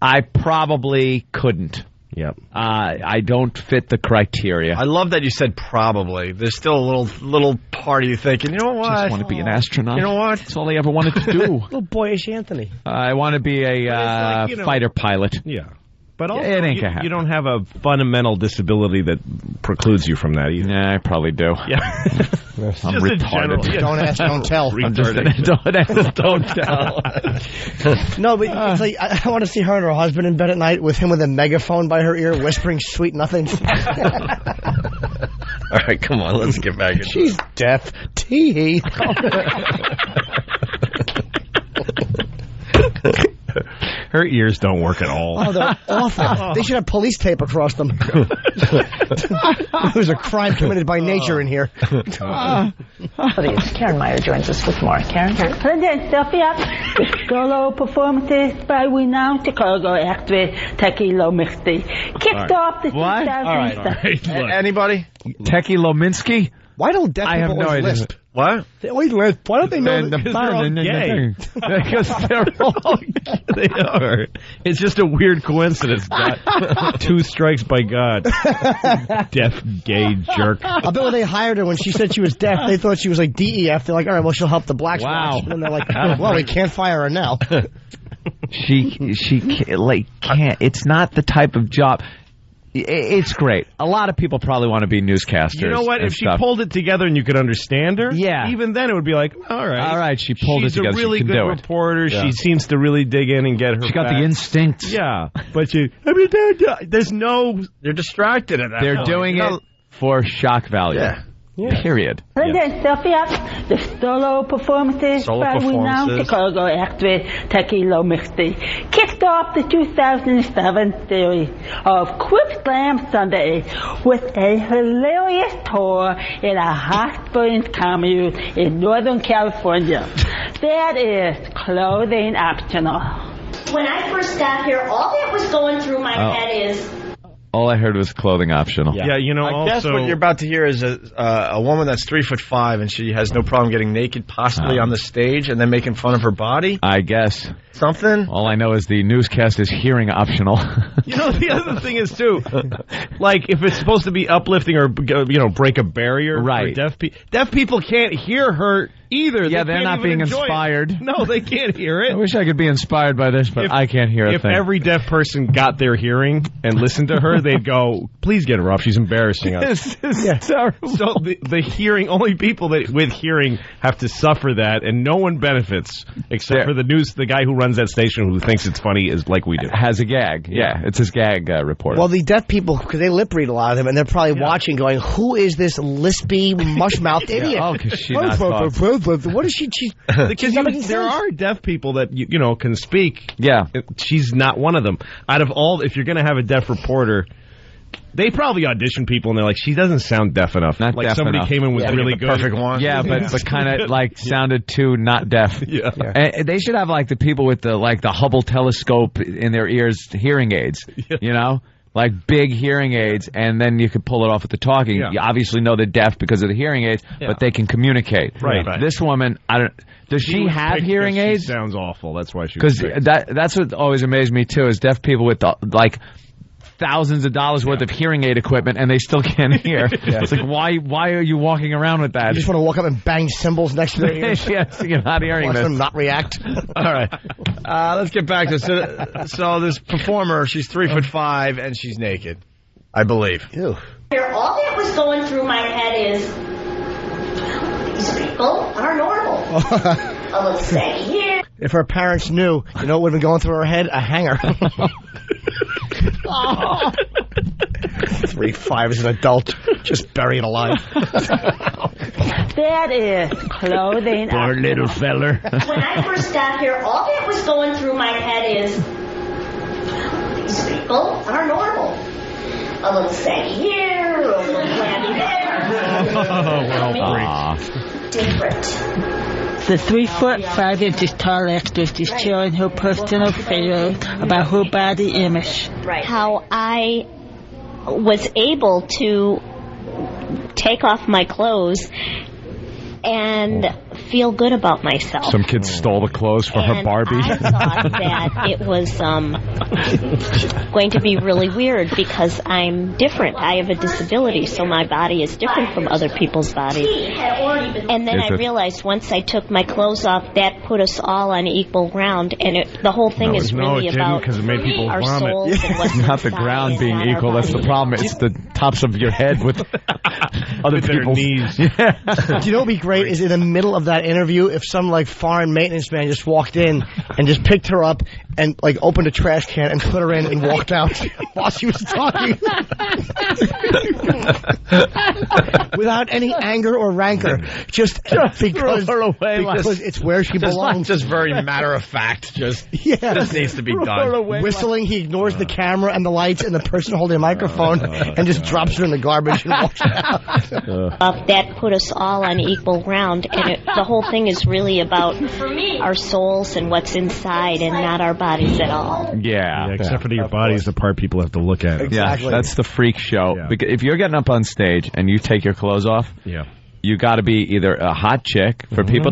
I probably couldn't. Yep. I don't fit the criteria. I love that you said probably. There's still a little part of you thinking, you know what? I just want to be an astronaut. You know what? That's all I ever wanted to do. Little boyish Anthony. I want to be a fighter pilot. Yeah. But also, it ain't gonna happen. You don't have a fundamental disability that precludes you from that either. Yeah, I probably do. Yeah. I'm retarded. Don't ask, don't tell. I'm just don't ask, don't tell. No, but it's like, I want to see her and her husband in bed at night with him with a megaphone by her ear whispering sweet nothings. All right, come on, let's get back into She's deaf. Tee. Her ears don't work at all. Oh, they're awful. They should have police tape across them. There's a crime committed by nature in here. Karen Meyer joins us with more. Karen? Solo performances by renowned Chicago actor Techie Lominsky kicked off the 2000s. All right. Anybody? Techie Lominsky? Why don't deaf people always lisp? What? They always lisp. Why don't they know that? Because they're all gay. Because they're all gay. They are. It's just a weird coincidence. Two strikes by God. Deaf, gay jerk. I bet when they hired her, when she said she was deaf, they thought she was like DEF. They're like, all right, well, she'll help the blacks. Wow. And they're like, well, we can't fire her now. She can't. It's not the type of job. It's great. A lot of people probably want to be newscasters. You know what? If she pulled it together and you could understand her, even then it would be like, all right. She pulled it together. She's a really she can good do reporter. Yeah. She seems to really dig in and get her. She got the instincts. Yeah, but there's no. They're distracted at that They're point. doing it for shock value. Yeah. Period. The solo performances by renowned Chicago actor Techie Lominsky kicked off the 2007 series of Crip Slam Sunday with a hilarious tour in a hot springs commune in Northern California. That is clothing optional. When I first got here, all that was going through my head is... All I heard was clothing optional. Yeah, you know, I guess what you're about to hear is a woman that's 3'5" and she has no problem getting naked, possibly on the stage, and then making fun of her body. I guess. Something? All I know is the newscast is hearing optional. You know, the other thing is, too, like, if it's supposed to be uplifting or, you know, break a barrier for deaf people can't hear her either. Yeah, they're not being inspired. No, they can't hear it. I wish I could be inspired by this, but I can't hear a thing. If every deaf person got their hearing and listened to her, they'd go, please get her off. She's embarrassing us. This is terrible. So the hearing, only people with hearing have to suffer that, and no one benefits except for the guy who runs that station who thinks it's funny is like we do. Has a gag. Yeah, it's his gag report. Well, the deaf people, because they lip read a lot of them, and they're probably watching going, who is this lispy, mush-mouthed idiot? Oh, because she's not talking. What is she? Because there are deaf people that you know can speak. Yeah, she's not one of them. Out of all, if you're going to have a deaf reporter, they probably audition people and they're like, she doesn't sound deaf enough. Not like deaf somebody enough. came in with really good. Perfect one. Yeah, but kind of like sounded too not deaf. Yeah. And they should have like the people with the Hubble telescope in their ears, hearing aids. You know. Like big hearing aids, and then you could pull it off with the talking. Yeah. You obviously know they're deaf because of the hearing aids, but they can communicate. Right. This woman, I don't. Does she have hearing aids? She sounds awful. That's why she. Because that's what always amazed me too is deaf people with like thousands of dollars worth of hearing aid equipment and they still can't hear. It's like why are you walking around with that? You just want to walk up and bang cymbals next to their ears. Yes, you're not hearing Watch this. them not react. All right. Let's get back to it. So this performer, she's 3'5" and she's naked, I believe. Ew. All that was going through my head is, these people are normal. Let's say here. If her parents knew, you know what would have been going through her head? A hanger. 3'5" as an adult, just buried alive. That is clothing. Poor little feller. When I first got here, all that was going through my head is, these people are normal. A little saggy here, a little flabby there. Different. The 3'5" tall actress is sharing her personal feelings about her body image. Right. How I was able to take off my clothes and feel good about myself. Some kid stole the clothes for her Barbie. I thought that it was going to be really weird because I'm different. I have a disability, so my body is different from other people's bodies. And then I realized once I took my clothes off, that put us all on equal ground, and the whole thing is really about it made people our vomit. souls and what's Not the ground being equal. That's the problem. It's the tops of your head with other people's knees. Do you know what would be great is in the middle of that interview if some like foreign maintenance man just walked in and just picked her up and like opened a trash can and put her in and walked out while she was talking without any anger or rancor, just because throw her away because it's where she belongs. Just very matter of fact. Just this needs to be done. Whistling, he ignores the camera and the lights and the person holding a microphone and just drops her in the garbage and walks out. That put us all on equal ground, and the whole thing is really about our souls and what's inside and not our bodies at all. Yeah, except for your body is the part people have to look at. Exactly. Yeah, that's the freak show. Yeah. Because if you're getting up on stage and you take your clothes off, you got to be either a hot chick for people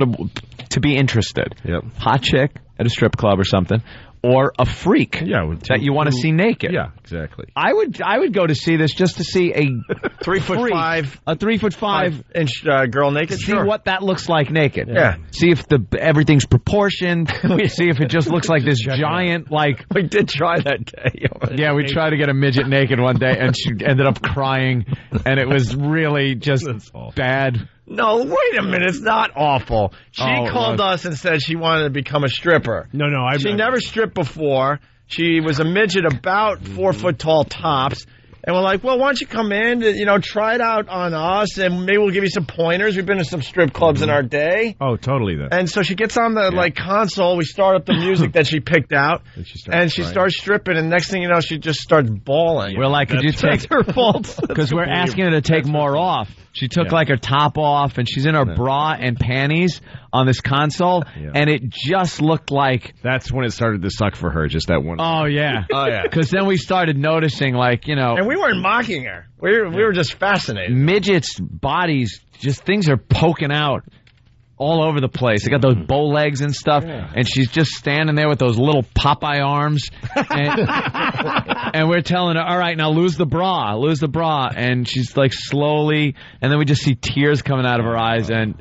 to be interested. Hot chick at a strip club or something. Or a freak that you want to see naked. Yeah, exactly. I would go to see this just to see a 3'5", a 3'5" girl naked. See what that looks like naked. Yeah. See if everything's proportioned. See if it just looks like this giant like. We did try that day. Yeah, we tried to get a midget naked one day, and she ended up crying, and it was really just bad. No, wait a minute. It's not awful. She called us and said she wanted to become a stripper. No, she never stripped before. She was a midget about 4 foot tall tops. And we're like, well, why don't you come in, try it out on us, and maybe we'll give you some pointers. We've been to some strip clubs in our day. Oh, totally. And so she gets on the console. We start up the music that she picked out, and she starts stripping. And next thing you know, she just starts bawling. We're like, could you take her fault? Because we're asking her to take more off. She took like her top off, and she's in her bra and panties on this console, and it just looked like... That's when it started to suck for her, just that one. Oh, yeah. Oh, yeah. Because then we started noticing, And we weren't mocking her. We were just fascinated. Midgets' bodies, just things are poking out all over the place. They got those bow legs and stuff, and she's just standing there with those little Popeye arms, and we're telling her, all right, now lose the bra, and she's like slowly, and then we just see tears coming out of her eyes, and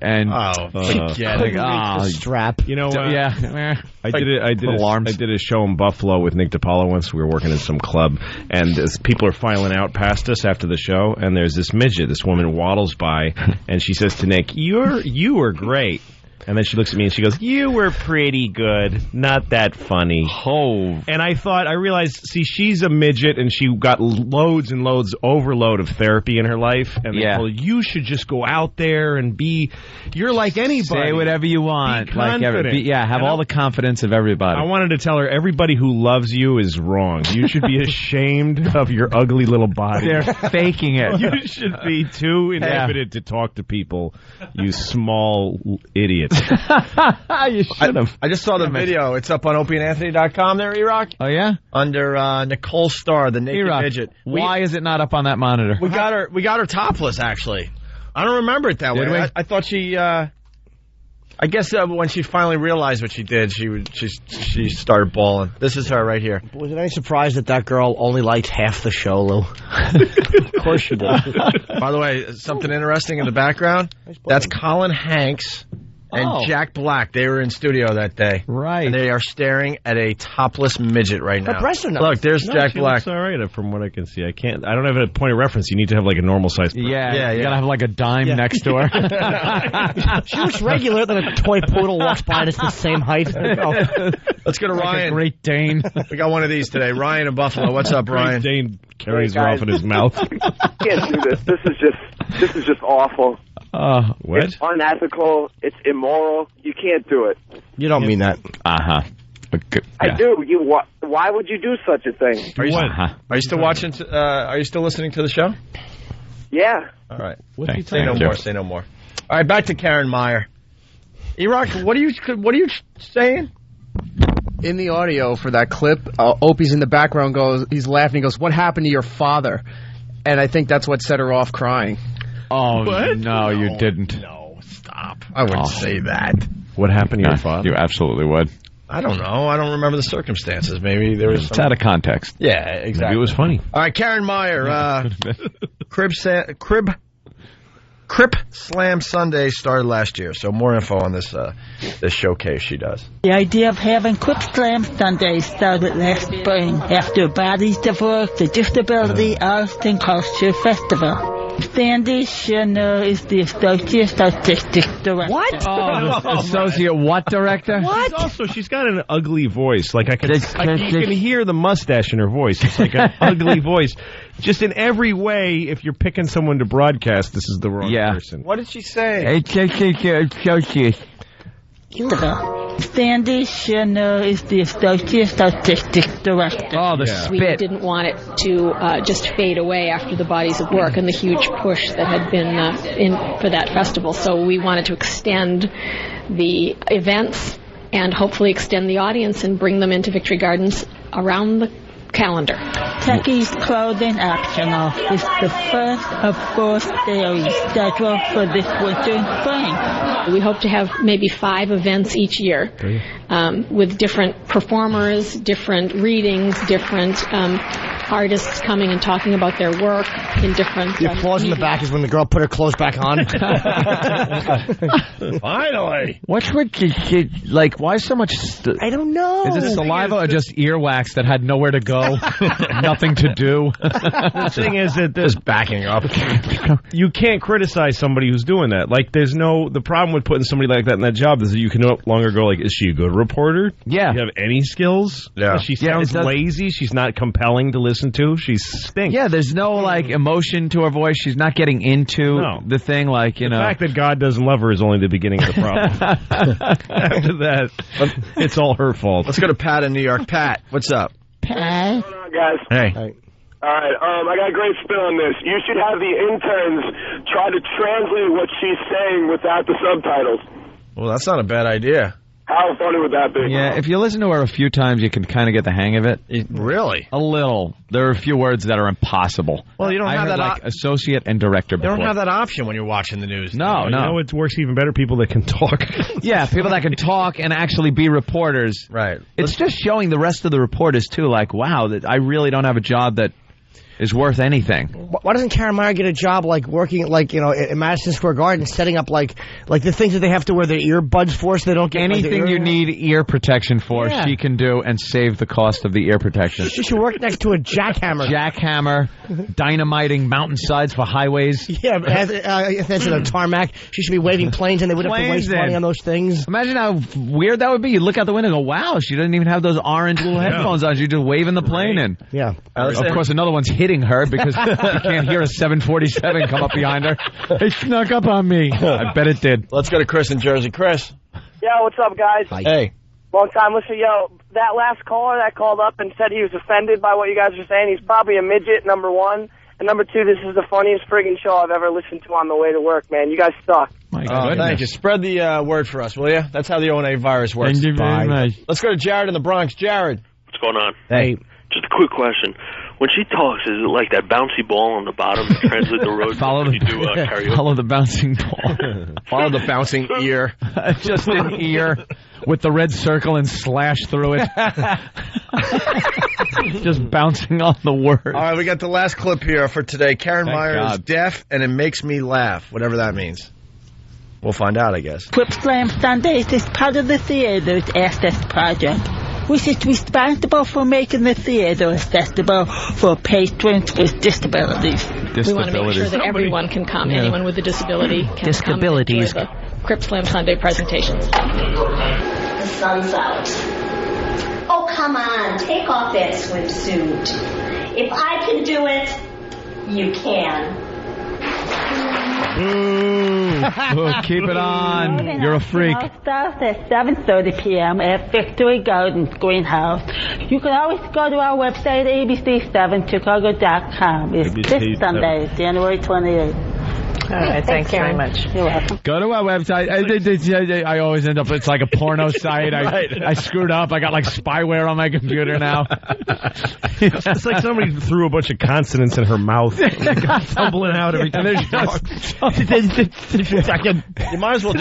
strap. You know, I I did a show in Buffalo with Nick DiPaolo once. We were working in some club, and as people are filing out past us after the show, and there's this midget, this woman waddles by, and she says to Nick, "You were great." And then she looks at me and she goes, "You were pretty good. Not that funny." Oh. And I realized, see, she's a midget and she got loads and loads, overload of therapy in her life. And they told her, you should just go out there and you're like anybody. Say whatever you want. Be confident. Have all the confidence of everybody. I wanted to tell her, everybody who loves you is wrong. You should be ashamed of your ugly little body. They're faking it. You should be too inhibited to talk to people, you small idiot. You should have. I just saw the video. It's up on opieandanthony.com there, E-Rock. Oh, yeah? Under Nicole Starr, the naked midget. Why is it not up on that monitor? We got her topless, actually. I don't remember it that way. I thought she... I guess when she finally realized what she did, she started bawling. This is her right here. Was it any surprise that girl only liked half the show, Lou? Of course she did. By the way, something interesting in the background. That's Colin Hanks and Jack Black. They were in studio that day. Right. And they are staring at a topless midget right now. Her breasts are nice. Look, there's Jack Black. Looks all right from what I can see. I don't have a point of reference. You need to have like a normal size person. Yeah. You gotta have like a dime next to her. She looks regular, then a toy poodle walks by and it's the same height. Let's go to Ryan. Great Dane. We got one of these today. Ryan in Buffalo. What's up, Ryan? Great Dane carries her off in his mouth. Can't do this. This is just awful. What? It's unethical. It's immoral. You can't do it. You don't mean that. Uh-huh. I do. Why would you do such a thing? Are you still watching? Are you still listening to the show? Yeah. All right. Say no more. Say no more. All right. Back to Karen Meyer. E-Rock, what are you saying? In the audio for that clip, Opie's in the background he's laughing. He goes, "What happened to your father?" And I think that's what set her off crying. Oh, what? No, you didn't. No, stop. I wouldn't say that. What happened to your father? You absolutely would. I don't know. I don't remember the circumstances. Maybe there was It's out of context. Yeah, exactly. Maybe it was funny. All right, Karen Meyer. Crip Slam Sunday started last year, so more info on this showcase she does. The idea of having Crip Slam Sundays started last spring after Bodies Diverse, the Disability Arts and Culture Festival. Sandy Shinner is the Associate Artistic Director. What? Associate what director? What? She's got an ugly voice. Like you can hear the mustache in her voice. It's like an ugly voice. Just in every way, if you're picking someone to broadcast, this is the wrong person. What did she say? Associate. Sandy Shinner is the Associate Artistic Director. Oh, the We spit. didn't want it to just fade away after the Bodies of Work and the huge push that had been in for that festival. So we wanted to extend the events and hopefully extend the audience and bring them into Victory Gardens around the calendar. Techies Clothing Optional is the first of 4 series scheduled for this winter and spring. We hope to have maybe 5 events each year with different performers, different readings, different artists coming and talking about their work in different... The applause in the back is when the girl put her clothes back on. Finally! What's with like? Why so much? I don't know. Is it saliva or just earwax that had nowhere to go, nothing to do? The thing is that just backing up. You can't criticize somebody who's doing that. Like, the problem with putting somebody like that in that job is that you can no longer go like, is she a good reporter? Yeah. Do you have any skills? Yeah. She sounds lazy. She's not compelling to listen listen to. She stinks. Yeah, there's no like emotion to her voice. She's not getting into the thing. Like the fact that God doesn't love her is only the beginning of the problem. After that, it's all her fault. Let's go to Pat in New York. Pat, what's up? Pat. What's going on, guys? Hey. All right, I got a great spin on this. You should have the interns try to translate what she's saying without the subtitles. Well, that's not a bad idea. How funny would that be? Yeah, if you listen to her a few times, you can kind of get the hang of it. Really? A little. There are a few words that are impossible. Well, you don't have heard, that like associate and director. You don't have that option when you're watching the news. No. You know, it works even better. People that can talk. Yeah, people that can talk and actually be reporters. Right. It's just showing the rest of the reporters too. Like, wow, that I really don't have a job that is worth anything. Why doesn't Karen Meyer get a job like working like in Madison Square Garden, setting up like the things that they have to wear their earbuds for so they don't get anything you need ear protection for? Yeah. She can do and save the cost of the ear protection. She should work next to a jackhammer. Dynamiting mountainsides for highways. Yeah, if that's in a tarmac, she should be waving planes and they would have to waste money on those things. Imagine how weird that would be. You look out the window and go, wow, she doesn't even have those orange little headphones on. She's just waving the plane in. Yeah. Of course, another one's hitting her because you can't hear a 747 come up behind her. It snuck up on me. I bet it did. Let's go to Chris in Jersey. Chris. Yo, what's up, guys? Hi. Hey. Long time listener. Yo, that last caller that called up and said he was offended by what you guys are saying, he's probably a midget, number one. And number two, this is the funniest friggin' show I've ever listened to on the way to work, man. You guys suck. Thank you. Spread the word for us, will you? That's how the O&A virus works. Thank you very much. Let's go to Jared in the Bronx. Jared. What's going on? Hey. Just a quick question. When she talks, is it like that bouncy ball on the bottom to translate the road when you do karaoke? Follow the bouncing ball. Follow the bouncing ear. Just an ear with the red circle and slash through it. Just bouncing on the word. All right, we got the last clip here for today. Karen Meyer is deaf, and it makes me laugh, whatever that means. We'll find out, I guess. Quip Slam Sundays is part of the theater's Access Project, which is responsible for making the theater accessible for patrons with disabilities. We want to make sure that everyone can come. Anyone with a disability can come and enjoy the Quip Slam Sunday presentations. The sun's out. Oh, come on. Take off that swimsuit. If I can do it, you can. Keep it on. You're a freak. Starts at 7:30 p.m. at Victory Gardens Greenhouse. You can always go to our website, abc7chicago.com. It's this Sunday, January 28th. All right, thanks very much. You're welcome. Go to our website. I always end up, it's like a porno site. I screwed up. I got like spyware on my computer now. It's like somebody threw a bunch of consonants in her mouth. Tumbling out every time. You might as well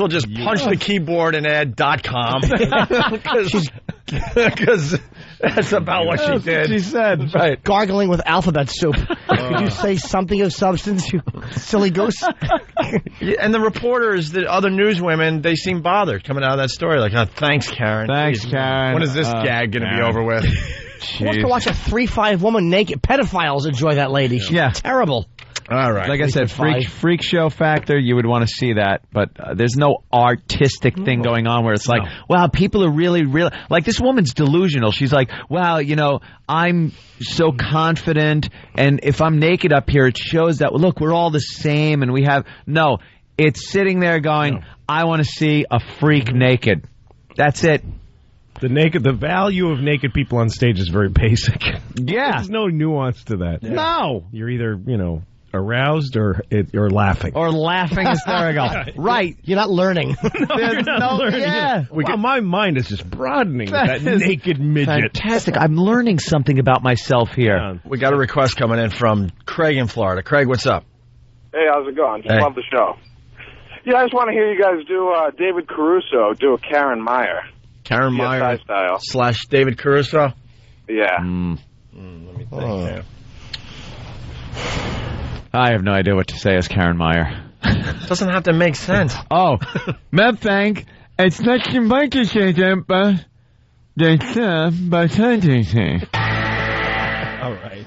just punch the keyboard and add .com because that's about what she did. She said, right. Gargling with alphabet soup. Could you say something of substance, you silly goose? And the reporters, the other newswomen, they seem bothered coming out of that story. Like, oh, thanks, Karen. Thanks, Karen. When is this gag going to be over with? Who wants to watch a 3'5" woman naked? Pedophiles enjoy that lady. She's terrible. All right. Like I said, freak show factor, you would want to see that. But there's no artistic thing going on where it's like, wow, people are really... Like, this woman's delusional. She's like, wow, I'm so confident, and if I'm naked up here, it shows that, look, we're all the same, and we have... No, it's sitting there going, I want to see a freak naked. That's it. The value of naked people on stage is very basic. Yeah. There's no nuance to that. Yeah. No. You're either, aroused or laughing. Or laughing hysterical. Right. You're not learning. You're not learning. Yeah. My mind is just broadening with that naked midget. Fantastic. I'm learning something about myself here. Yeah. We got a request coming in from Craig in Florida. Craig, what's up? Hey, how's it going? Just love the show. Yeah, I just want to hear you guys do David Caruso do a Karen Meyer. Karen Meyer style. / David Caruso? Yeah. Let me think here. I have no idea what to say as Karen Meyer. Doesn't have to make sense. Oh, Mephank, it's not about to say that, but that's all right.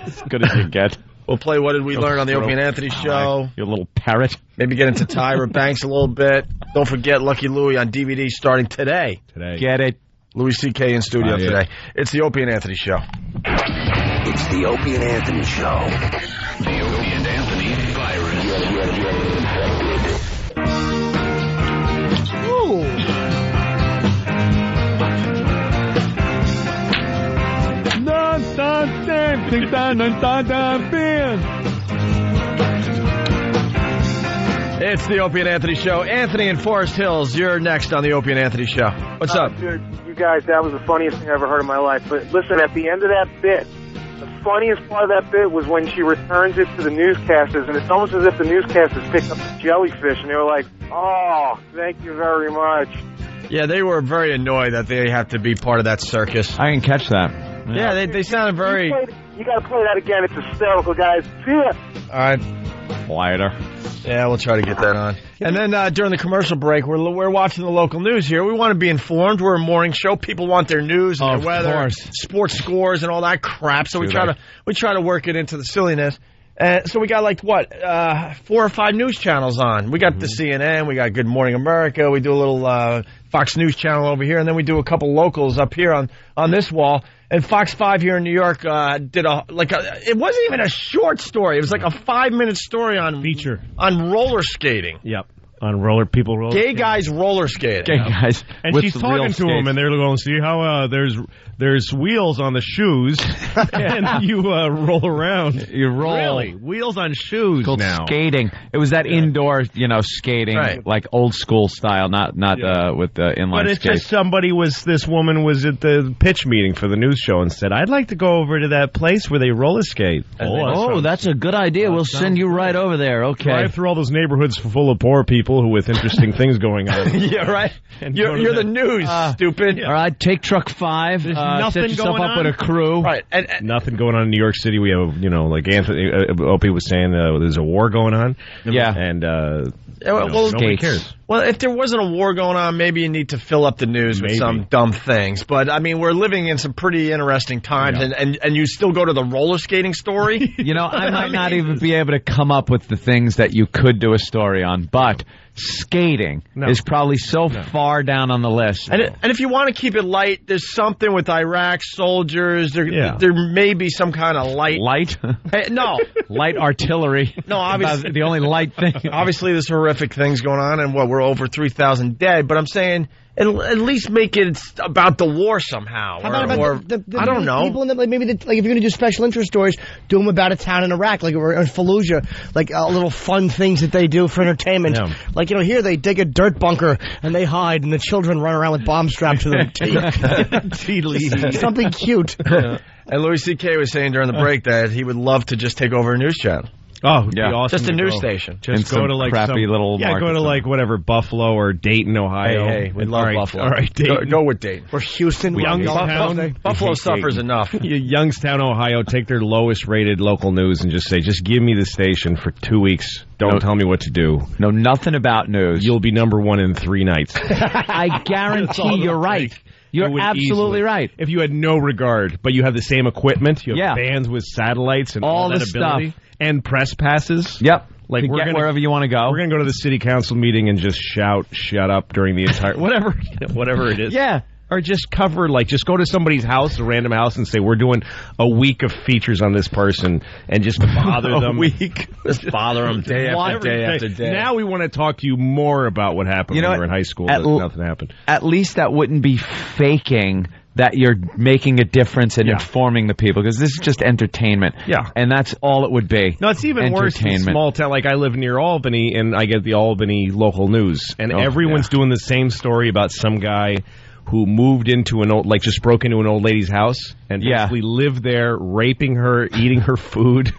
As good as you get. We'll play What Did We Learn on the Opie and Anthony Show. You little parrot. Maybe get into Tyra Banks a little bit. Don't forget Lucky Louie on DVD starting today. Get it. Louis C.K. in studio today. It's the Opie and Anthony Show. It's the Opie and Anthony Show. The Opie and Anthony virus. It's the Opie and Anthony Show. Anthony in Forest Hills, you're next on the Opie and Anthony Show. What's up? Dude, you guys, that was the funniest thing I ever heard in my life. But listen, at the end of that bit, the funniest part of that bit was when she returns it to the newscasters, and it's almost as if the newscasters picked up the jellyfish, and they were like, "Oh, thank you very much." Yeah, they were very annoyed that they have to be part of that circus. I didn't catch that. Yeah, they sounded very... You got to play that again. It's hysterical, guys. See ya. All right. Quieter. Yeah, we'll try to get that on. And then during the commercial break, we're watching the local news here. We want to be informed. We're a morning show. People want their news and their weather, sports scores, and all that crap. So we try to work it into the silliness. So we got 4 or 5 news channels on. We got the CNN. We got Good Morning America. We do a little Fox News channel over here, and then we do a couple locals up here on this wall. And Fox 5 here in New York did it wasn't even a short story. It was like a 5-minute story on roller skating. Yep. On roller Gay guys roller skating. Gay guys. And she's talking to him, and they're going, see how there's wheels on the shoes, and you roll around. You roll. Really? Wheels on shoes called now. Skating. It was that indoor, skating, like old school style, not with the inline But it's skates. just this woman was at the pitch meeting for the news show and said, I'd like to go over to that place where they roller skate. That's a good idea. We'll send you right over there. Okay. Drive through all those neighborhoods full of poor people who with interesting things going on. Yeah, right. You're the news, stupid. All right, take truck 5. Nothing set yourself going up on with a crew. Right. And nothing going on in New York City. We have, like Anthony, Opie was saying, there's a war going on. Yeah. And, nobody cares. Well, if there wasn't a war going on, maybe you need to fill up the news with some dumb things. But, I mean, we're living in some pretty interesting times, and you still go to the roller skating story? I might not even be able to come up with the things that you could do a story on, but skating is probably far down on the list. And if you want to keep it light, there's something with Iraq soldiers. There may be some kind of light. Light? Hey, no. Light artillery. No, obviously. The only light thing. Obviously, there's horrific things going on, and we're over 3,000 dead, but I'm saying at least make it about the war somehow. How about the I don't know. People in if you're going to do special interest stories, do them about a town in Iraq, or in Fallujah, little fun things that they do for entertainment. Yeah. Here they dig a dirt bunker and they hide, and the children run around with bombs strapped to them. Something cute. Yeah. And Louis C.K. was saying during the break that he would love to just take over a news channel. Oh, it'd be awesome. Just a news station. Just go to crappy little market. Go to whatever, Buffalo or Dayton, Ohio. Hey, we love Buffalo. All right, Dayton. Go with Dayton. Or Houston. Youngstown. Buffalo suffers enough. Youngstown, Ohio, take their lowest rated local news and just say, just give me the station for 2 weeks. Don't tell me what to do. Know nothing about news. You'll be number 1 in 3 nights. I guarantee you're right. You're absolutely right. If you had no regard, but you have the same equipment, you have bands with satellites and all that the ability, stuff. And press passes. Yep. We're gonna, wherever you want to go. We're going to go to the city council meeting and just shout, shut up during the entire... whatever it is. Yeah. Or just cover, just go to somebody's house, a random house, and say, we're doing a week of features on this person, and just bother them. A week? Just bother them day after day after day. Now we want to talk to you more about what happened when we were in high school, but nothing happened. At least that wouldn't be faking that you're making a difference and informing the people, because this is just entertainment. Yeah. And that's all it would be. No, it's even worse in small town. I live near Albany, and I get the Albany local news, and everyone's doing the same story about some guy who moved into just broke into an old lady's house and basically lived there, raping her, eating her food,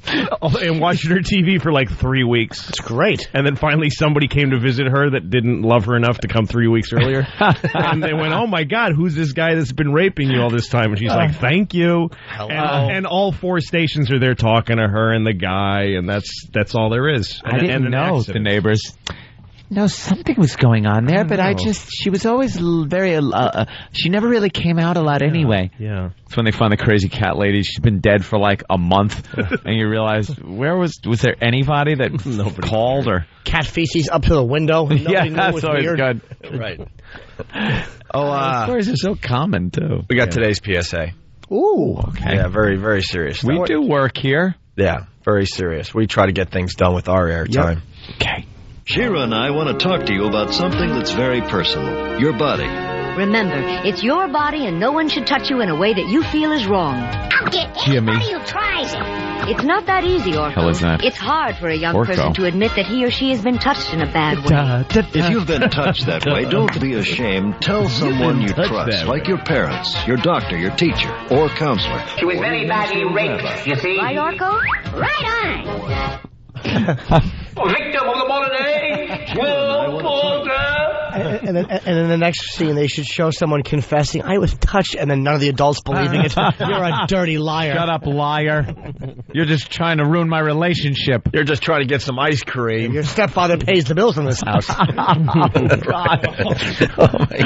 and watching her TV for 3 weeks. That's great. And then finally somebody came to visit her that didn't love her enough to come 3 weeks earlier. And they went, oh my God, who's this guy that's been raping you all this time? And she's like, thank you. Hello. And all 4 stations are there talking to her and the guy, and that's all there is. I didn't know the neighbors. No, something was going on there, but she was always very, she never really came out a lot anyway. Yeah. It's when they find the crazy cat lady. She's been dead for like a month, and you realize, was there anybody that called or? Cat feces up to the window. Nobody knew it was always weird. good. Right. Stories are so common, too. We got today's PSA. Ooh. Okay. Yeah, very, very serious. We do work here. Yeah, very serious. We try to get things done with our airtime. Yep. Okay. Shira and I want to talk to you about something that's very personal. Your body. Remember, it's your body and no one should touch you in a way that you feel is wrong. I'll get anybody who tries it. It's not that easy, Orko. Hell is that? It's hard for a young person to admit that he or she has been touched in a bad way. If you've been touched that way, don't be ashamed. Tell someone you trust, like your parents, your doctor, your teacher, or counselor. She was very badly raped, you see. Right, Orko? Right on. Victim of the modern age. And in the next scene, they should show someone confessing, I was touched, and then none of the adults believing it. You're a dirty liar. Shut up, liar. You're just trying to ruin my relationship. You're just trying to get some ice cream. Your stepfather pays the bills in this house. Oh, God. Oh, my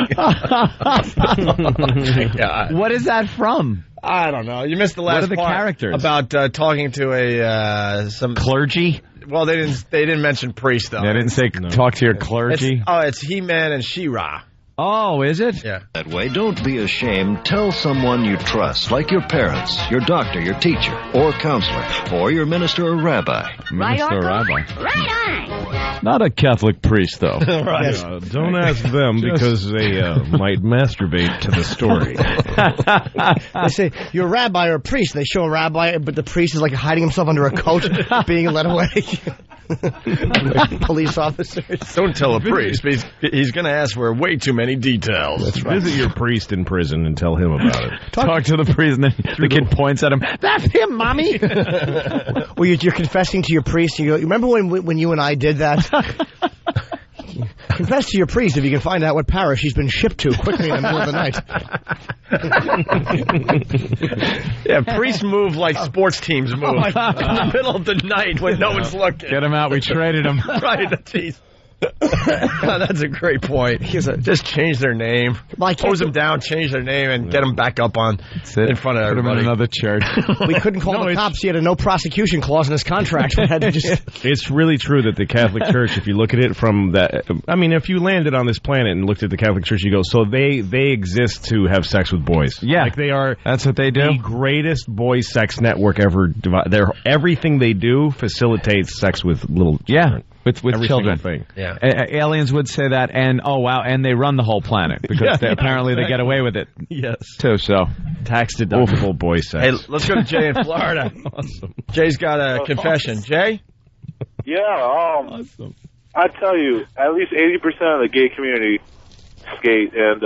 God. What is that from? I don't know. You missed the last part. What are the characters? About talking to some clergy. Well, they didn't mention priest though. They didn't say talk to your clergy. It's He-Man and She-Ra. Oh, is it? Yeah. That way, don't be ashamed. Tell someone you trust, like your parents, your doctor, your teacher, or counselor, or your minister or rabbi. Minister or rabbi. Right on. Not a Catholic priest, though. Right. Yes. Don't ask them because they might masturbate to the story. They say, you're a rabbi or a priest. They show a rabbi, but the priest is like hiding himself under a coat, being led away. Police officers. Don't tell a priest. He's going to ask for way too many details. That's right. Visit your priest in prison and tell him about it. Talk to the priest, and then the kid points at him. That's him, Mommy. Well, you're confessing to your priest. You go, remember when you and I did that? Confess to your priest if you can find out what parish he's been shipped to quickly in the middle of the night. Yeah, priests move like sports teams move. In the middle of the night when no one's looking. Get him out. We traded him. Right, jeez. That's a great point. Just change their name. Hose them down, change their name, and get them back up in front of everybody. Put them in another church. We couldn't call the cops. He had a no prosecution clause in his contract. It's really true that the Catholic Church, if you look at it from that, I mean, if you landed on this planet and looked at the Catholic Church, you go, so they exist to have sex with boys. Yeah. Like they are. That's what they do. The greatest boy sex network ever. Everything they do facilitates sex with little children. With children. Thing. Yeah. Aliens would say that, and and they run the whole planet because apparently they get away with it. Yes. Too, so tax deductible boy sex. Hey, let's go to Jay in Florida. Awesome. Jay's got a confession. Jay? Yeah, awesome. I tell you, at least 80% of the gay community skate, and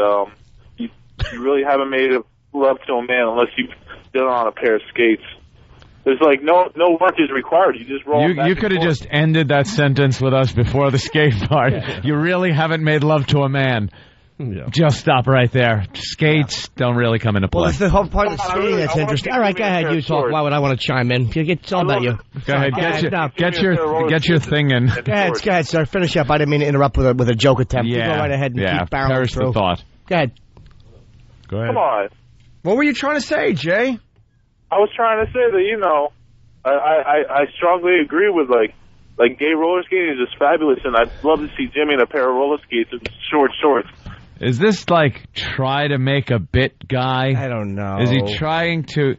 you really haven't made love to a man unless you've done on a pair of skates. There's like no work is required. You just roll. You could have just ended that sentence with us before the skate part. Yeah. You really haven't made love to a man. Yeah. Just stop right there. Skates don't really come into play. Well, it's the whole part of the skating that's interesting. All right, go ahead. You talk. Why would I want to chime in? It's all about you. Go ahead. Get your thing in. Go ahead, sir. Finish up. I didn't mean to interrupt with a joke attempt. Yeah. You go right ahead and keep barreling perish through. the thought. Go ahead. Come on. What were you trying to say, Jay? I was trying to say that, I strongly agree with, like gay roller skating is just fabulous, and I'd love to see Jimmy in a pair of roller skates and short shorts. Is this, try to make a bit guy? I don't know. Is he trying to...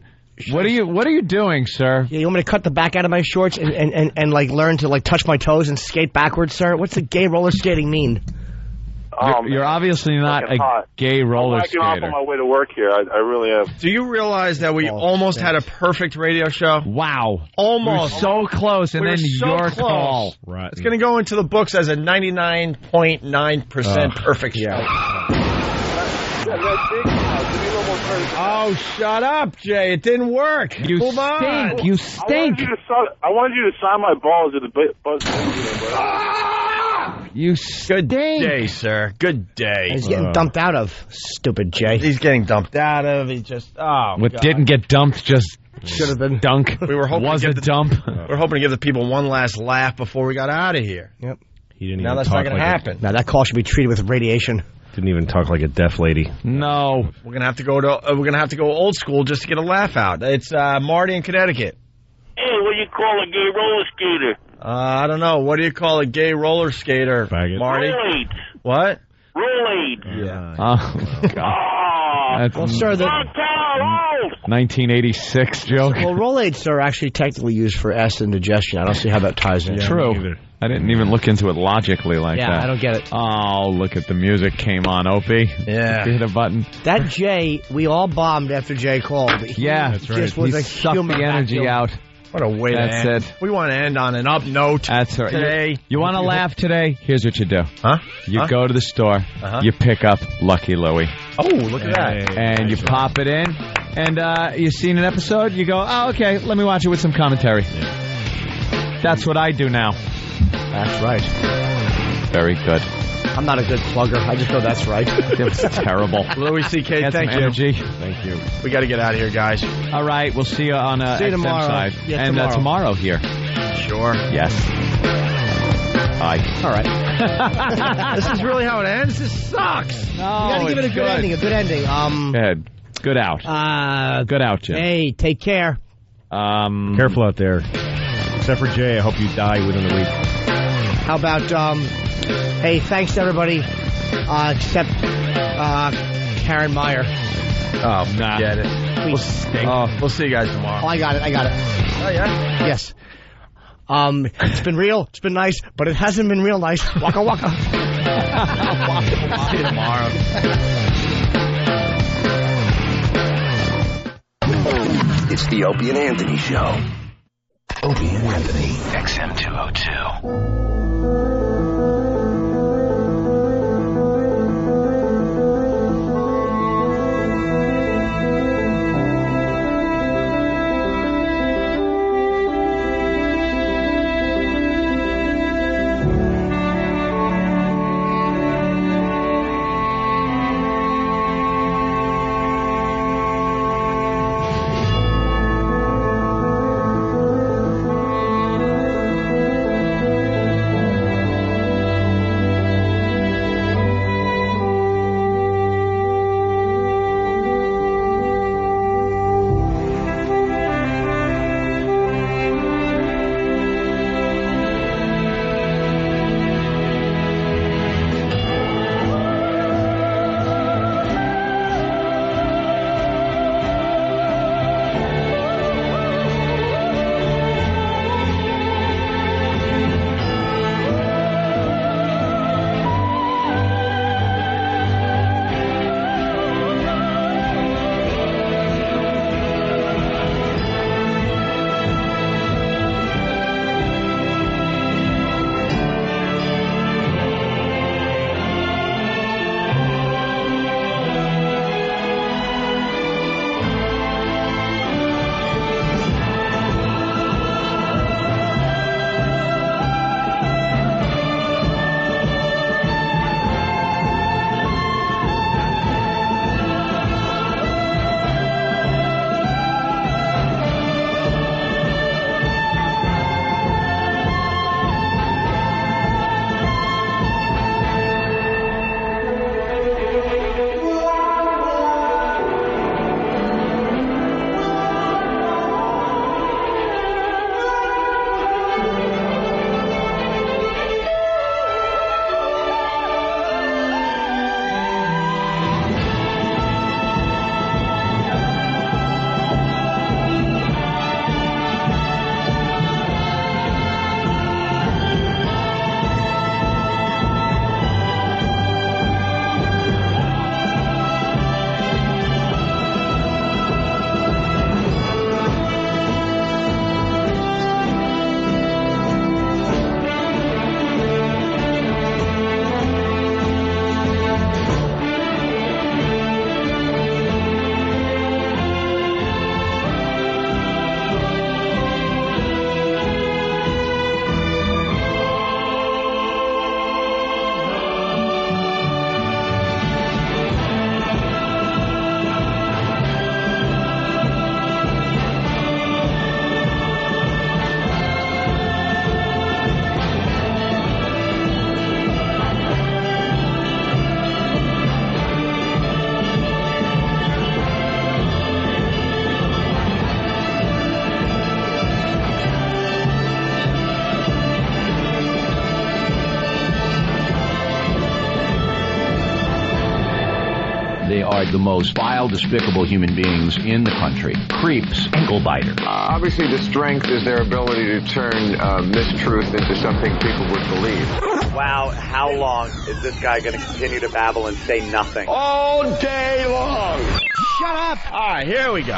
What are you doing, sir? Yeah, you want me to cut the back out of my shorts and learn to, touch my toes and skate backwards, sir? What's the gay roller skating mean? You're obviously not a gay roller skater. I'm on my way to work here. I really am. Do you realize that we almost had a perfect radio show? Wow. Almost. We were so close, and then your call. Right. It's going to go into the books as a 99.9% perfect show. Oh, shut up, Jay. It didn't work. You stink. You stink. I wanted you to sign my balls at the buzz. You stink. Good day, sir. Good day. He's getting dumped out of, stupid Jay. He's getting dumped out of. He just, What God. Didn't get dumped just should have been dunk. We were hoping was a dump. We're hoping to give the people one last laugh before we got out of here. Yep. Now that's not going to happen. Now that call should be treated with radiation. Didn't even talk like a deaf lady. No. We're going to have to go old school just to get a laugh out. It's Marty in Connecticut. Hey, what do you call a gay roller skater? I don't know. What do you call a gay roller skater, Faggot. Marty? Rolade. What? Rolade. Yeah. Oh, God. That's Well, sir, 1986 joke. Well, Rolaids are actually technically used for acid indigestion. I don't see how that ties in. True. I didn't even look into it logically like that. Yeah, I don't get it. Oh, look at the music came on, Opie. Yeah. Hit a button. That Jay, we all bombed after Jay called. Yeah, that's right. Was he sucked the energy out. What a way to end. That's it. We want to end on an up note. That's right. Today. You want to laugh today? Here's what you do. Huh? You go to the store. You pick up Lucky Louie. Oh, look at that. And you pop it in. And you seen an episode. You go, oh, okay, let me watch it with some commentary. That's what I do now. That's right. Very good. I'm not a good plugger. I just know that's right. It was terrible. Louis C.K., thank you. Energy. Thank you. We got to get out of here, guys. All right, we'll see you on See you XM tomorrow. side. Yeah, and tomorrow here. Sure. Yes. Bye. All right. This is really how it ends? This sucks. You got to give it a good ending. A good ending. Good out. Good out, Jim. Hey, take care. Careful out there. Except for Jay, I hope you die within a week. How about, hey, thanks to everybody, except Karen Meyer. Oh, get it. Please. We'll see you guys tomorrow. Oh, I got it. Oh, yeah? Yes. It's been real. It's been nice, but it hasn't been real nice. Waka waka. See you tomorrow. It's the Opie and Anthony Show. Opie and Anthony, XM 202. are the most vile, despicable human beings in the country. Creeps, ankle biter. Obviously, the strength is their ability to turn mistruth into something people would believe. Wow, how long is this guy going to continue to babble and say nothing? All day long. Shut up. All right, here we go.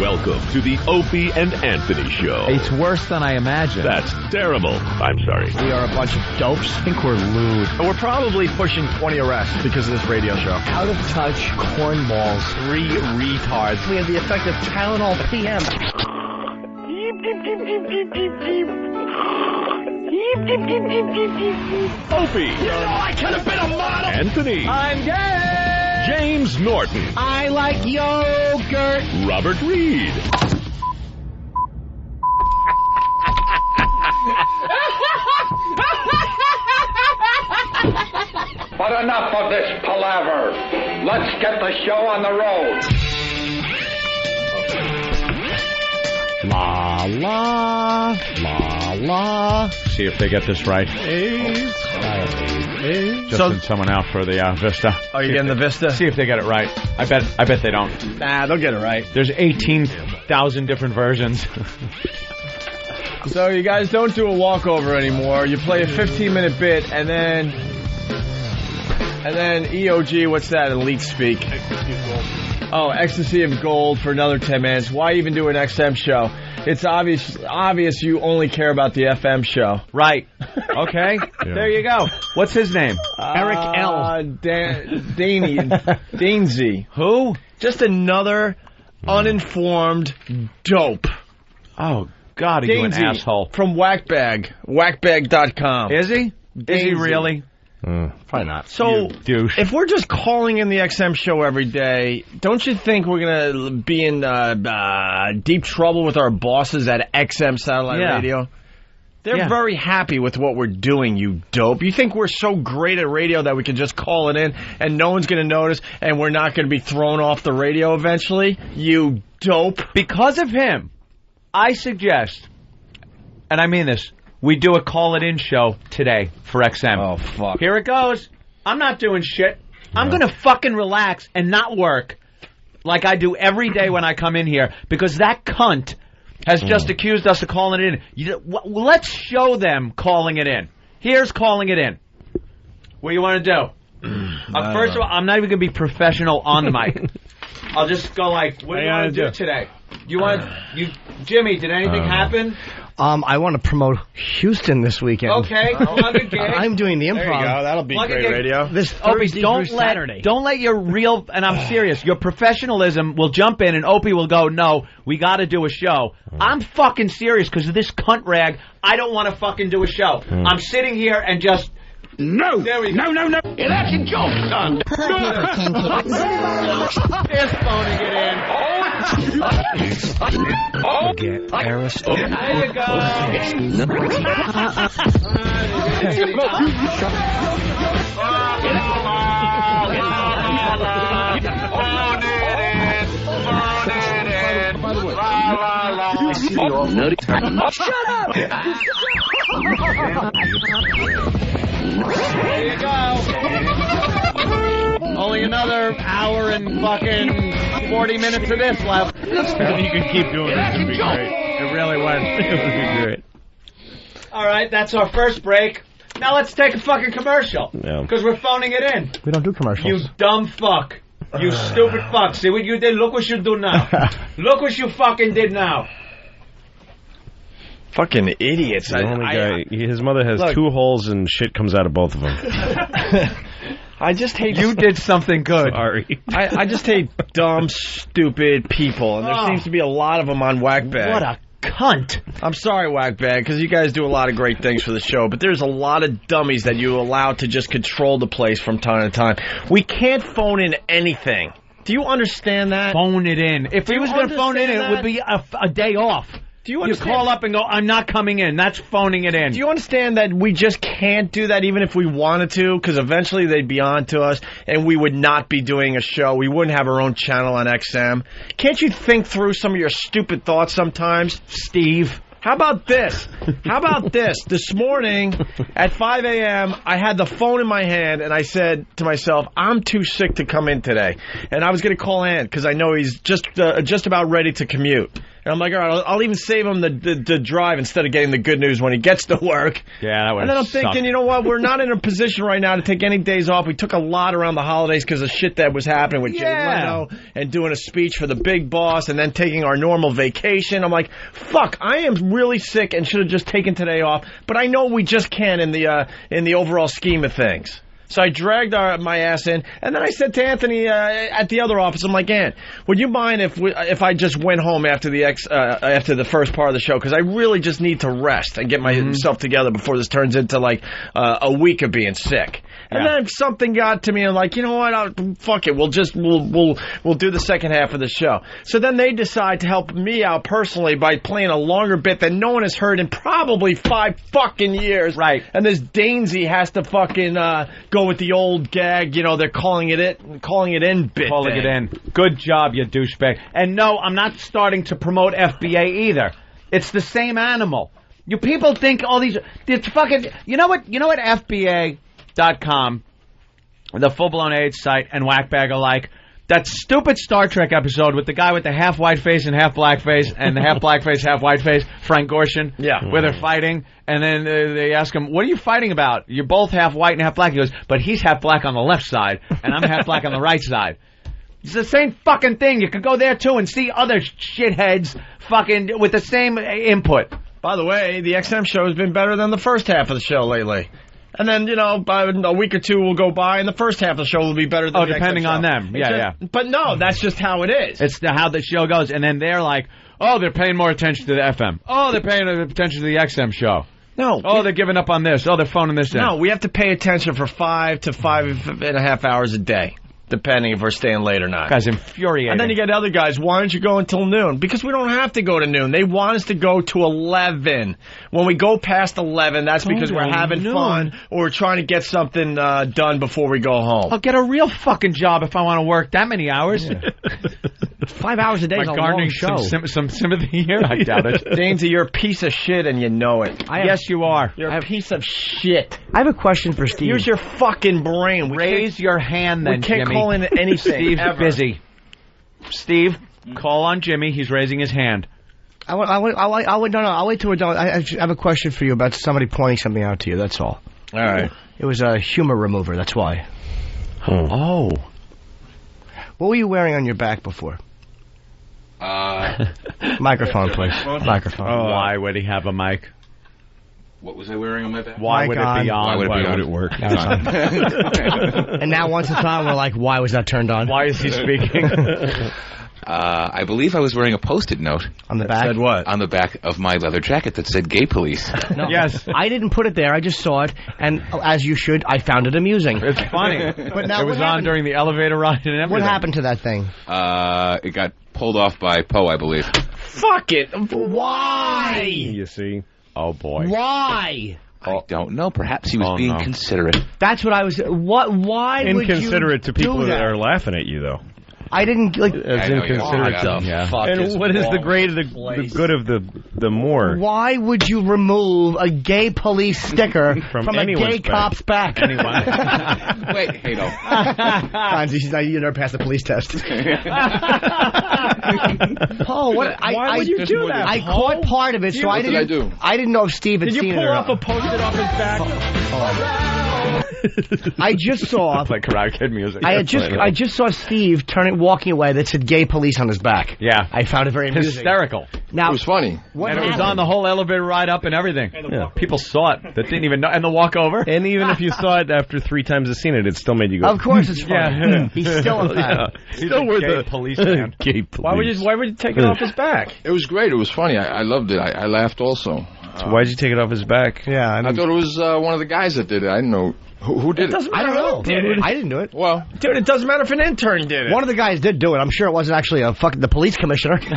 Welcome to the Opie and Anthony Show. It's worse than I imagined. That's terrible. I'm sorry. We are a bunch of dopes. I think we're lewd. We're probably pushing 20 arrests because of this radio show. Out of touch cornballs. 3 retards. We have the effect of Tylenol PM. Opie. You know I could have been a model. Anthony. I'm gay. James Norton. I like yogurt. Robert Reed. But enough of this palaver. Let's get the show on the road. La la la la. See if they get this right. Just send someone out for the Vista. Oh, you getting the Vista? See if they get it right. I bet they don't. Nah, they'll get it right. There's 18,000 different versions. So you guys don't do a walkover anymore. You play a 15-minute bit, and then EOG, what's that? Elite speak. Oh, ecstasy of gold for another 10 minutes. Why even do an XM show? It's obvious you only care about the FM show. Right. Okay. Yeah. There you go. What's his name? Eric L. Dainsy. Who? Just another uninformed dope. Oh, God, are you an asshole? From WhackBag. WhackBag.com. Is he? Dansy. Is he really? Probably not. So, if we're just calling in the XM show every day, don't you think we're going to be in deep trouble with our bosses at XM Satellite Radio? They're very happy with what we're doing, you dope. You think we're so great at radio that we can just call it in and no one's going to notice and we're not going to be thrown off the radio eventually? You dope. Because of him, I suggest, and I mean this, we do a call-it-in show today for XM. Oh, fuck. Here it goes. I'm not doing shit. I'm going to fucking relax and not work like I do every day when I come in here because that cunt has just accused us of calling it in. Let's show them calling it in. Here's calling it in. What do you want to do? First of all, I'm not even going to be professional on the mic. I'll just go like, what do you want to do today? Jimmy, did anything happen? I want to promote Houston this weekend. Okay, plug a gig. I'm doing the improv. There you go. That'll be great radio. This Thursday through Saturday. Don't let your real, and I'm serious, your professionalism will jump in and Opie will go, no, we got to do a show. I'm fucking serious because of this cunt rag. I don't want to fucking do a show. I'm sitting here and just... No! There we go. No! Yeah, that's a joke, son! Here's phoning it in. Get Aristotle. There you go. Shut up! There you go. Only another hour and fucking 40 minutes of this left. You can keep doing it. It'd be great. It really was. It would be great. All right, that's our first break. Now let's take a fucking commercial. Because we're phoning it in. We don't do commercials. You dumb fuck. You stupid fuck. See what you did? Look what you do now. Look what you fucking did now. Fucking idiots. The only guy, his mother has 2 holes and shit comes out of both of them. I just hate... You did something good. Sorry. I just hate dumb, stupid people, and there seems to be a lot of them on WhackBag. What a cunt. I'm sorry, WhackBag, because you guys do a lot of great things for the show, but there's a lot of dummies that you allow to just control the place from time to time. We can't phone in anything. Do you understand that? Phone it in. If he was going to phone in, it would be a day off. Do you understand? You call up and go, I'm not coming in. That's phoning it in. Do you understand that we just can't do that even if we wanted to? Because eventually they'd be on to us and we would not be doing a show. We wouldn't have our own channel on XM. Can't you think through some of your stupid thoughts sometimes? Steve. How about this? How about this? This morning at 5 a.m., I had the phone in my hand, and I said to myself, I'm too sick to come in today. And I was going to call Ann, because I know he's just about ready to commute. And I'm like, all right, I'll even save him the drive instead of getting the good news when he gets to work. Yeah, that would And then I'm suck. thinking, you know what? We're not in a position right now to take any days off. We took a lot around the holidays because of shit that was happening with Jay Leno and doing a speech for the big boss and then taking our normal vacation. I'm like, fuck, I am really sick and should have just taken today off. But I know we just can't in the overall scheme of things. So I dragged my ass in, and then I said to Anthony at the other office, I'm like, Ant, would you mind if I just went home after the first part of the show? Because I really just need to rest and get myself together before this turns into like a week of being sick. And then something got to me, and like, you know what? Fuck it. We'll do the second half of the show. So then they decide to help me out personally by playing a longer bit that no one has heard in probably 5 fucking years. Right. And this Dainsy has to fucking go with the old gag. You know, they're calling it in bit. Calling it in. Good job, you douchebag. And no, I'm not starting to promote FBA either. It's the same animal. You people think all these. It's fucking. You know what? FBA.com, the full-blown AIDS site, and WhackBag are like. That stupid Star Trek episode with the guy with the half white face and half black face, and the half black face, half white face, Frank Gorshin, where they're fighting, and then they ask him, what are you fighting about? You're both half white and half black. He goes, but he's half black on the left side, and I'm half black on the right side. It's the same fucking thing. You could go there, too, and see other shitheads fucking with the same input. By the way, the XM show has been better than the first half of the show lately. And then, you know, by a week or two will go by, and the first half of the show will be better than the depending on them. Yeah. But no, that's just how it is. It's how the show goes. And then they're like, oh, they're paying more attention to the FM. Oh, they're paying attention to the XM show. No. Oh, they're giving up on this. Oh, they're phoning this in. No, we have to pay attention for 5 to 5.5 hours a day. Depending if we're staying late or not. Guy's infuriating. And then you get other guys, why don't you go until noon? Because we don't have to go to noon. They want us to go to 11. When we go past 11, that's because we're having fun or we're trying to get something done before we go home. I'll get a real fucking job if I want to work that many hours. 5 hours a day is a long show. Some sympathy here? I doubt it. Dainty, you're a piece of shit and you know it. Yes, you are. You're a piece of shit. I have a question for Steve. Use your fucking brain. Raise your hand then, Jimmy. We can't call in anything. Steve's ever. busy. Steve, call on Jimmy. He's raising his hand. I'll wait till we're done. I have a question for you about somebody pointing something out to you. That's all. All right. It was a humor remover. That's why. Oh. What were you wearing on your back before? Microphone, please. Microphone. Why would he have a mic? What was I wearing on my back? Why would it be on? Why would it work? And now once it's on, we're like, why was that turned on? Why is he speaking? I believe I was wearing a Post-it note. On the back? Said what? On the back of my leather jacket that said gay police. No, yes. I didn't put it there. I just saw it, and as you should, I found it amusing. It's funny. But now it was on during the elevator ride and everything. What happened to that thing? It got pulled off by Poe, I believe. Fuck it. Why? You see? Oh, boy. Why? I don't know. Perhaps he was being considerate. That's what I was... Why would you inconsiderate to people do that are laughing at you, though. I didn't like. That's inconsiderate stuff. Yeah. And what is the great, the good of the more? Why would you remove a gay police sticker from a gay cop's back? Wait, hey, no. You never passed the police test. Paul, why would you do that? I caught part of it, so I didn't. I didn't know if Steve had seen it. Did you pull off a Post-it off his back? I just saw like karate kid music. I just saw Steve walking away that said "gay police" on his back. Yeah, I found it very amusing. Hysterical. Now it was funny, and it was on the whole elevator ride up and everything. People saw it that didn't even know, and the walk over. And even if you saw it after 3 times you've seen it, it still made you go. Of course, it's funny. Yeah. He's still a fan. Still worth a policeman. Gay police. Why would you take it off his back? It was great. It was funny. I loved it. I laughed also. So why'd you take it off his back? Yeah, I thought it was one of the guys that did it. I didn't know. Who did it? I don't know. I didn't do it. Well, dude, it doesn't matter if an intern did it. One of the guys did do it. I'm sure it wasn't actually the police commissioner. He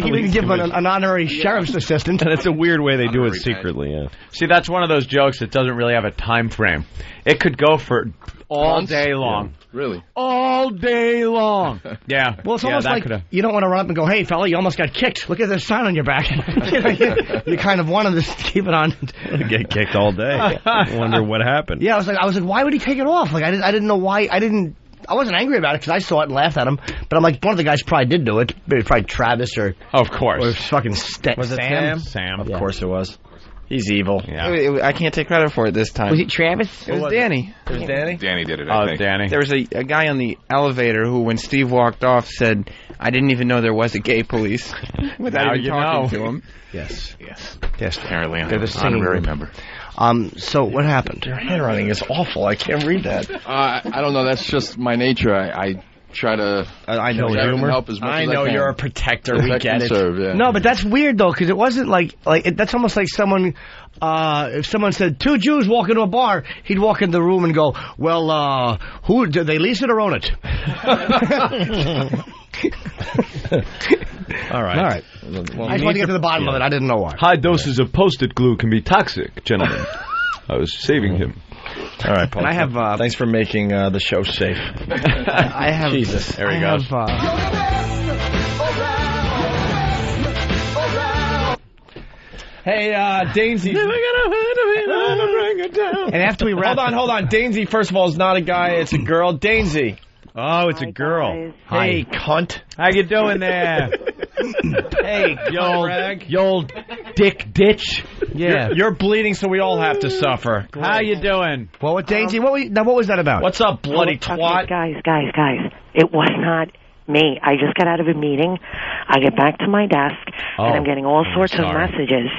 didn't give an honorary sheriff's assistant. And it's a weird way they do it secretly. Yeah. See, that's one of those jokes that doesn't really have a time frame. It could go for all day long. Yeah, really? All day long. Yeah. Well, it's almost like you don't want to run up and go, "Hey, fella, you almost got kicked. Look at this sign on your back." You kind of wanted to keep it on. Get kicked all day. Wonder what happened. Yeah, I was like, why would he take it off? Like, I didn't know why. I wasn't angry about it because I saw it and laughed at him. But I'm like, one of the guys probably did do it. Maybe probably Travis or of course, or fucking was it Sam? Sam. Of course it was. He's evil. Yeah. I can't take credit for it this time. Was it Travis? It was Danny. It was Danny? Danny did it, I think. Danny. There was a guy on the elevator who, when Steve walked off, said, "I didn't even know there was a gay police," without even talking to him. Yes. Apparently, They're the same honorary member. So what happened? Your handwriting is awful. I can't read that. I don't know. That's just my nature. I try to help as much I as know I can. you're a protector. We Protect get and it. serve, yeah. No, but that's weird though, because it wasn't like that's almost like someone. If someone said 2 Jews walk into a bar, he'd walk in the room and go, "Well, who do they lease it or own it?" All right. Well, I just want to get to the bottom of it. I didn't know why. High doses of Post-it glue can be toxic, gentlemen. I was saving him. All right, Paul. And I have. Thanks for making the show safe. I have. Jesus. There he goes. Hey, Dainsy. And after we wrap, Hold on. Dainsy, first of all, is not a guy. It's a girl. Dainsy. Oh, it's a girl. Guys. Hey, cunt. How you doing there? Hey, you old dick ditch. yeah. You're bleeding, so we all have to suffer. How you doing? Well, what Daisy? What was that about? What's up, bloody Okay, twat? guys. It was not me. I just got out of a meeting. I get back to my desk, and I'm getting all sorts of messages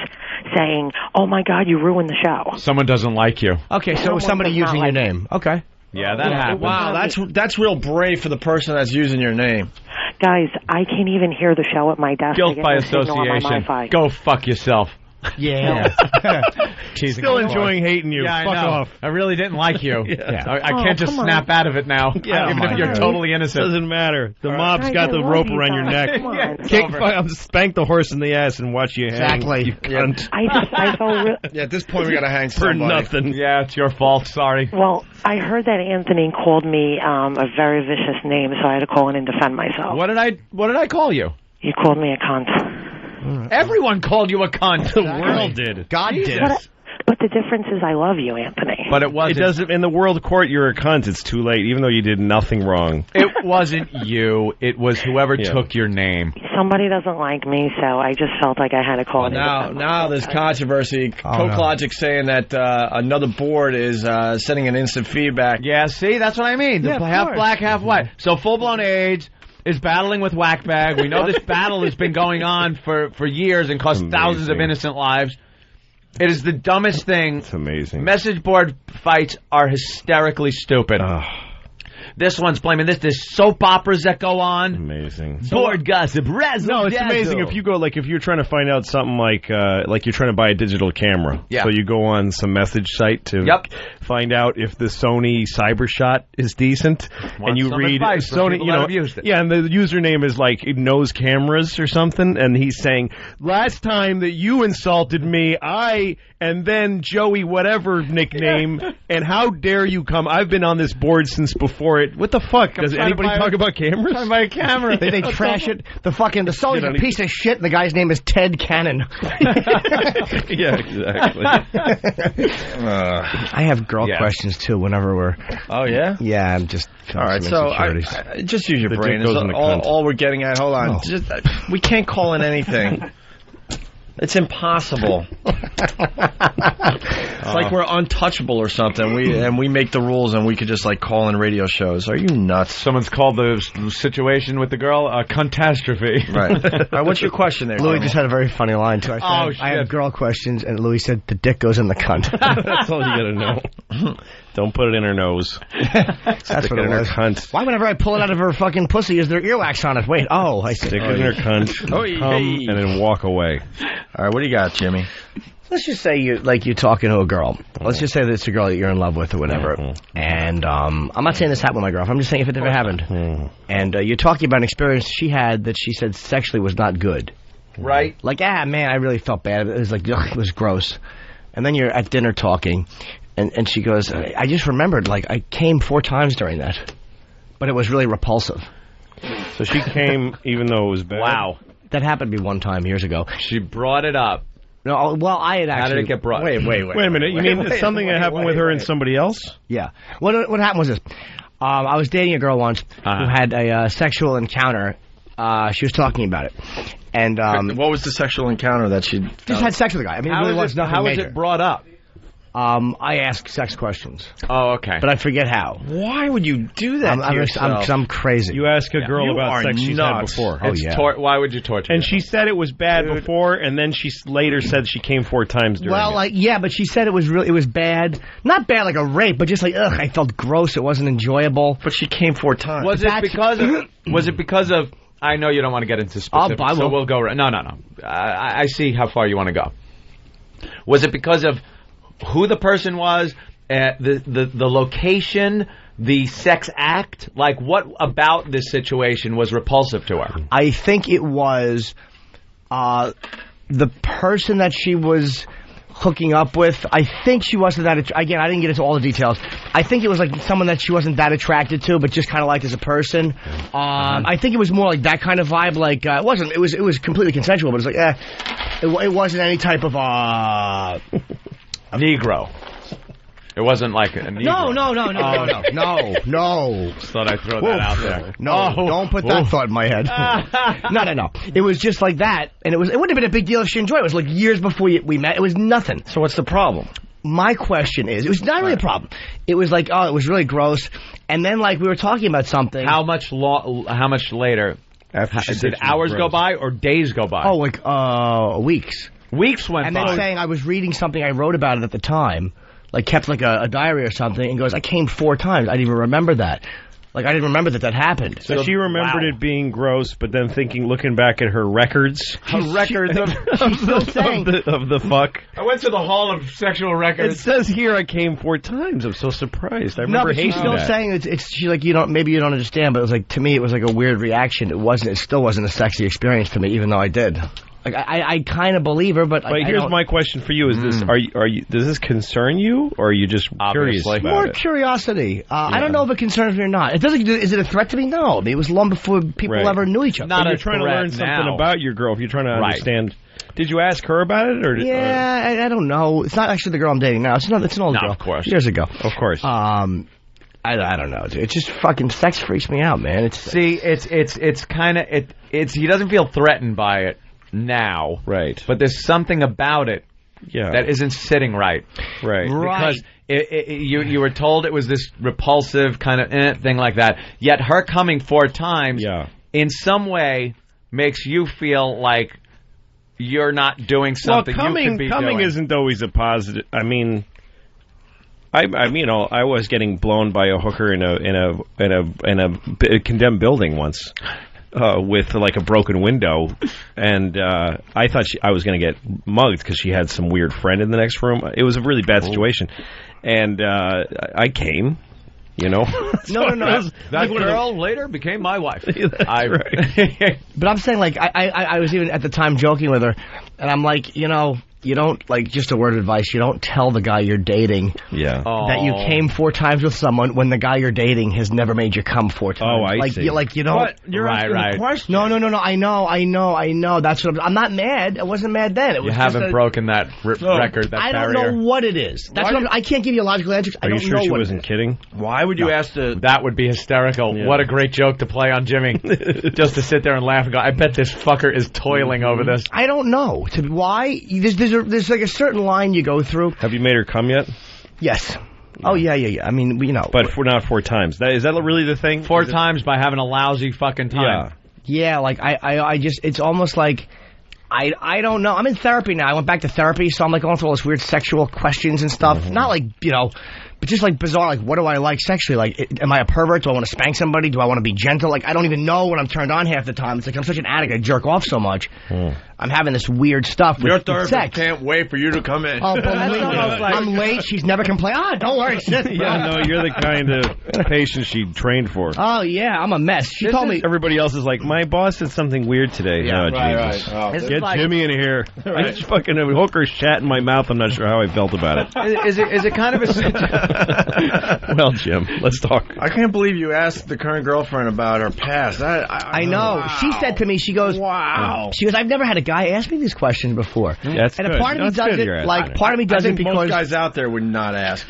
saying, "Oh my God, you ruined the show." Someone doesn't like you. Okay, so somebody using your name. Okay. Yeah, that happened. Wow, that's real brave for the person that's using your name. Guys, I can't even hear the show at my desk. Guilt I get by no signal on my association. Wi-Fi. Go fuck yourself. Yeah. Still enjoying hating you. Yeah, Fuck I know. off. I really didn't like you. I can't just come snap out of it now, even if you're totally innocent. Doesn't matter. The mob's Guys, got I the love rope you around your guys. neck. Come on. I'll spank the horse in the ass and watch you hang. Exactly. You cunt. I felt Yeah, at this point, we got to hang For somebody. nothing. Yeah, it's your fault. Sorry. Well, I heard that Anthony called me a very vicious name, so I had to call in and defend myself. What did I call you? You called me a cunt. Everyone called you a cunt. The world did. God did. But the difference is I love you, Anthony. But it wasn't. It doesn't. In the world court, you're a cunt. It's too late, even though you did nothing wrong. It wasn't you. It was whoever took your name. Somebody doesn't like me, so I just felt like I had to call in. Now there's controversy. Coke Logic saying that another board is sending an instant feedback. Yeah, see, that's what I mean. Yeah, of half course. black, half white. So full-blown AIDS is battling with WhackBag. We know this battle has been going on for years and cost thousands of innocent lives. It is the dumbest thing. It's amazing. Message board fights are hysterically stupid. This one's blaming this. There's soap operas that go on. Amazing. Board gossip. Razzle No, it's dazzle. amazing if you go, like, if you're trying to find out something like you're trying to buy a digital camera. Yeah. So you go on some message site to find out if the Sony CyberShot is decent. And you some read advice for Sony, people you that know, have used it. yeah, and the username is like knows cameras or something, and he's saying, last time that you insulted me, and then Joey whatever nickname, and how dare you come? I've been on this board since before it. What the fuck? Does anybody talk about cameras? Trying to buy a camera. They trash it. The Sony's a piece of shit, and the guy's name is Ted Cannon. Yeah, exactly. I have girl questions too. Whenever we're. Oh yeah. Yeah, I'm just. All right, so just use your brain. dick goes in the cunt. All we're getting at. Hold on. We can't call in anything. It's impossible. It's like we're untouchable or something. We make the rules and we could just like call in radio shows. Are you nuts? Someone's called the situation with the girl a cuntastrophe. Right. All right. What's your question there? Louis just had a very funny line too. I have girl questions, and Louis said the dick goes in the cunt. That's all you gotta know. Don't put it in her nose. That's what it was. Cunt. Why whenever I pull it out of her fucking pussy is there earwax on it? Wait, I see. Stick it in her cunt, and then walk away. All right, what do you got, Jimmy? Let's just say you're talking to a girl. Let's just say that it's a girl that you're in love with or whatever. And I'm not saying this happened with my girlfriend. I'm just saying if it ever happened. And you're talking about an experience she had that she said sexually was not good. Right. Like, man, I really felt bad. It was like, ugh, it was gross. And then you're at dinner talking. And she goes, I just remembered, like, I came 4 times during that. But it was really repulsive. So she came even though it was bad? Wow. That happened to me one time years ago. She brought it up. No, well, I had actually... How did it get brought? Wait a minute. You mean something that happened with her and somebody else? Yeah. What happened was this. I was dating a girl once who had a sexual encounter. She was talking about it. And what was the sexual encounter that she... Just had sex with a guy. I mean, it really was nothing major. How was it brought up? I ask sex questions. Oh, okay. But I forget how. Why would you do that to yourself? I'm crazy. You ask a girl about sex she's had before. Oh, yeah. Why would you torture And yourself? she said it was bad before, and then she later said she came 4 times during it. Yeah, but she said it was bad. Not bad like a rape, but just like, ugh, I felt gross. It wasn't enjoyable. But she came 4 times. Was it because of... I know you don't want to get into specifics, so we'll go... No. I see how far you want to go. Was it because of who the person was, the location, the sex act? Like, what about this situation was repulsive to her? I think it was the person that she was hooking up with. I think she wasn't that... Again, I didn't get into all the details. I think it was like someone that she wasn't that attracted to, but just kind of liked as a person. I think it was more like that kind of vibe. Like, it wasn't... It was completely consensual, but it was like, it wasn't any type of... Negro. It wasn't like a Negro. No. Just thought I'd throw that out there. No, don't put that thought in my head. No. It was just like that, and it wouldn't have been a big deal if she enjoyed it. It was like years before we met. It was nothing. So what's the problem? My question is, it was not really a problem. It was like, it was really gross, and then like we were talking about something. How much later? Did hours go by or days go by? Oh, like weeks. Weeks went by. And then saying I was reading something, I wrote about it at the time, like kept like a diary or something, and goes, I came 4 times. I didn't even remember that. Like, I didn't remember that happened. So she remembered it being gross, but then looking back at her records. She's still saying of the fuck. I went to the Hall of Sexual Records. It says here I came 4 times. I'm so surprised. I remember hating that. She's still saying she's like, maybe you don't understand, but it was like, to me, it was like a weird reaction. It still wasn't a sexy experience to me, even though I did. Like, I kind of believe her, but here's my question for you: Is this does this concern you, or are you just curious about More it? Curiosity. I don't know if it concerns me or not. It doesn't. Is it a threat to me? No. I mean, it was long before people ever knew each other. Not you're trying to learn something about your girl. If you're trying to understand, did you ask her about it, or? Yeah, I don't know. It's not actually the girl I'm dating now. It's an old girl. Of course, years ago. Of course. I don't know, dude. It just fucking sex freaks me out, man. It's kind of he doesn't feel threatened by it now, right? But there's something about it that isn't sitting right. Because you were told it was this repulsive kind of thing like that, yet her coming 4 times in some way makes you feel like you're not doing something you could be coming doing. Isn't always a positive. I mean, I was getting blown by a hooker in a condemned building once. With like a broken window, and I thought I was going to get mugged because she had some weird friend in the next room. It was a really bad situation, and I came, No. That girl later became my wife. Right. But I'm saying, like, I was even at the time joking with her, and I'm like, you don't, like, just a word of advice, you don't tell the guy you're dating that you came 4 times with someone when the guy you're dating has never made you come 4 times. Oh, I see. You don't... But you're asking the question. No, I know. That's what I'm not mad. I wasn't mad then. You haven't broken that record, that I barrier. don't know what it is. That's what I can't give you a logical answer. Are you sure she wasn't kidding? Why would you ask That would be hysterical. Yeah. What a great joke to play on Jimmy. Just to sit there and laugh and go, I bet this fucker is toiling over this. I don't know. Why? There's like a certain line you go through. Have you made her come yet? Yes. Oh, yeah. I mean, But not 4 times. Is that really the thing? 4 times by having a lousy fucking time. Yeah, like, I just, it's almost like, I don't know. I'm in therapy now. I went back to therapy, so I'm like going through all this weird sexual questions and stuff. Not like, but just like bizarre, like, what do I like sexually? Like, am I a pervert? Do I want to spank somebody? Do I want to be gentle? Like, I don't even know when I'm turned on half the time. It's like I'm such an addict. I jerk off so much. I'm having this weird stuff with Your therapist sex. can't wait for you to come in. Oh, believe me, I'm late. She's never complained. Don't worry, sit. Yeah, no, you're the kind of patient she trained for. Oh, yeah, I'm a mess. She told me. Everybody else is like, my boss did something weird today. Yeah, Jesus. Oh, Get Jimmy in here. I just fucking have hookers shat in my mouth. I'm not sure how I felt about it. Is it kind of a... Well, Jim, let's talk. I can't believe you asked the current girlfriend about her past. I know. Wow. She said to me, she goes, wow. She goes, I've never had a guy ask me these questions before. That's and good. a part of me does it, like, part of me does it because... most guys out there would not ask.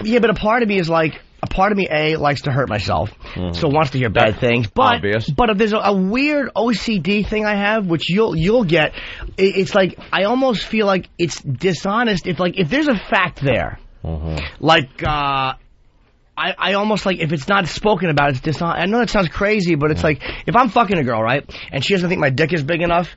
Yeah, but a part of me is like, a part of me, A, likes to hurt myself, so wants to hear bad things. But there's a weird OCD thing I have, which you'll get. It's like, I almost feel like it's dishonest. If there's a fact there, I almost like, if it's not spoken about, it's dishonest. I know that sounds crazy, but it's like, if I'm fucking a girl, right, and she doesn't think my dick is big enough,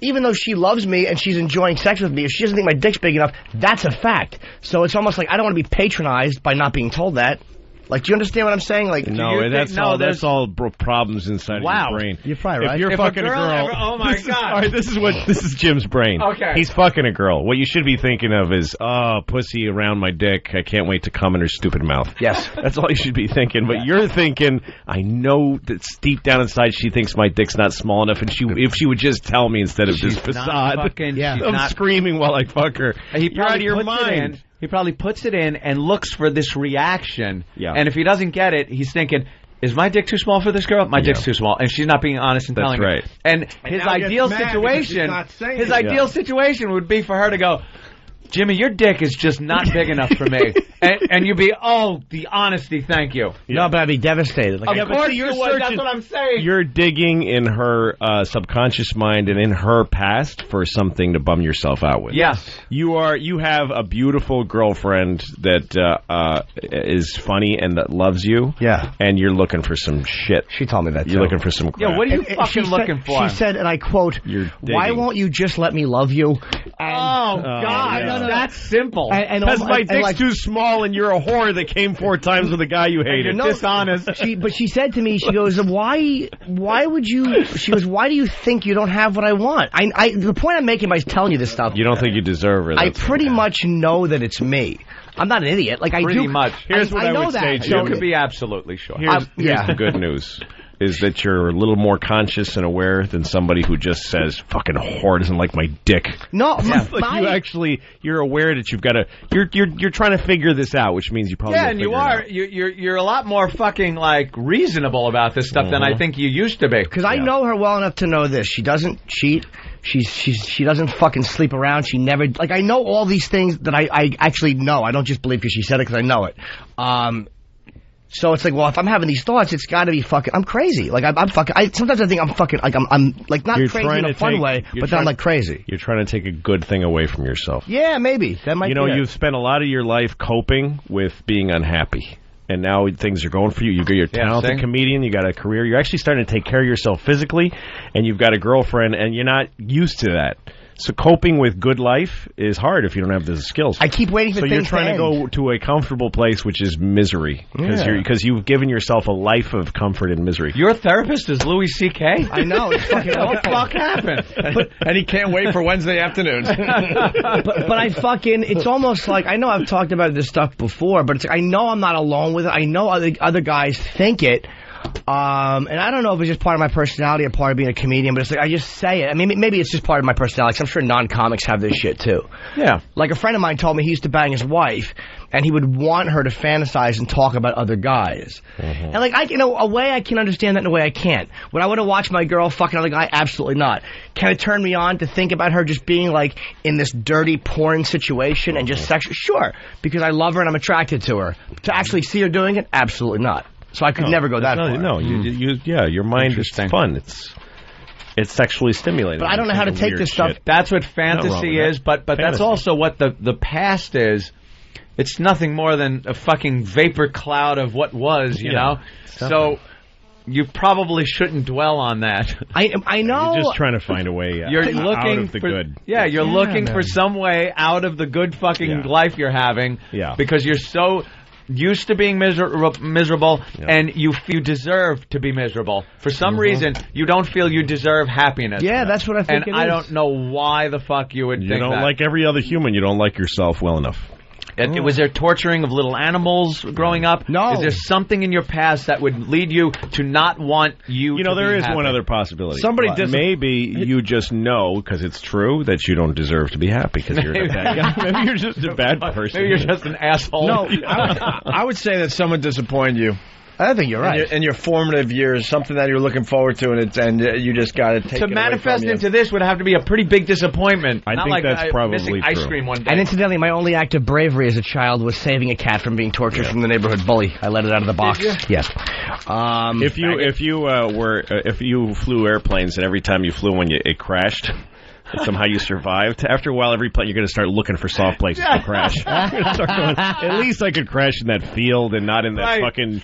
even though she loves me and she's enjoying sex with me, if she doesn't think my dick's big enough, that's a fact. So it's almost like I don't want to be patronized by not being told that. Like, do you understand what I'm saying? Like, that's all problems inside of your brain. You're probably right. If you're fucking a girl, oh my God! All right, this is Jim's brain. Okay, he's fucking a girl. What you should be thinking of is, oh, pussy around my dick. I can't wait to come in her stupid mouth. Yes, that's all you should be thinking. But you're thinking, I know that deep down inside she thinks my dick's not small enough, and if she would just tell me instead of this facade. I'm screaming while I fuck her. You're out of your mind. He probably puts it in and looks for this reaction. Yeah. And if he doesn't get it, he's thinking, is my dick too small for this girl? My dick's too small. And she's not being honest and telling right. her. And his ideal situation, situation would be for her to go, Jimmy, your dick is just not big enough for me. And you'd be, the honesty, thank you. Yeah. No, but I'd be devastated. Like, of course you would, that's what I'm saying. You're digging in her subconscious mind and in her past for something to bum yourself out with. Yes. You have a beautiful girlfriend that is funny and that loves you. Yeah. And you're looking for some shit. She told me that, You're looking for some crap. Yeah, what are you fucking looking for? She said, and I quote, why won't you just let me love you? And, God. No. That's simple. Because my dick's too small and you're a whore that came 4 times with a guy you hated. You're dishonest. But she said to me, she goes, why would you, she goes, why do you think you don't have what I want? The point I'm making by telling you this stuff. You don't think you deserve her. I pretty much know that it's me. I'm not an idiot. Like, pretty much. Here's what I would say, Jim. You could be absolutely sure. Here's the good news. Is that you're a little more conscious and aware than somebody who just says, fucking whore doesn't like my dick. No, you're aware that you've got to, you're trying to figure this out, which means you probably and you are. You're a lot more fucking, like, reasonable about this stuff than I think you used to be. Because I know her well enough to know this. She doesn't cheat. She doesn't fucking sleep around. She never, like, I know all these things that I actually know. I don't just believe because she said it because I know it. So it's like, well, if I'm having these thoughts, it's got to be fucking. I'm crazy. Like I'm fucking. Sometimes I think I'm fucking. Like I'm like not crazy in a fun way, but then I'm like crazy. You're trying to take a good thing away from yourself. Yeah, maybe that might. You've spent a lot of your life coping with being unhappy, and now things are going for you. You're a talented comedian. You got a career. You're actually starting to take care of yourself physically, and you've got a girlfriend, and you're not used to that. So coping with good life is hard if you don't have the skills. I keep waiting for things to end. So you're trying to go to a comfortable place, which is misery, because you've given yourself a life of comfort and misery. Your therapist is Louis C.K. I know. It's fucking what the fuck happened? And he can't wait for Wednesday afternoons. but I fucking, it's almost like, I know I've talked about this stuff before, but it's like, I know I'm not alone with it. I know other guys think it. And I don't know if it's just part of my personality or part of being a comedian, but it's like I just say it. I mean, maybe it's just part of my personality. I'm sure non-comics have this shit too. Yeah. Like a friend of mine told me he used to bang his wife, and he would want her to fantasize and talk about other guys. And like a way I can understand that, in a way I can't. Would I want to watch my girl fucking another guy? Absolutely not. Can it turn me on to think about her just being like in this dirty porn situation and just sexual? Sure, because I love her and I'm attracted to her. To actually see her doing it? Absolutely not. So I could never go that far. No, your mind is fun. It's sexually stimulating. But I don't know how to take this stuff. That's what fantasy is, but that's also what the past is. It's nothing more than a fucking vapor cloud of what was, you know? So you probably shouldn't dwell on that. I know. You're just trying to find a way out of the good. Yeah, you're looking for some way out of the good fucking life you're having. Yeah. Because you're so... used to being miserable, and you deserve to be miserable. For some reason, you don't feel you deserve happiness. Yeah, that's what I think. And I don't know why the fuck you would think that. You don't like every other human. You don't like yourself well enough. Was there torturing of little animals growing up? No. Is there something in your past that would lead you to not want you? You know, to there be is happy? one other possibility. Somebody maybe you just know because it's true that you don't deserve to be happy because you're a bad guy. Maybe you're just a bad person. Maybe you're just an asshole. No, I would say that someone disappointed you. I think you're right. In your formative years, something that you're looking forward to, and you just got to take it away from manifest you. into this would have to be a pretty big disappointment. I Not think like that's probably missing true. ice cream one day. And incidentally, my only act of bravery as a child was saving a cat from being tortured from the neighborhood bully. I let it out of the box. Yes. If you flew airplanes and every time you flew one, it crashed. And somehow you survived. After a while, every plane you're going to start looking for soft places to crash. You're gonna start going, at least I could crash in that field and not in that fucking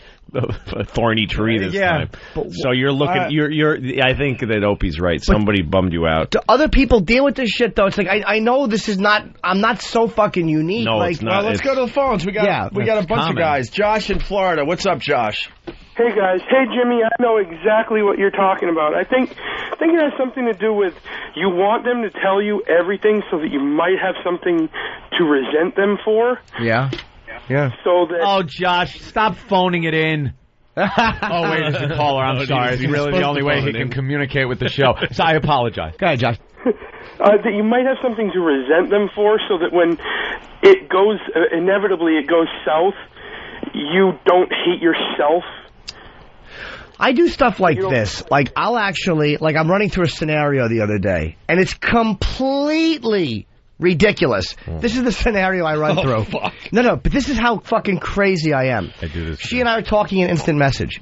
thorny tree this time. So you're looking. You're. I think that Opie's right. Somebody bummed you out. Do other people deal with this shit though? It's like I know this is not. I'm not so fucking unique. No, like, it's not. Well, let's go to the phones. We got a bunch of guys. Josh in Florida. What's up, Josh? Hey guys, hey Jimmy, I know exactly what you're talking about. I think it has something to do with you want them to tell you everything so that you might have something to resent them for. Yeah. So that. Oh, Josh, stop phoning it in. Oh wait, it's a caller. I'm sorry. It's really the only way he can communicate with the show. So I apologize. Go ahead, Josh. That you might have something to resent them for, so that when it goes inevitably it goes south, you don't hate yourself. I do stuff like this. Like, I'll actually, like, I'm running through a scenario the other day, and it's completely ridiculous. This is the scenario I run through. Fuck. No, but this is how fucking crazy I am. I do this. She and I are talking in instant message.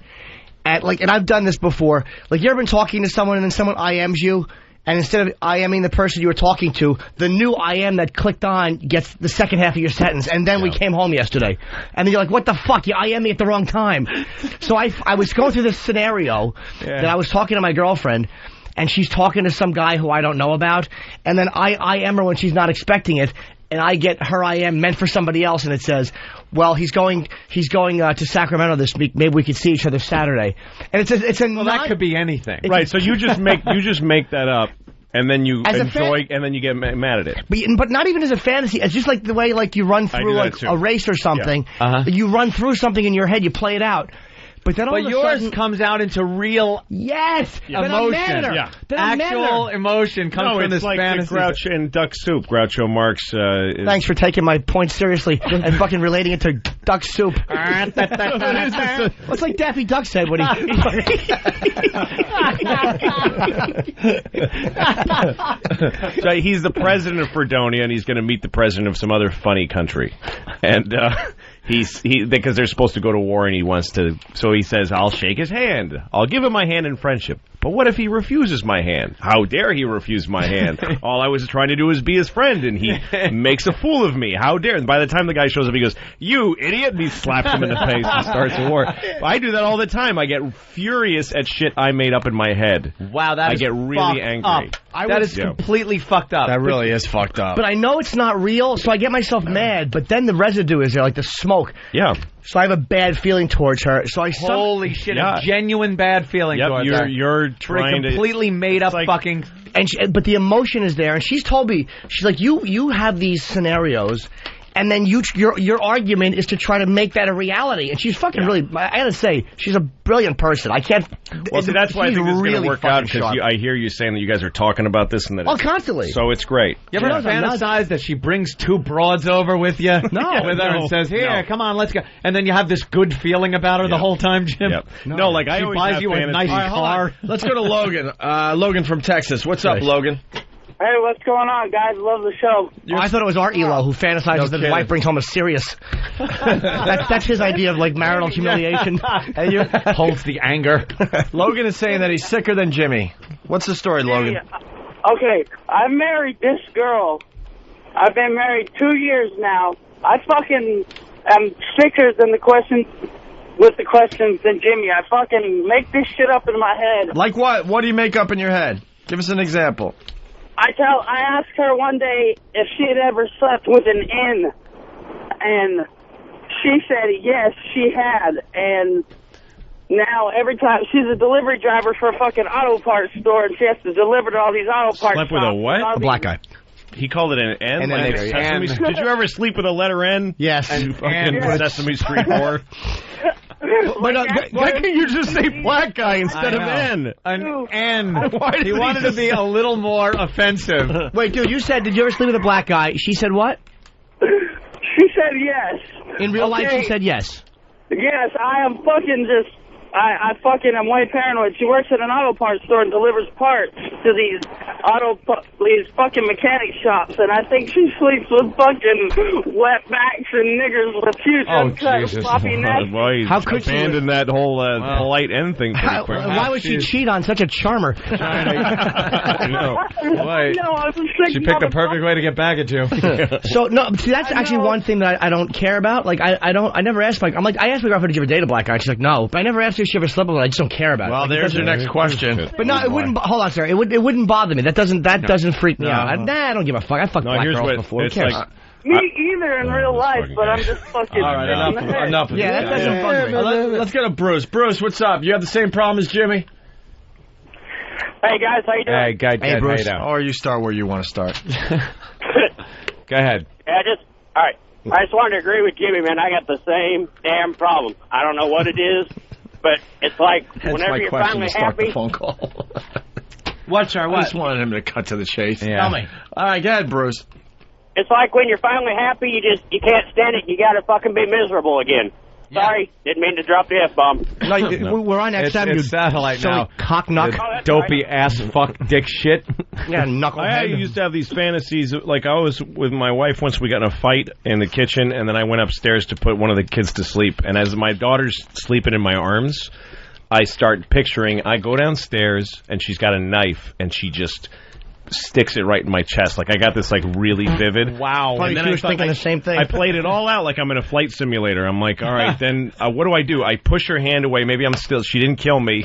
And I've done this before. Like, you ever been talking to someone and then someone IMs you? And instead of IMing the person you were talking to, the new IM that clicked on gets the second half of your sentence. And then we came home yesterday. And then you're like, what the fuck? You IM me at the wrong time. So I was going through this scenario that I was talking to my girlfriend, and she's talking to some guy who I don't know about. And then I IM her when she's not expecting it. And I get her IM meant for somebody else, and it says, well, he's going to Sacramento this week. Maybe we could see each other Saturday. And that could be anything. Right, so you just make that up, and then you enjoy, and then you get mad at it. But not even as a fantasy. It's just like the way you run through a race or something. Yeah. You run through something in your head, you play it out. But then all of a yours sudden, comes out into real emotion. Actual emotion comes from this like fantasy. The Groucho and Duck Soup. Groucho Marx. Thanks for taking my point seriously and fucking relating it to Duck Soup. What's like Daffy Duck said when he... So he's the president of Fredonia, and he's going to meet the president of some other funny country. And... because they're supposed to go to war, and he wants to, so he says, I'll shake his hand. I'll give him my hand in friendship. But what if he refuses my hand? How dare he refuse my hand? All I was trying to do is be his friend, and he makes a fool of me. How dare? And by the time the guy shows up, he goes, you idiot, and he slaps him in the face and starts a war. I do that all the time. I get furious at shit I made up in my head. Wow, I get really angry. That is completely fucked up. That really is fucked up. But I know it's not real, so I get myself mad, but then the residue is there, like the smoke. Yeah. So I have a bad feeling towards her. So Holy shit, a genuine bad feeling towards her. You're trying to... completely made up fucking... But the emotion is there, and she's told me, she's like, you have these scenarios, and then your argument is to try to make that a reality. And she's fucking really, I gotta say, she's a brilliant person. I can't... Well, see, that's why I think this is going to work out, because I hear you saying that you guys are talking about this, and that constantly. So it's great. You ever fantasize that she brings two broads over with you? No. With her and says, here, come on, let's go. And then you have this good feeling about her the whole time, Jim? Yep. No, like I always buys you a nice car. Let's go to Logan. Logan from Texas. What's up, Logan? Hey, what's going on, guys? Love the show. I thought it was our Elo who fantasizes that his wife brings home a Sirius. That's his idea of, like, marital humiliation. And you holds the anger. Logan is saying that he's sicker than Jimmy. What's the story, Logan? Okay, I married this girl. I've been married 2 years now. I fucking am sicker than the questions than Jimmy. I fucking make this shit up in my head. Like what? What do you make up in your head? Give us an example. I asked her one day if she had ever slept with an N, and she said yes, she had, and now every time she's a delivery driver for a fucking auto parts store, and she has to deliver to all these auto parts. Slept with a what? A black guy. He called it an N. And then like N. Did you ever sleep with a letter N? Yes. You fucking Sesame Street whore. Why can't you just say black guy instead of N? An N. He wanted to be a little more offensive. Wait, dude, you said, did you ever sleep with a black guy? She said what? She said yes. In real life, she said yes. Yes, I am fucking just... I'm way paranoid. She works at an auto parts store and delivers parts to these fucking mechanic shops, and I think she sleeps with fucking wetbacks and niggers with huge floppy necks. Boy, how could she abandon that whole polite N thing pretty quick? Why would she cheat on such a charmer? She picked the perfect way to get back at you. So no, see, that's actually one thing that I don't care about. Like I never asked I asked my girlfriend, did you ever date a black guy? She's like, no, but I never asked her if she ever slept with one. I just don't care about it. Well, there's your next question. But no, it wouldn't. Hold on, sir. It wouldn't bother me. That doesn't freak me out. I don't give a fuck. I fucked black girls before. Who cares? Me either in real life, but I'm just fucking... All right, enough. Yeah, that doesn't bug me. Let's go to Bruce. Bruce, what's up? You have the same problem as Jimmy? Hey, guys, how you doing? Hey, Bruce. Or you start where you want to start. Go ahead. All right. I just wanted to agree with Jimmy, man. I got the same damn problem. I don't know what it is, but it's like whenever you're finally happy... The phone call. What, sir? What? I just wanted him to cut to the chase. Yeah. Tell me. All right, go ahead, Bruce. It's like when you're finally happy, you can't stand it. You got to fucking be miserable again. Sorry, didn't mean to drop the F-bomb. No, we're on XM. It's satellite now. Cock knock. Dopey ass fuck dick shit. Yeah, knucklehead. I used to have these fantasies. Like I was with my wife once. We got in a fight in the kitchen, and then I went upstairs to put one of the kids to sleep. And as my daughter's sleeping in my arms, I start picturing. I go downstairs, and she's got a knife, and she just sticks it right in my chest. Like I got this like really vivid. Wow. And then I was thinking the same thing. I played it all out like I'm in a flight simulator. I'm like, all right, then what do? I push her hand away. Maybe she didn't kill me.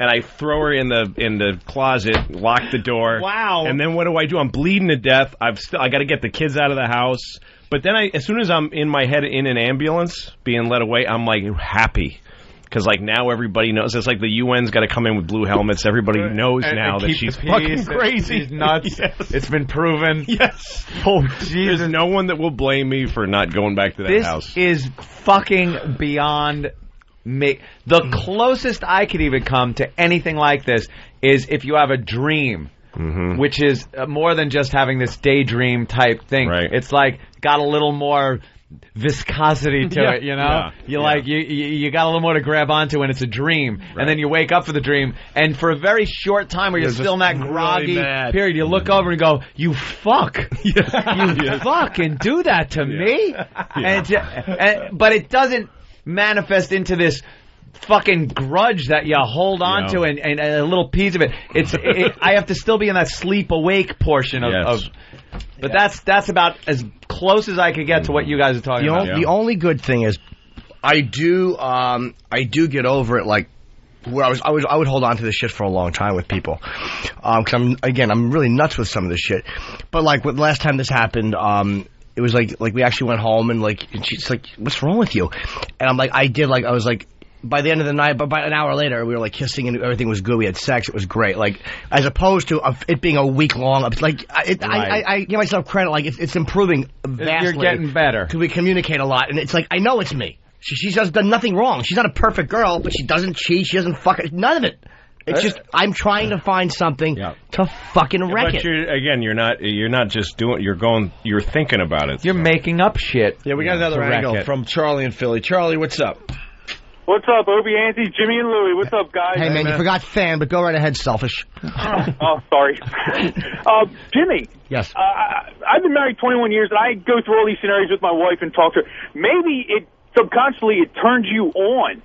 And I throw her in the closet, lock the door. Wow. And then what do? I'm bleeding to death. I got to get the kids out of the house. But then as soon as I'm in my head in an ambulance being led away, I'm like happy. Because, like, now everybody knows. It's like the UN's got to come in with blue helmets. Everybody knows now that she's fucking crazy. She's nuts. Yes. It's been proven. Yes. Oh, Jesus. There's no one that will blame me for not going back to that house. This is fucking beyond me. The closest I could even come to anything like this is if you have a dream. Mm-hmm. Which is more than just having this daydream type thing. Right. It's like got a little more viscosity to it, you know? You got a little more to grab onto when it's a dream. Right. And then you wake up for the dream, and for a very short time where you're still in that groggy period, you look over and go, you fuck. You fucking do that to me? But it doesn't manifest into this fucking grudge that you hold on to and a little piece of it. I have to still be in that sleep awake portion of but that's about as close as I could get to what you guys are talking about. The only good thing is I do get over it, like where I would hold on to this shit for a long time with people. 'Cause I'm really nuts with some of this shit. But like the last time this happened, it was like we actually went home and she's like, what's wrong with you? And I'm like, I was like, by the end of the night, but by an hour later, we were like kissing and everything was good. We had sex. It was great. Like, as opposed to it being a week long. Like, I give myself credit. Like, it's improving vastly. You're getting better. Because we communicate a lot. And it's like, I know it's me. She's just done nothing wrong. She's not a perfect girl, but she doesn't cheat. She doesn't fuck it. None of it. It's just, I'm trying to find something to fucking wreck it. You're not just doing, you're thinking about it. You're making up shit. Yeah, we got another angle from Charlie in Philly. Charlie, what's up? What's up, Opie, Auntie, Jimmy, and Louie? What's up, guys? Hey, man, you forgot fan, but go right ahead, selfish. Oh, sorry. Jimmy. Yes. I've been married 21 years, and I go through all these scenarios with my wife and talk to her. Maybe subconsciously it turns you on,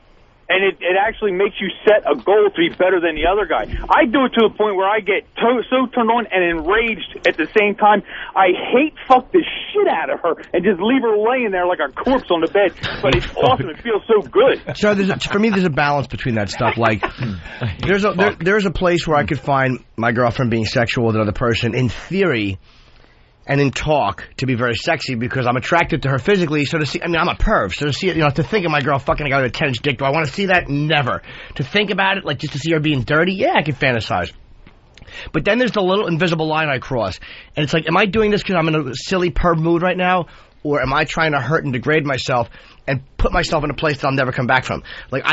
and it actually makes you set a goal to be better than the other guy. I do it to the point where I get so turned on and enraged at the same time. I fuck the shit out of her and just leave her laying there like a corpse on the bed. But it's awesome. It feels so good. So for me, there's a balance between that stuff. Like, there's a place where I could find my girlfriend being sexual with another person in theory. and in talk to be very sexy because I'm attracted to her physically. So to see, I mean, I'm a perv. So to see it, to think of my girl fucking a guy with a 10-inch dick, do I want to see that? Never. To think about it, like just to see her being dirty, yeah, I can fantasize. But then there's the little invisible line I cross. And it's like, am I doing this because I'm in a silly perv mood right now? Or am I trying to hurt and degrade myself and put myself in a place that I'll never come back from? Like,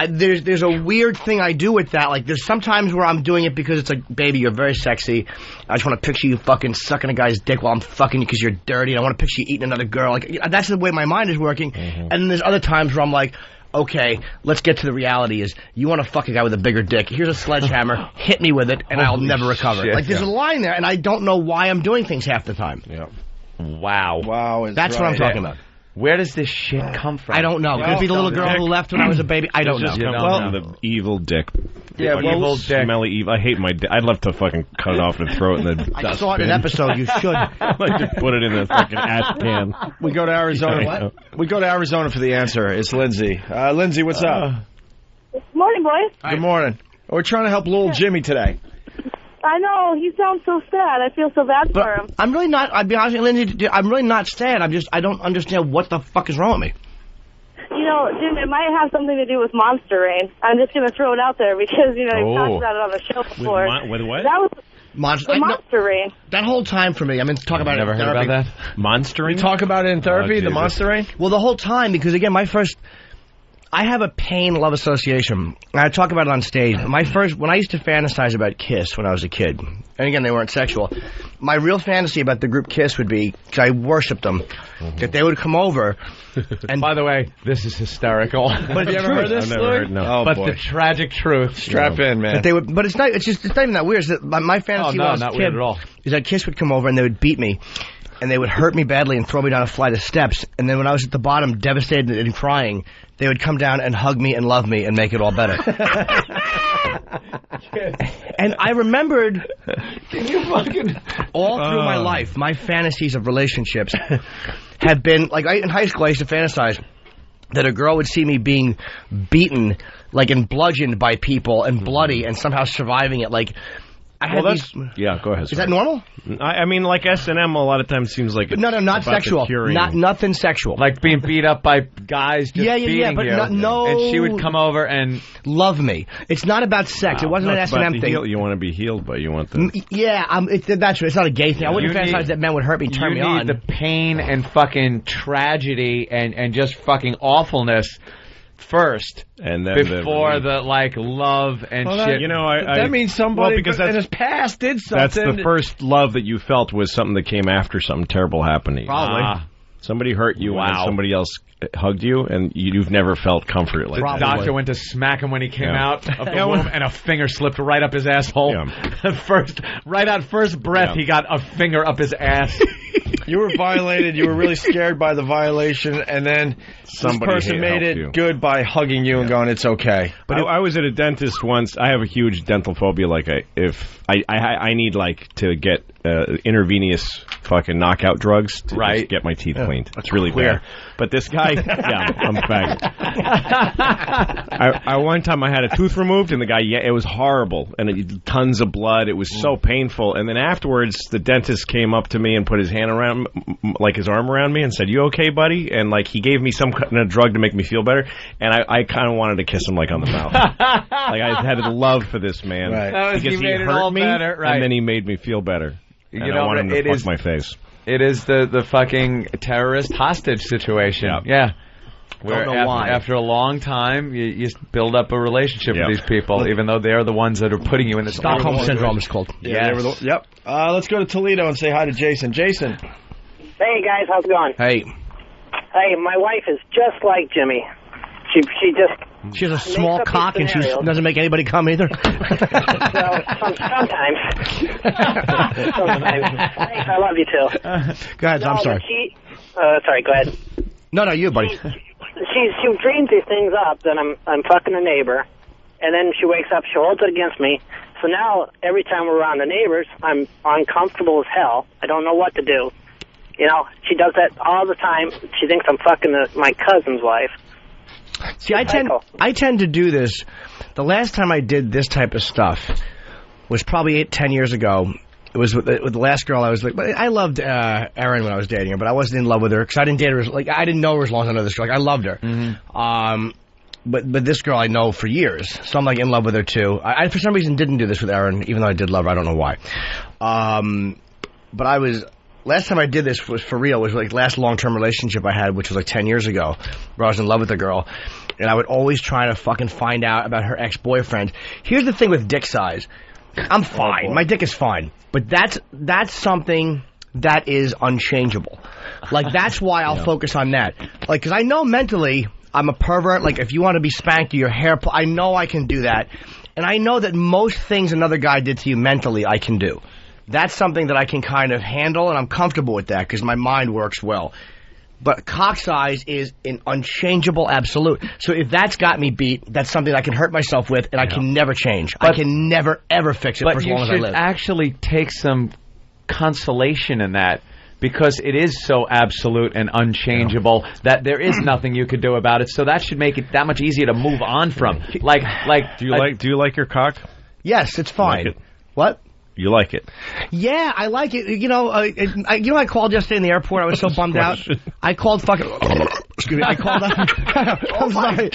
there's a weird thing I do with that. Like, there's sometimes where I'm doing it because it's like, baby, you're very sexy. I just want to picture you fucking sucking a guy's dick while I'm fucking you because you're dirty. And I want to picture you eating another girl. Like, that's the way my mind is working. And then there's other times where I'm like, okay, let's get to the reality is you want to fuck a guy with a bigger dick. Here's a sledgehammer. Hit me with it, and I'll never recover. Shit, like, there's a line there, and I don't know why I'm doing things half the time. Yeah. Wow. That's what I'm talking about. Where does this shit come from? I don't know. Could it be the little girl who left when I was a baby? I don't know. The evil dick. Yeah, evil dick. Smelly evil. I hate my dick. I'd love to fucking cut it off and throw it in the dustbin. I saw it in an episode. You should. I'd like to put it in the fucking ash can. We go to Arizona. We go to Arizona for the answer. It's Lindsay. Lindsay, what's up? Morning, boys. Good morning. We're trying to help little Jimmy today. I know, he sounds so sad. I feel so bad for him. I'm really not, I'll be honest with you, Lindsay, I'm really not sad. I don't understand what the fuck is wrong with me. Jim, it might have something to do with Monster Rain. I'm just going to throw it out there because, you've talked about it on the show before. With what? That was Monster Rain. That whole time for me, talk about it in therapy. Never heard about that? Monster Rain? We talk about it in therapy, the Monster Rain? Well, the whole time, because again, I have a pain-love association. I talk about it on stage. When I used to fantasize about Kiss when I was a kid, and again, they weren't sexual, my real fantasy about the group Kiss would be, because I worshipped them, that they would come over. And by the way, this is hysterical. But you ever heard this, Louis? No. But the tragic truth. Strap in, man. But it's not even that weird. It's that my fantasy when I was a kid is that Kiss would come over and they would beat me. And they would hurt me badly and throw me down a flight of steps. And then when I was at the bottom, devastated and crying, they would come down and hug me and love me and make it all better. And I remembered all through my life, my fantasies of relationships have been, like in high school I used to fantasize that a girl would see me being beaten, like and bludgeoned by people and bloody and somehow surviving it. Like, yeah, go ahead. Is that normal? I mean, like S&M a lot of times seems like no, not sexual. Nothing sexual. Like being beat up by guys just beating but you. No. And she would come over and love me. It's not about sex. It wasn't an S&M thing. You want to be healed, but you want the... that's true. It's not a gay thing. I wouldn't fantasize that men would hurt me, turn me on. You need the pain and fucking tragedy and just fucking awfulness first, and then before the love and shit. That means somebody in his past did something. That's the first love that you felt was something that came after something terrible happened to you. Probably. Somebody hurt you and somebody else hugged you, and you've never felt comfort like that. The doctor went to smack him when he came out of the womb, and a finger slipped right up his asshole. Yeah. First breath, he got a finger up his ass. You were violated. You were really scared by the violation, and then this person made it good by hugging you and going, "It's okay." But I was at a dentist once. I have a huge dental phobia. Like, if I need to get intravenous fucking knockout drugs to just get my teeth cleaned. It's really bad. But this guy, I'm fag. One time I had a tooth removed, and the guy, it was horrible, and tons of blood. It was so painful. And then afterwards, the dentist came up to me and put his hand around, his arm around me, and said, "You okay, buddy?" And he gave me some kind of drug to make me feel better. And I kind of wanted to kiss him on the mouth. I had a love for this man because he hurt me, and then he made me feel better. And I want him to fuck my face. It is the fucking terrorist hostage situation. Yeah. Where after a long time, you build up a relationship with these people, even though they're the ones that are putting you in the Stockholm Syndrome is called. Yes. Yep. Let's go to Toledo and say hi to Jason. Jason. Hey, guys. How's it going? Hey. Hey, my wife is just like Jimmy. She has a small cock and she doesn't make anybody come either. Well, sometimes. I love you too. Go ahead. I'm sorry. Sorry. Go ahead. No, you, buddy. She dreams these things up that I'm fucking a neighbor, and then she wakes up. She holds it against me. So now every time we're around the neighbors, I'm uncomfortable as hell. I don't know what to do. She does that all the time. She thinks I'm fucking my cousin's wife. See, I tend to do this. The last time I did this type of stuff was probably 8-10 years ago. It was with the last girl I was like, I loved Erin when I was dating her, but I wasn't in love with her because I didn't date her. Like I didn't know her as long as I know this girl. Like I loved her. But this girl I know for years, so I'm like in love with her too. I for some reason didn't do this with Erin, even though I did love her. I don't know why. But last time I did this was for real. Was like last long-term relationship I had, which was like 10 years ago, where I was in love with a girl, and I would always try to fucking find out about her ex-boyfriend. Here's the thing with dick size. I'm fine. My dick is fine. But that's something that is unchangeable. Like, that's why I'll focus on that. Like, because I know mentally I'm a pervert. Like, if you want to be spanked or your hair... I know I can do that. And I know that most things another guy did to you mentally, I can do. That's something that I can kind of handle, and I'm comfortable with that because my mind works well. But cock size is an unchangeable absolute. So if that's got me beat, that's something I can hurt myself with, and I can never change. I can never, ever fix it for as long as I live. But you should actually take some consolation in that, because it is so absolute and unchangeable that there is nothing you could do about it. So that should make it that much easier to move on from. Like, do you like your cock? Yes, it's fine. Like it? What? You like it? Yeah, I like it. You know, I called yesterday in the airport. I was so bummed out. I called fucking... Excuse me. I called... I'm sorry.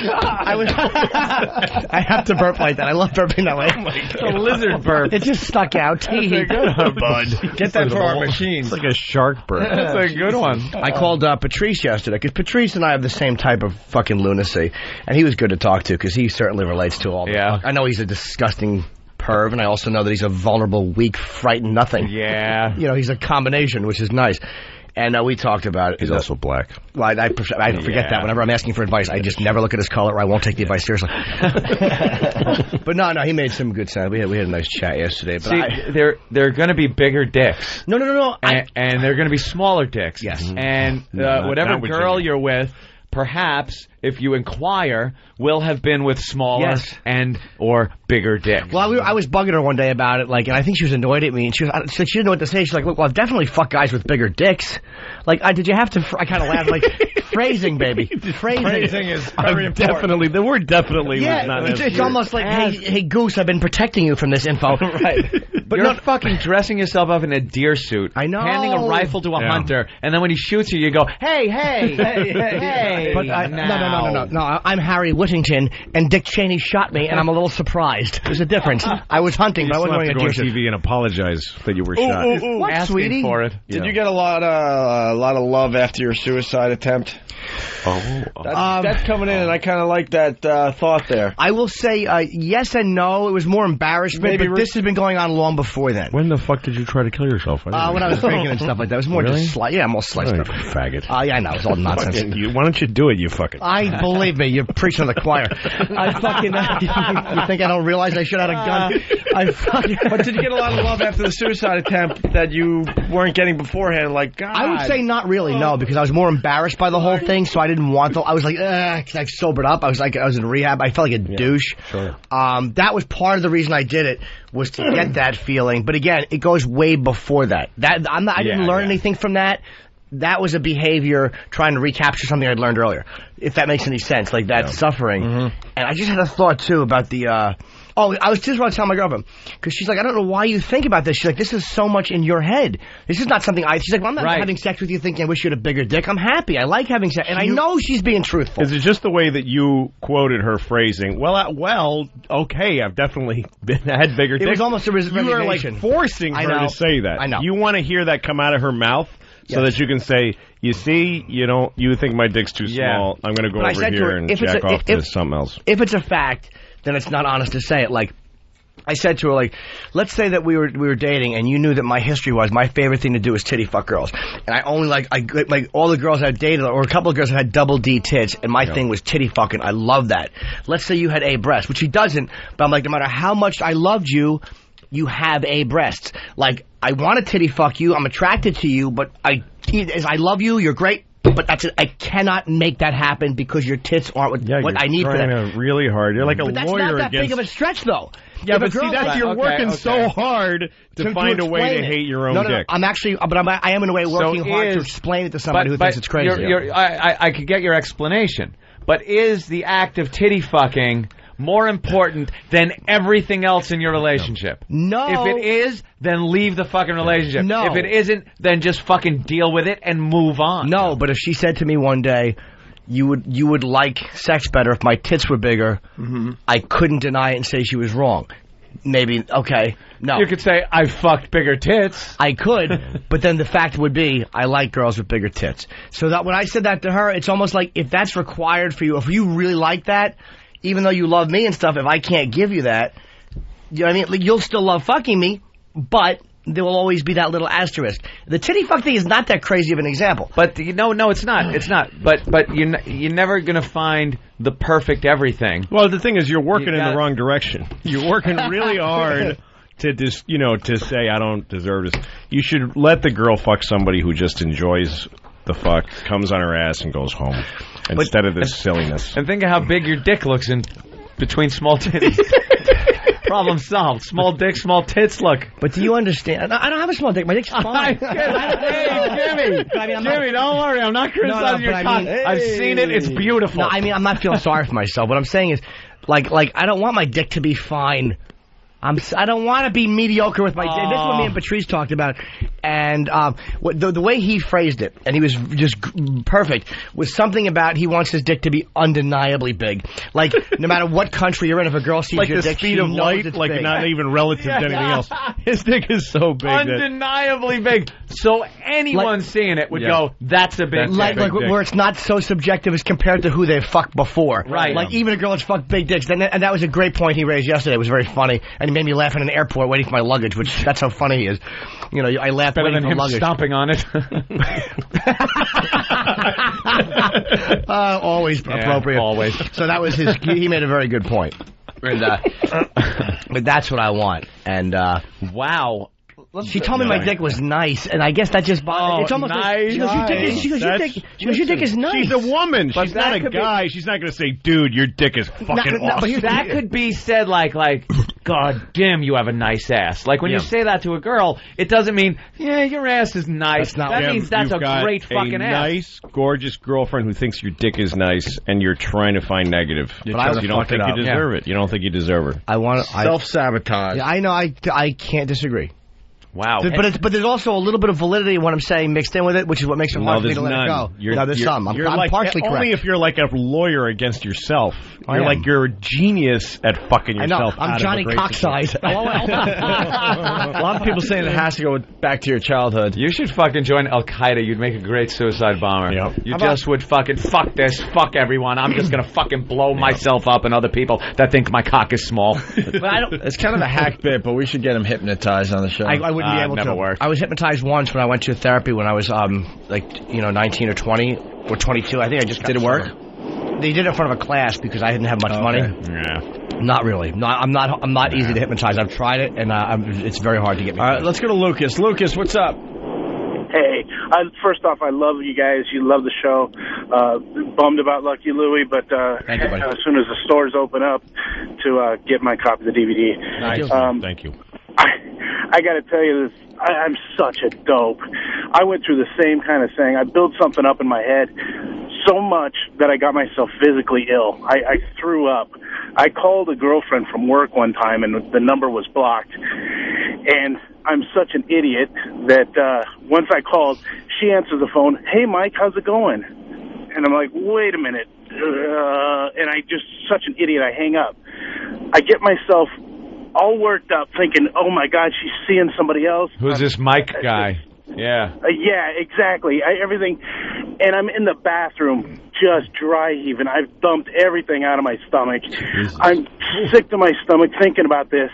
I have to burp like that. I love burping that way. Oh my God. A lizard burp. It just stuck out. That's a good one, bud. Get that for our machines. It's like a shark burp. That's a good one. I called Patrice yesterday, because Patrice and I have the same type of fucking lunacy, and he was good to talk to, because he certainly relates to all that. I know he's a disgusting... perv, and I also know that he's a vulnerable, weak, frightened nothing. Yeah. You know, he's a combination, which is nice. And we talked about it. He's also black. Well, I forget that. Whenever I'm asking for advice, I just never look at his color, or I won't take the advice seriously. But no, he made some good sense. We had a nice chat yesterday. But see, they're going to be bigger dicks. No. And they're going to be smaller dicks. Yes. And whatever girl you're with, perhaps, if you inquire, will have been with smaller and or bigger dicks. Well, I was bugging her one day about it, like, and I think she was annoyed at me, and she didn't know what to say. She's like, "Look, well, I've definitely fucked guys with bigger dicks." Like, did you have to? I kind of laughed, like, phrasing, baby. Phrasing is very important. Definitely, the word "definitely" was not. It's almost like, hey, Goose, I've been protecting you from this info. Right. But you're not fucking dressing yourself up in a deer suit. I know. Handing a rifle to a hunter, and then when he shoots you go, hey. But no. I'm Harry Whittington, and Dick Cheney shot me, and I'm a little surprised. There's a difference. I was hunting, but I wasn't wearing a deer suit. You still have to go on TV and apologize that you were shot. What, asking sweetie? for it. Did you get a lot of love after your suicide attempt? That's coming in, and I kind of like that thought there. I will say yes and no. It was more embarrassment, but this has been going on long before then. When the fuck did you try to kill yourself? When I was drinking and stuff like that. It was more just I'm all sliced up. Faggot. Yeah, I know. It's all nonsense. Why don't you do it, you fucking... Believe me, you're preaching to the choir. You think I don't realize I should have had a gun? But did you get a lot of love after the suicide attempt that you weren't getting beforehand? Like, God. I would say not really, no, because I was more embarrassed by the whole thing, so I didn't want to. I was like, because I sobered up. I was in rehab. I felt like a douche. Sure. That was part of the reason I did it, was to get that feeling. But again, it goes way before that. I didn't learn anything from that. That was a behavior trying to recapture something I'd learned earlier, if that makes any sense, like that suffering. And I just had a thought, too, about the... I was just about to tell my girlfriend, because she's like, I don't know why you think about this. She's like, this is so much in your head. This is not something She's like, well, I'm not having sex with you thinking I wish you had a bigger dick. I'm happy. I like having sex. And I know she's being truthful. Is it just the way that you quoted her phrasing? Well, okay, I've definitely had bigger dicks. It was almost a resignation. You are like forcing her to say that. I know. You want to hear that come out of her mouth? So that you can say, you see, you think my dick's too small. I'm going to go over here and jack off to something else. If it's a fact, then it's not honest to say it. Like, I said to her, like, let's say that we were dating, and you knew that my history was my favorite thing to do is titty fuck girls, and I only like all the girls I've dated, or a couple of girls that had double D tits, and my thing was titty fucking. I love that. Let's say you had A breast, which he doesn't, but I'm like, no matter how much I loved you, you have A breasts. Like, I want to titty fuck you, I'm attracted to you, but I love you, you're great, but that's it. I cannot make that happen because your tits aren't what I need for that. You're trying really hard. You're like a lawyer against... But that's not that big of a stretch, though. Yeah, but see, you're working so hard to find a way to hate your own dick. No, I'm actually, but I am in a way working hard to explain it to somebody who thinks it's crazy. I could get your explanation, but is the act of titty fucking more important than everything else in your relationship? No. If it is, then leave the fucking relationship. No. If it isn't, then just fucking deal with it and move on. No, but if she said to me one day, you would like sex better if my tits were bigger, I couldn't deny it and say she was wrong. Maybe, okay, no. You could say, I fucked bigger tits. I could, but then the fact would be, I like girls with bigger tits. So that when I said that to her, it's almost like if that's required for you, if you really like that, even though you love me and stuff, if I can't give you that, you know what I mean? Like, you'll still love fucking me, but there will always be that little asterisk. The titty fuck thing is not that crazy of an example. But no, it's not. It's not. But you're never gonna find the perfect everything. Well, the thing is, you're working in the wrong direction. You're working really hard to say I don't deserve this. You should let the girl fuck somebody who just enjoys the fuck, comes on her ass, and goes home instead of this silliness. And think of how big your dick looks in between small titties. Problem solved. Small dick, small tits look. But do you understand? I don't have a small dick. My dick's fine. Hey, Jimmy, don't worry. I'm not criticizing your cock. I've seen it. It's beautiful. No, I mean, I'm not feeling sorry for myself. What I'm saying is, like I don't want my dick to be fine. I don't want to be mediocre with my dick. That's what me and Patrice talked about. And the way he phrased it, and he was just perfect, was something about he wants his dick to be undeniably big. Like, no matter what country you're in, if a girl sees like your the dick, speed of light, like big. not even relative to anything else. His dick is so big. Undeniably big. So anyone seeing it would go, that's a big dick. Like where it's not so subjective as compared to who they've fucked before. Right. Like, even a girl that's fucked big dicks. And that was a great point he raised yesterday. It was very funny. And he made me laugh in an airport waiting for my luggage, which that's how funny he is. You know, I laugh better waiting than for him luggage. Stomping on it. Always appropriate. Always. So that was his. He made a very good point. And, but that's what I want. And wow. She told me my dick was nice, and I guess that just bothered. It's almost nice. Like, she goes, your dick is nice. She's a woman. She's not a guy. She's not going to say, dude, your dick is fucking awesome. But that could be said like, God damn, you have a nice ass. Like, when you say that to a girl, it doesn't mean, yeah, your ass is nice. That means that's a great fucking ass. Nice, gorgeous girlfriend who thinks your dick is nice, and you're trying to find negative. Because you don't think you deserve it. You don't think you deserve her. Self-sabotage. Yeah, I know. I can't disagree. Wow. But there's also a little bit of validity in what I'm saying mixed in with it, which is what makes it hard for me to let it go. There's some. I'm partially correct. Only if you're like a lawyer against yourself. You're a genius at fucking yourself. I know. I'm Johnny Cockside. A lot of people saying it has to go back to your childhood. You should fucking join Al-Qaeda. You'd make a great suicide bomber. Yep. You just would fucking fuck this, fuck everyone. I'm just going to fucking blow myself up and other people that think my cock is small. But it's kind of a hack bit, but we should get him hypnoptized on the show. I wouldn't be able never to. Worked. I was hypnotized once when I went to therapy when I was 19 or 20 or 22. I think I just got Did it work? They did it in front of a class because I didn't have much money. Yeah. Not really. No, I'm not easy to hypnotize. I've tried it, and it's very hard to get me. All right, let's go to Lucas. Lucas, what's up? Hey, first off, I love you guys. You love the show. Bummed about Lucky Louie, but Thank you, buddy. As soon as the stores open up, to get my copy of the DVD. Nice. Thank you. I got to tell you this. I'm such a dope. I went through the same kind of thing. I built something up in my head so much that I got myself physically ill. I threw up. I called a girlfriend from work one time, and the number was blocked. And I'm such an idiot that once I called, she answers the phone, "Hey, Mike, how's it going?" And I'm like, wait a minute. And I just, such an idiot, I hang up. I get myself all worked up thinking, oh, my God, she's seeing somebody else. Who's this Mike guy? Yeah. Yeah, exactly. Everything. And I'm in the bathroom just dry heaving. I've dumped everything out of my stomach. Jesus. I'm sick to my stomach thinking about this.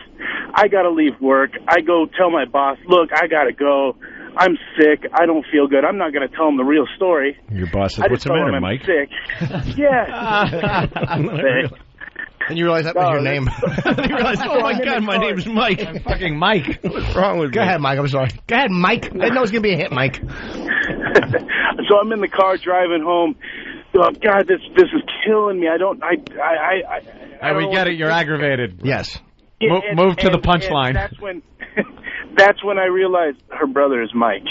I got to leave work. I go tell my boss, look, I got to go. I'm sick. I don't feel good. I'm not going to tell him the real story. Your boss says, what's the matter, Mike? I'm sick. Yeah. I'm sick. And you realize that was your name. You realize, oh my God, my name's Mike. I'm fucking Mike. What's wrong with me? Go ahead, Mike. I'm sorry. Go ahead, Mike. I didn't know it was going to be a hit, Mike. So I'm in the car driving home. Oh, God, this is killing me. We get it. You're aggravated. Yes. Move to the punchline. That's when I realized her brother is Mike.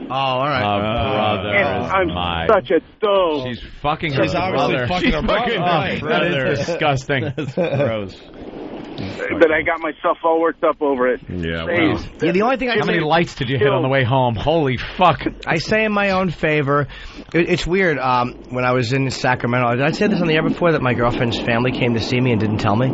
all right. Brother. And I'm such a dope. She's fucking her She's obviously brother. fucking her brother. That is disgusting. That's gross. But I got myself all worked up over it. Yeah, Please. well. Yeah, the only thing How many lights did you hit on the way home? Holy fuck. I say in my own favor, it's weird. When I was in Sacramento, did I say this on the air before that my girlfriend's family came to see me and didn't tell me?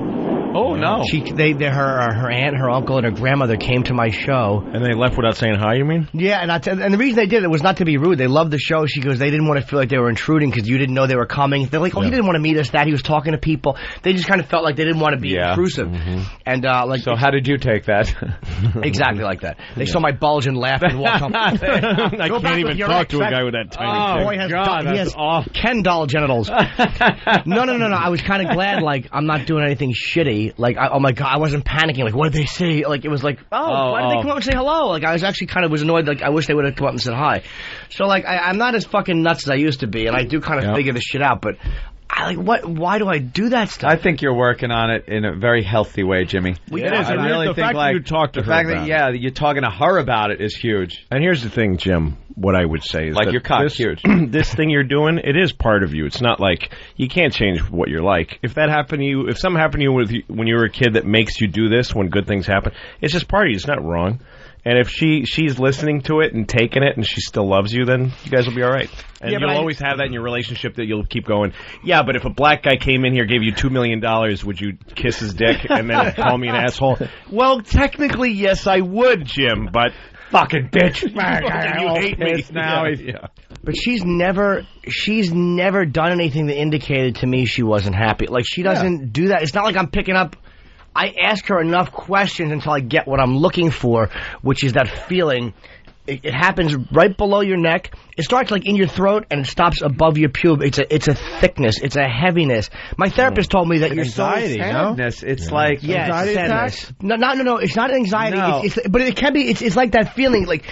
Oh, no. Her aunt, her uncle, and her grandmother came to my show. And they left without saying hi, you mean? Yeah, and the reason they did it was not to be rude. They loved the show. She goes, they didn't want to feel like they were intruding because you didn't know they were coming. They're like, he didn't want to meet us, that. He was talking to people. They just kind of felt like they didn't want to be intrusive. Mm-hmm. And So how did you take that? Exactly like that. They saw my bulge and laughed and walked home. I can't even talk to a guy with that tiny boy he has Ken doll genitals. No. I was kind of glad, like, I'm not doing anything shitty. Like, oh my God, I wasn't panicking. Like, what did they say? Like, it was like, why did they come up and say hello? Like, I was actually kind of annoyed. Like, I wish they would have come up and said hi. So, like, I'm not as fucking nuts as I used to be, and I do kind of figure this shit out, but why do I do that stuff? I think you're working on it in a very healthy way, Jimmy. It is. I really think, like, you talk to her about it. You're talking to her about it is huge. And here's the thing, Jim. What I would say is like your cock's huge. This thing you're doing, it is part of you. It's not like you can't change what you're like. If that happened to you, if something happened to you when you were a kid that makes you do this when good things happen, it's just part of you. It's not wrong. And if she's listening to it and taking it and she still loves you, then you guys will be all right. And you'll always have that in your relationship that you'll keep going, yeah, but if a black guy came in here, gave you $2 million, would you kiss his dick and then call me an asshole? Well, technically, yes, I would, Jim, but... Fucking bitch. You hate me now. Yeah. But she's never done anything that indicated to me she wasn't happy. Like, she doesn't do that. It's not like I'm picking up... I ask her enough questions until I get what I'm looking for, which is that feeling. It happens right below your neck. It starts like in your throat and it stops above your pube. It's a thickness. It's a heaviness. My therapist told me that you're anxiety, sadness. It's like anxiety attacks. No. It's not anxiety. No. But it can be. It's like that feeling. Like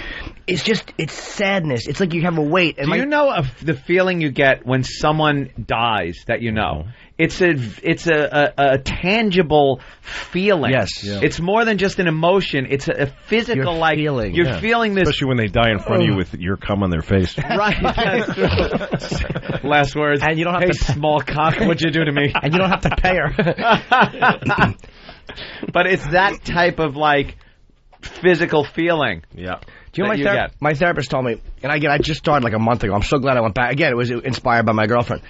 it's sadness. It's like you have a weight. Do you know of the feeling you get when someone dies that you know? It's a tangible feeling. Yes. Yeah. It's more than just an emotion. It's a physical feeling. You're feeling this. Especially when they die in front of you with your cum on their face. Right. Last words. And you don't have to small cock. What'd you do to me? And you don't have to pay her. But it's that type of like physical feeling. Yeah. Do you know my therapist told me, and I just started like a month ago. I'm so glad I went back. Again, it was inspired by my girlfriend.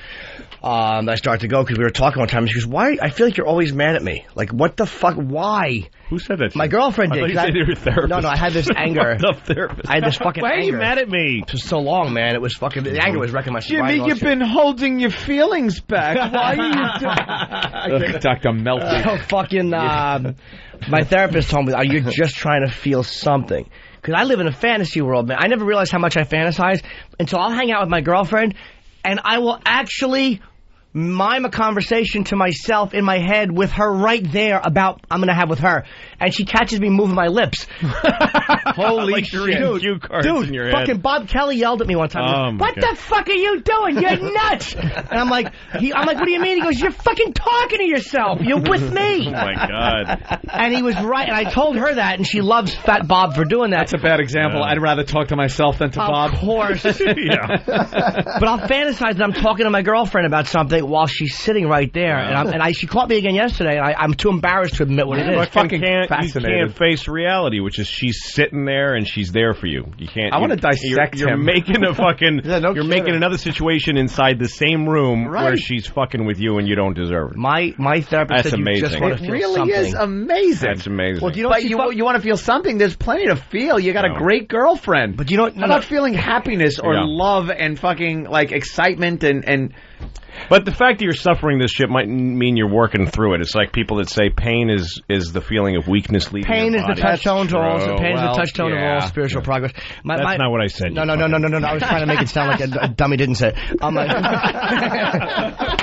I started to go because we were talking one time. And she goes, "Why? I feel like you're always mad at me. Like, what the fuck? Why?" Who said that? My girlfriend did. I thought you said your therapist. No, I had this anger. Therapist. I had this fucking anger. Why are you mad at me? For so long, man. It was fucking. The anger was wrecking my sobriety. Jimmy, you've been holding your feelings back. Why are you Dr. Melty. So fucking. My therapist told me, "You're just trying to feel something." Because I live in a fantasy world, man. I never realized how much I fantasize until I'll hang out with my girlfriend, and I will actually mime a conversation to myself in my head with her right there about I'm going to have with her. And she catches me moving my lips. Holy like shit. Dude, in your fucking head. Bob Kelly yelled at me one time. What the fuck are you doing? You're nuts. And I'm like, what do you mean? He goes, you're fucking talking to yourself. You're with me. Oh, my God. And he was right. And I told her that, and she loves Fat Bob for doing that. That's a bad example. Yeah. I'd rather talk to myself than to Bob. Of course. Yeah. But I'll fantasize that I'm talking to my girlfriend about something while she's sitting right there. And she caught me again yesterday, and I'm too embarrassed to admit what it is. You can't face reality, which is she's sitting there and she's there for you. You can't. I want to dissect You're him. making a fucking. You're making another situation inside the same room where she's fucking with you and you don't deserve it. My therapist said amazing. You just want to feel really something. Is amazing. That's amazing. Well, do you know but you want to feel something. There's plenty to feel. You got a great girlfriend. But you know, how about feeling happiness or love and fucking like excitement and. But the fact that you're suffering this shit might mean you're working through it. It's like people that say pain is the feeling of weakness leaving pain your is body. the touchstone to all. Pain is the touchstone of all spiritual progress. That's not what I said. No. I was trying to make it sound like a dummy didn't say it.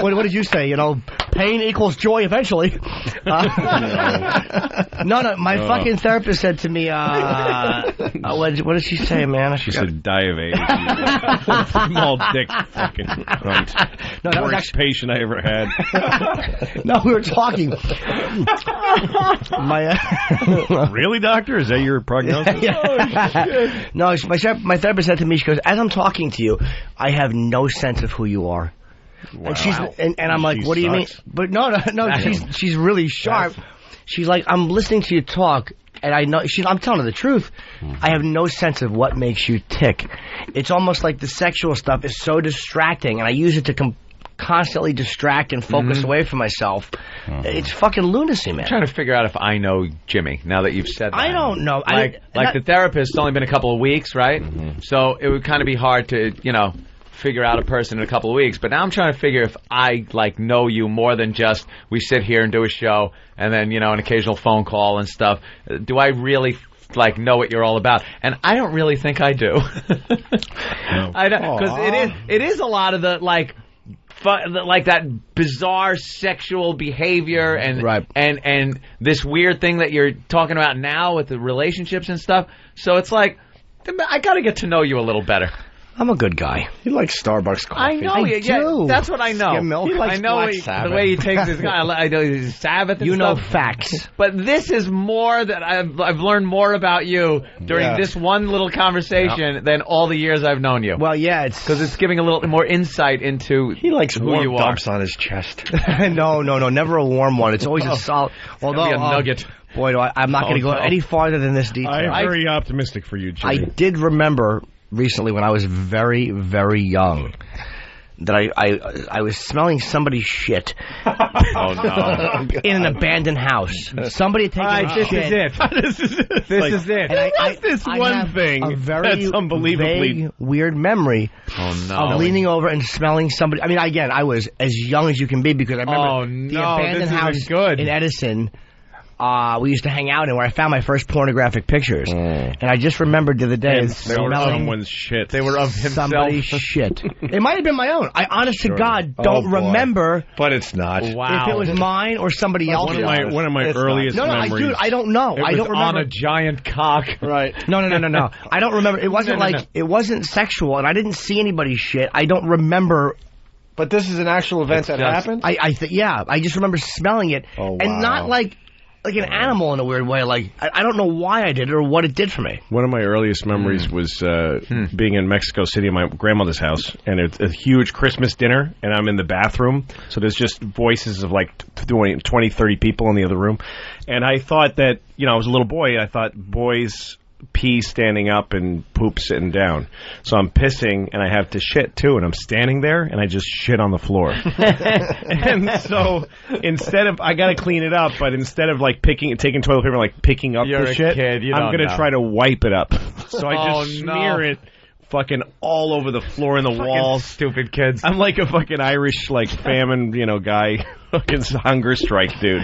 What did you say? You know, Pain equals joy eventually. No. My fucking therapist said to me, what did she say, man? She said, die of AIDS. Small dick fucking cunt. No, that was worst patient I ever had. No, we were talking. Really, doctor? Is that your prognosis? No, my therapist said to me, she goes, as I'm talking to you, I have no sense of who you are. Wow. And I'm like, what do you mean? But no, she's really sharp. She's like, I'm listening to you talk, and I know I'm telling her the truth. I have no sense of what makes you tick. It's almost like the sexual stuff is so distracting, and I use it to constantly distract and focus away from myself. It's fucking lunacy, man. I'm trying to figure out if I know Jimmy, now that you've said that. I don't know. Like the therapist, it's only been a couple of weeks, right? So it would kind of be hard to, figure out a person in a couple of weeks. But now I'm trying to figure if I, know you more than just we sit here and do a show and then, an occasional phone call and stuff. Do I really know what you're all about? And I don't really think I do. I don't, because it is a lot of the that bizarre sexual behavior and this weird thing that you're talking about now with the relationships and stuff. So it's like, I got to get to know you a little better. I'm a good guy. He likes Starbucks coffee. I know you. Yeah, that's what I know. Skim milk. He likes I know the way he takes his guy. I know his Sabbath and you stuff. know facts. But this is more that I've learned more about you during this one little conversation than all the years I've known you. Well, yeah, it's because it's giving a little more insight into he likes who warm you dumps on his chest. No, never a warm one. It's always a solid. Although a nugget. Boy, I'm not going to go any farther than this detail. I'm very optimistic for you, Jimmy. I did remember recently when I was very, very young that I was smelling somebody's shit. Oh, no. In an abandoned house. Somebody had taken a shit. This is it. This is it. And this one thing a very that's unbelievably vague, weird memory of leaning over and smelling somebody. I mean, again, I was as young as you can be because I remember the abandoned house in Edison. We used to hang out in where I found my first pornographic pictures. And I just remembered the other day smelling someone's shit. They were of himself. Somebody's shit. It might have been my own. I honest to God don't remember. But it's not. Wow. If it was mine or somebody else's. One of my earliest memories. Dude, I don't know. I don't remember. On a giant cock. Right. No. I don't remember. It wasn't it wasn't sexual, and I didn't see anybody's shit. I don't remember. But this is an actual event that happened? I just remember smelling it. Oh, wow. And not like an animal in a weird way. I don't know why I did it or what it did for me. One of my earliest memories was being in Mexico City at my grandmother's house, and it's a huge Christmas dinner, and I'm in the bathroom, so there's just voices of 20, 30 people in the other room. And I thought that, I was a little boy, I thought boys pee standing up and poop sitting down. So I'm pissing and I have to shit too, and I'm standing there and I just shit on the floor. And so instead of, I gotta clean it up, but instead of taking toilet paper and picking up the shit, I'm gonna try to wipe it up. So I just smear it fucking all over the floor and the walls. Stupid kids. I'm like a fucking Irish famine, guy. Fucking hunger strike, dude.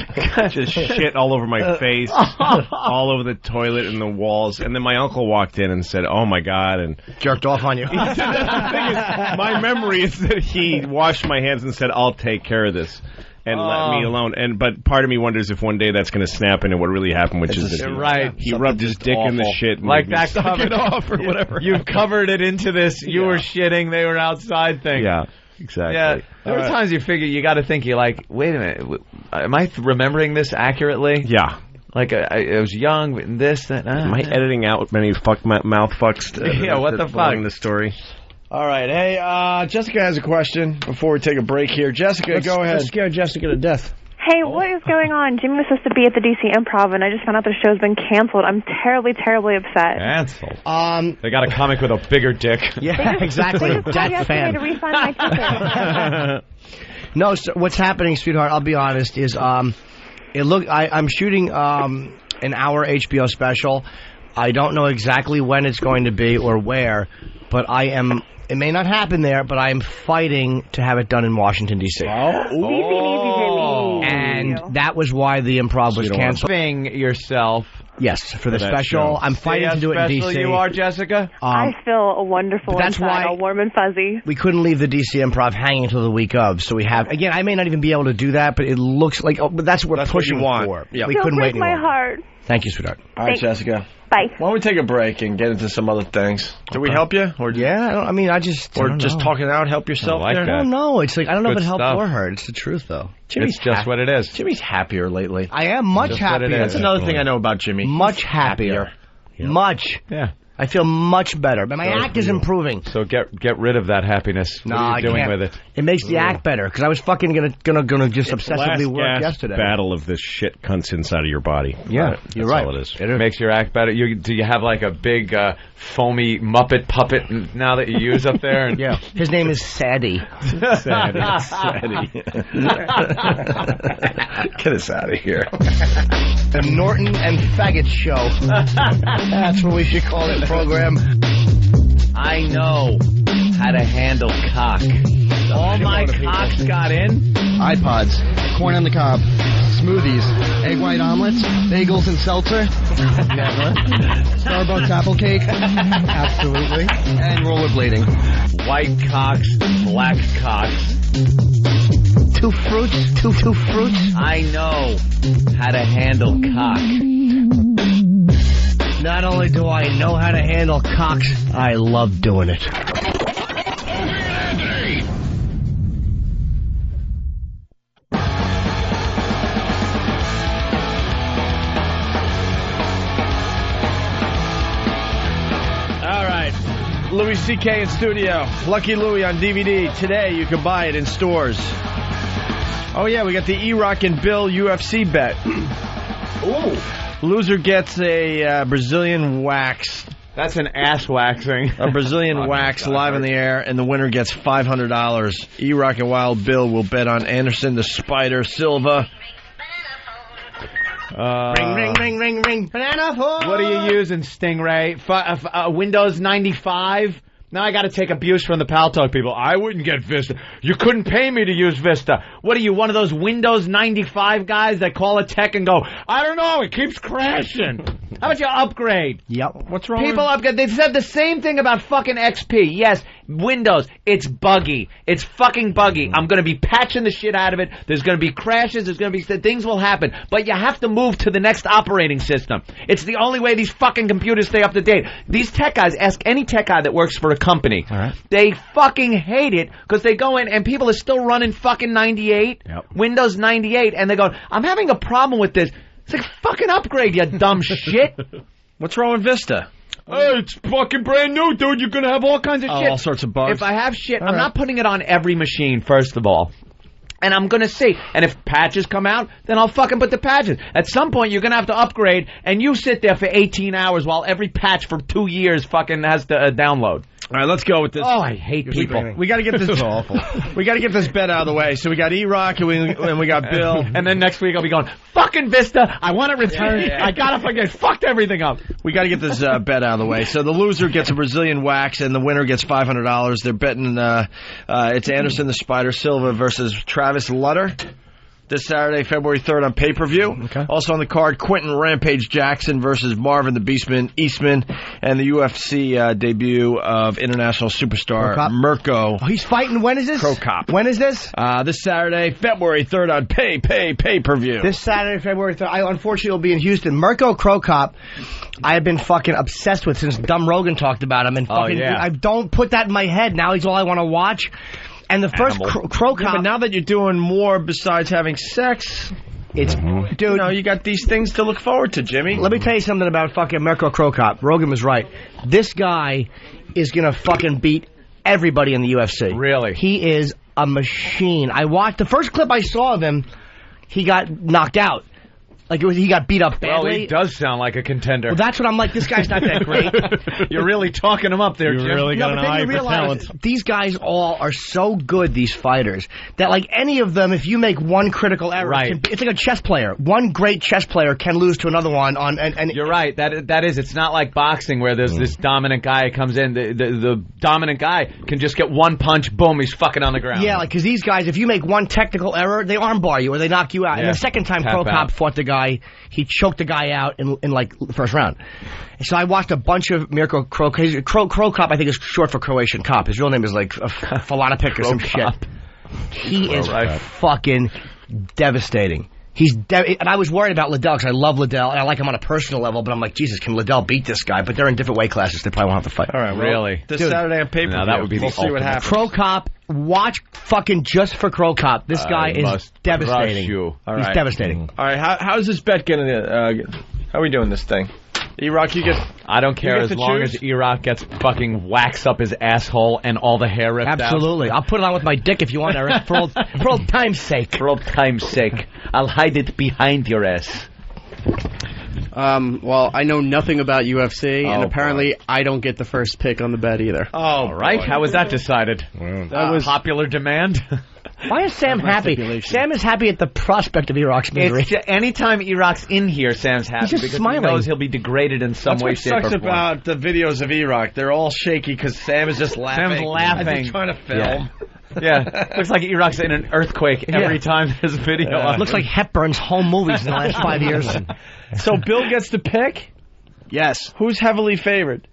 Just shit all over my face, all over the toilet and the walls. And then my uncle walked in and said, "Oh my God," and jerked off on you. That's the thing is, my memory is that he washed my hands and said, "I'll take care of this." And let me alone. But part of me wonders if one day that's going to snap into what really happened, which is that he rubbed his dick in the shit and that suck it off or whatever. You've covered it into this. You were shitting, they were outside thing. Yeah. Exactly. Yeah, there are times you figure you got to think. You're like, wait a minute, am I remembering this accurately? Yeah. I was young, and this, that. Am I editing out many mouth fucks? Yeah, what the fuck? The story. All right, hey, Jessica has a question before we take a break here. Jessica, go ahead. Let's scare Jessica to death. Hey, what is going on? Jimmy was supposed to be at the DC Improv, and I just found out the show's been canceled. I'm terribly, terribly upset. Canceled? They got a comic with a bigger dick. Yeah, exactly. They just called yesterday to refund my ticket. No, so what's happening, sweetheart, I'll be honest, is I'm shooting an hour HBO special. I don't know exactly when it's going to be or where, but it may not happen there, but I am fighting to have it done in Washington, D.C. Easy, And And that was why the improv was canceled. Yourself. Yes, for the special. I'm fighting to do it in D.C. You are, Jessica? I feel wonderful that's inside, why all warm and fuzzy. We couldn't leave the DC Improv hanging until the week of, so we have... Again, I may not even be able to do that, but it looks like... but that's what we're pushing for. Yeah. We couldn't wait anymore. my heart. Thank you, sweetheart. All right, Jessica. Bye. Why don't we take a break and get into some other things? Did we help you? Or just talking out, help yourself I don't know. It's like, I don't know if it helped or hurt. It's the truth, though. It's just what it is. Jimmy's happier lately. I am much happier. That's another thing I know about Jimmy. Much happier. Yeah. Much. Yeah. I feel much better, but my act is improving. So get rid of that happiness. What are you doing with it? It makes the act better, because I was fucking gonna just obsessively work yesterday. Battle of this shit cunts inside of your body. Yeah, you're right. All it is. It makes your act better. Do you have like a big foamy Muppet puppet now that you use up there? And yeah, his name is Sadie. Sadie. Get us out of here. The Norton and Faggot Show. That's what we should call it, program. I know how to handle cock. All my cocks got in. iPods, corn on the cob, smoothies, egg white omelets, bagels and seltzer. Never. Starbucks apple cake. Absolutely. And rollerblading. White cocks, black cocks. Two fruits. I know how to handle cock. Not only do I know how to handle cocks, I love doing it. All right. Louis C.K. in studio. Lucky Louie on DVD. Today you can buy it in stores. Oh, yeah, we got the E-Rock and Bill UFC bet. Ooh. Loser gets a Brazilian wax. That's an ass waxing. A Brazilian wax live in the air, and the winner gets $500. E-Rock and Wild Bill will bet on Anderson the Spider Silva. Ring. Banana phone. What are you using, Stingray? Windows 95? Now I got to take abuse from the Pal Talk people. I wouldn't get Vista. You couldn't pay me to use Vista. What are you, one of those Windows 95 guys that call a tech and go, I don't know, it keeps crashing. How about you upgrade? Yep. What's wrong? People upgrade. They said the same thing about fucking XP. Yes, Windows, it's buggy. It's fucking buggy. I'm going to be patching the shit out of it. There's going to be crashes. There's going to be things will happen. But you have to move to the next operating system. It's the only way these fucking computers stay up to date. These tech guys, ask any tech guy that works for a company. All right. They fucking hate it because they go in and people are still running fucking 98, Windows 98, and they go, I'm having a problem with this. It's like, fucking upgrade, you dumb shit. What's wrong with Vista? Hey, it's fucking brand new, dude. You're going to have all kinds of shit. All sorts of bugs. If I have shit, I'm not putting it on every machine, first of all. And I'm going to see. And if patches come out, then I'll fucking put the patches. At some point, you're going to have to upgrade, and you sit there for 18 hours while every patch for 2 years fucking has to download. All right, let's go with this. Oh, I hate people. We got to get this. This is awful. We got to get this bet out of the way. So we got E-Rock and we got Bill. And then next week I'll be going, fucking Vista, I want it returned. I got to fucking fucked everything up. We got to get this bet out of the way. So the loser gets a Brazilian wax, and the winner gets $500. They're betting it's Anderson the Spider Silva versus Travis Lutter. This Saturday, February 3rd on pay-per-view. Okay. Also on the card, Quentin Rampage Jackson versus Marvin the Beastman Eastman, and the UFC debut of international superstar Mirko. Oh, he's fighting. When is this? Crocop. When is this? This Saturday, February 3rd on pay-per-view. This Saturday, February 3rd. I unfortunately will be in Houston. Mirko Crocop, I have been fucking obsessed with since dumb Rogan talked about him. And fucking, I don't put that in my head. Now he's all I want to watch. And the first Crocop... Yeah, but now that you're doing more besides having sex, it's... Dude, you know, you got these things to look forward to, Jimmy. Let me tell you something about fucking Mirko Crocop. Rogan was right. This guy is going to fucking beat everybody in the UFC. Really? He is a machine. I watched... The first clip I saw of him, he got knocked out. Like he got beat up badly. Well, he does sound like a contender. Well, that's what I'm like. This guy's not that great. You're really talking him up there, Jim. Really got an eye for realize these guys all are so good, these fighters, that like any of them, if you make one critical error, it's like a chess player. One great chess player can lose to another one. And you're right. That is. It's not like boxing where there's this dominant guy who comes in. The dominant guy can just get one punch, boom, he's fucking on the ground. Yeah, like because these guys, if you make one technical error, they armbar you or they knock you out. And the second time Crow Cop fought the guy, he choked the guy out in like the first round. So I watched a bunch of Mirko Crow Cop. I think is short for Croatian cop. His real name is like Falanopic or some shit. He is fucking devastating. And I was worried about Liddell because I love Liddell and I like him on a personal level, but I'm like, Jesus, can Liddell beat this guy? But they're in different weight classes. They probably won't have to fight. All right, really? This Saturday on pay-per-view. No, that would be we'll see what happens. Crow Cop, watch fucking just for Crow Cop. This guy is devastating. He's devastating. All right, how's this bet going to... how are we doing this thing? E-Rock, you get... I don't care as long as E-Rock gets fucking wax up his asshole and all the hair ripped out. Absolutely. I'll put it on with my dick if you want, Eric, for old time's sake. For old time's sake. I'll hide it behind your ass. Well, I know nothing about UFC, and apparently I don't get the first pick on the bet either. Oh, right. How was that decided? That was popular demand. Why is Sam happy? Sam is happy at the prospect of E-Rock's misery. Anytime E-Rock's in here, Sam's happy because smiling. He knows he'll be degraded in some way, shape, or form. That's what sucks about the videos of E-Rock. They're all shaky because Sam is just laughing. Sam's laughing. As he's trying to film. Yeah. Looks like E-Rock's in an earthquake every time there's a video on. Looks like Hepburn's home movies in the last 5 years. So Bill gets to pick? Yes. Who's heavily favored?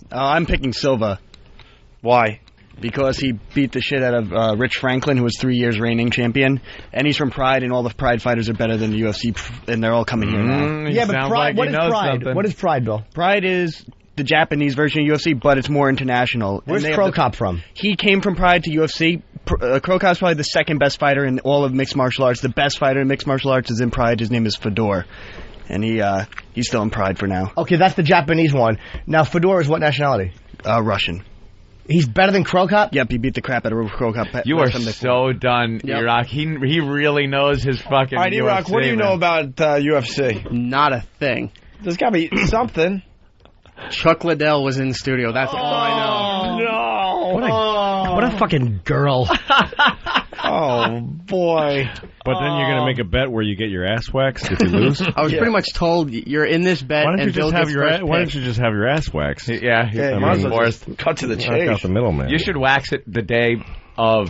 I'm picking Silva. Why? Because he beat the shit out of Rich Franklin, who was 3 years reigning champion. And he's from Pride, and all the Pride fighters are better than the UFC, and they're all coming here now. Yeah, but Pride, what is Pride? What is Pride, Bill? Pride is the Japanese version of UFC, but it's more international. Where's Crow Cop from? He came from Pride to UFC. Crow Cop's probably the second best fighter in all of mixed martial arts. The best fighter in mixed martial arts is in Pride. His name is Fedor. And he's still in Pride for now. Okay, that's the Japanese one. Now, Fedor is what nationality? Russian. He's better than Crow Cop? Yep, he beat the crap out of Crow Cop. You are so done, E-Rock. He really knows his fucking All right, E-Rock, UFC, what do you know about UFC? Not a thing. There's got to be something. Chuck Liddell was in the studio. That's all I know. No. What a fucking girl. Oh, boy. But then you're going to make a bet where you get your ass waxed if you lose? I was pretty much told you're in this bet Why don't and you Bill just have gets your first Why pick. don't you just have your ass waxed? Yeah, cut to the chase. Knock out the middleman. You should wax it the day of,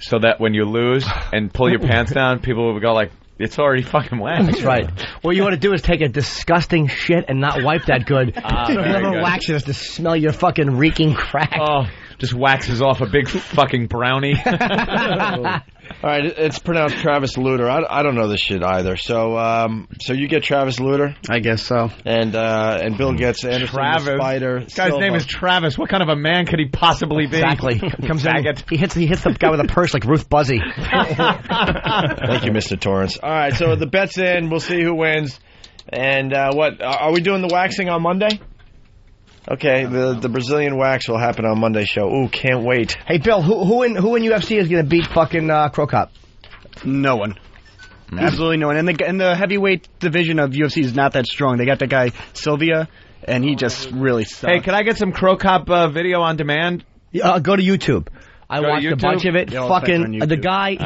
so that when you lose and pull your pants down, people will go like, it's already fucking waxed. That's right. What you want to do is take a disgusting shit and not wipe that good. So whoever waxes to smell your fucking reeking crack. Oh, just waxes off a big fucking brownie. All right, it's pronounced Travis Luter. I don't know this shit either. So so you get Travis Luter? I guess so. And Bill gets Anderson Travis. the Spider. This guy's name is Travis. What kind of a man could he possibly be? Exactly. Comes in, he hits the guy with a purse like Ruth Buzzy. Thank you, Mr. Torrance. All right, so the bet's in. We'll see who wins. And what are we doing the waxing on Monday? Okay, the Brazilian wax will happen on Monday's show. Ooh, can't wait. Hey, Bill, who in UFC is going to beat fucking Crow Cop? No one. Absolutely no one. And the heavyweight division of UFC is not that strong. They got that guy Sylvia, and he just really sucks. Hey, can I get some Crow Cop video on demand? Go to YouTube. I watched a bunch of it. Yeah, fucking the guy,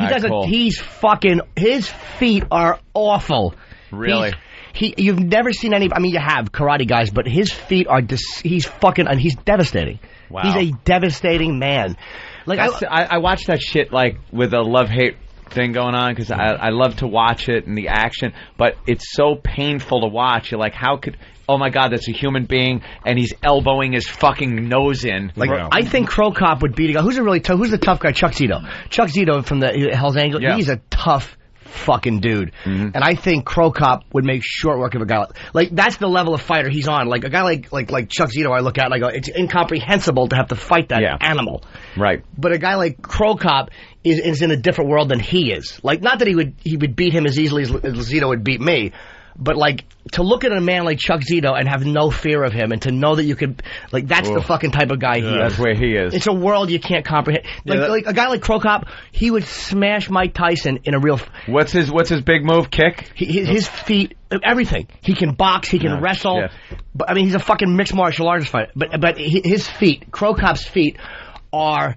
he's fucking, his feet are awful. Really? You've never seen any. I mean, you have karate guys, but his feet are. He's fucking. And he's devastating. Wow. He's a devastating man. Like I watch that shit like with a love-hate thing going on because I love to watch it and the action, but it's so painful to watch. You're like, how could? Oh my God, that's a human being, and he's elbowing his fucking nose in. Like, I think Crow Cop would beat a guy. Who's the tough guy? Chuck Zito. Chuck Zito from the Hell's Angels. Yeah. He's a tough fucking dude. Mm-hmm. And I think Crow Cop would make short work of a guy like that's the level of fighter he's on. Like a guy like Chuck Zito, I look at and I go, it's incomprehensible to have to fight that animal. Right. But a guy like Crow Cop is in a different world than he is. Like, not that he would beat him as easily as Zito would beat me. But, like, to look at a man like Chuck Zito and have no fear of him and to know that you could, like, that's the fucking type of guy he is. That's where he is. It's a world you can't comprehend. Like a guy like Crow Cop, he would smash Mike Tyson in a real... What's his big move? Kick? His feet, everything. He can box, he can wrestle. Shit. But I mean, he's a fucking mixed martial artist fighter. But his feet, Crow Cop's feet, are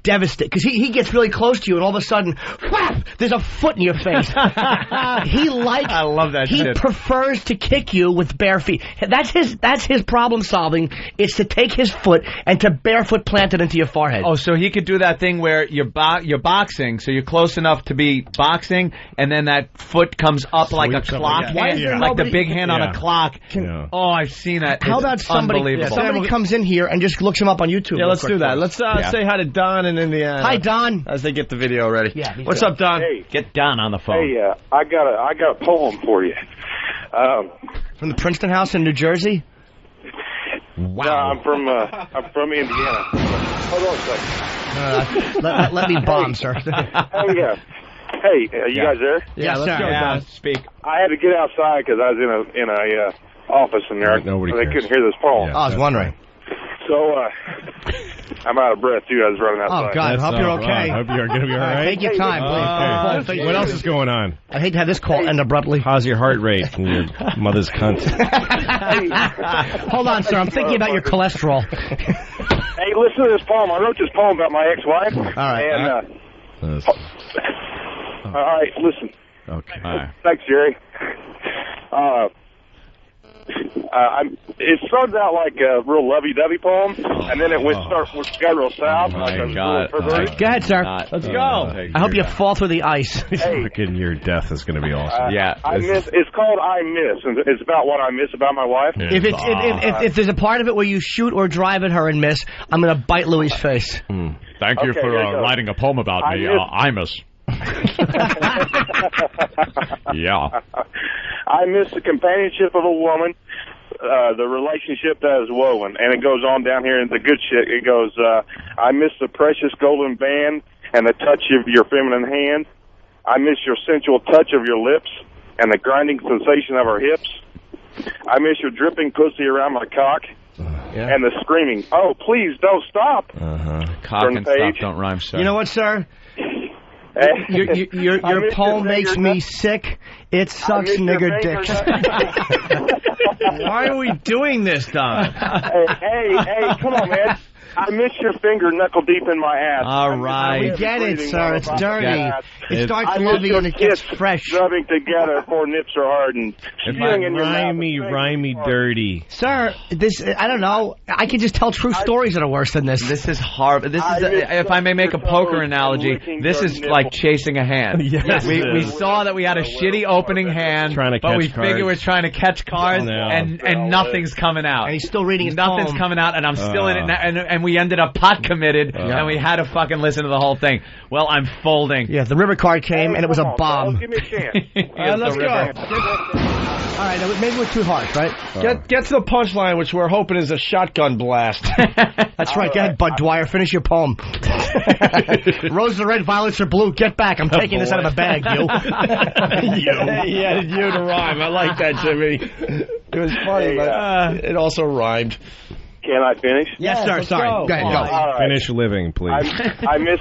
devastating because he gets really close to you and all of a sudden, whap, there's a foot in your face. I love that. He prefers to kick you with bare feet. That's his problem solving. It's to take his foot and to barefoot plant it into your forehead. Oh, so he could do that thing where you're boxing, so you're close enough to be boxing, and then that foot comes up like a clock hand, like the big hand on a clock. Oh, I've seen that. How about somebody comes in here and just looks him up on YouTube? Yeah, let's do that. Let's say hi to Don in Indiana. Hi, Don. As they get the video ready. Yeah. What's up, Don? Hey. Get Don on the phone. Hey, I got a poem for you. From the Princeton House in New Jersey? Wow. No, I'm from Indiana. Hold on a second. Let me bomb, sir. Oh yeah. Hey, you guys there? Yes, sir. Yeah, speak. I had to get outside because I was in a office in there. Nobody they couldn't hear this poem. I was wondering. So, I'm out of breath, too. I was running outside. Oh, God. I hope you're okay. I hope you're going to be all right. Take your time, please. What else is going on? I hate to have this call end abruptly. How's your heart rate from your mother's cunt? Hold on, sir. I'm thinking about your cholesterol. Hey, listen to this poem. I wrote this poem about my ex-wife. All right. And, all right, listen. Okay. Thanks, Jerry. It started out like a real lovey-dovey poem, and then it got real south. Oh, my God. Go ahead, sir. Let's go. I hope you fall through the ice. Fucking your death is going to be awesome. It's called I Miss, and it's about what I miss about my wife. Yeah. If there's a part of it where you shoot or drive at her and miss, I'm going to bite Louie's face. Thank you for writing a poem about me. I miss. Yeah. I miss the companionship of a woman, the relationship that is woven. And it goes on down here in the good shit. It goes, I miss the precious golden band and the touch of your feminine hand. I miss your sensual touch of your lips and the grinding sensation of our hips. I miss your dripping pussy around my cock and the screaming, oh, please don't stop. Cock and stop don't rhyme, sir. You know what, sir? Your poem makes me sick. It sucks nigger dicks. Why are we doing this, Don? Hey, come on, man. I miss your finger knuckle deep in my ass. All right. We get it, sir. It's dirty. It starts lovey and it gets fresh. Rubbing together before nips are hard and spewing in your mouth. Rhymey, dirty. Sir, this, I don't know. I can just tell true stories that are worse than this. This is horrible. This is, if I may make a poker analogy, this is like chasing a hand. Yes, we saw that we had a shitty opening hand, but we figured we're trying to catch cards, and nothing's coming out. And he's still reading his Nothing's poem. coming out, and I'm still in it, and we ended up pot committed, and we had to fucking listen to the whole thing. Well, I'm folding. Yeah, the river card came, and it was a bomb. Give me a chance. Let's go. All right, maybe we're too harsh, right? Get to the punchline, which we're hoping is a shotgun blast. That's right. Go ahead, Bud Dwyer. Finish your poem. Roses are red, violets are blue. Get back. I'm taking this out of a bag, you. He added you to rhyme. I like that, Jimmy. It was funny, but it also rhymed. Can I finish? Yes, sir. Sorry. Go ahead. Go. Right. Finish living, please. I miss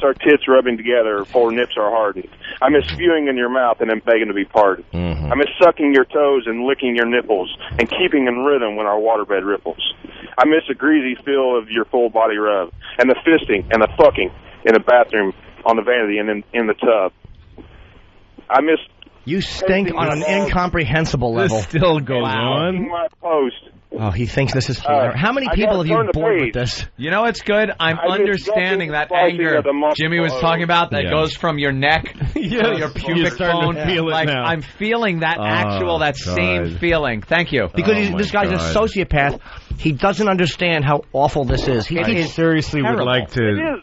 our tits rubbing together before nips are hardened. I miss spewing in your mouth and then begging to be pardoned. I miss sucking your toes and licking your nipples and keeping in rhythm when our waterbed ripples. I miss the greasy feel of your full body rub and the fisting and the fucking in the bathroom on the vanity and in the tub. I miss... You stink on an incomprehensible level. This still goes on. My post. Oh, he thinks this is funny. How many people have you bored with this? You know it's good? I'm understanding that anger Jimmy was talking about that goes from your neck to your pubic bone. Like, I'm feeling that same feeling. Thank you. Because this guy's a sociopath. He doesn't understand how awful this is. He seriously would like to...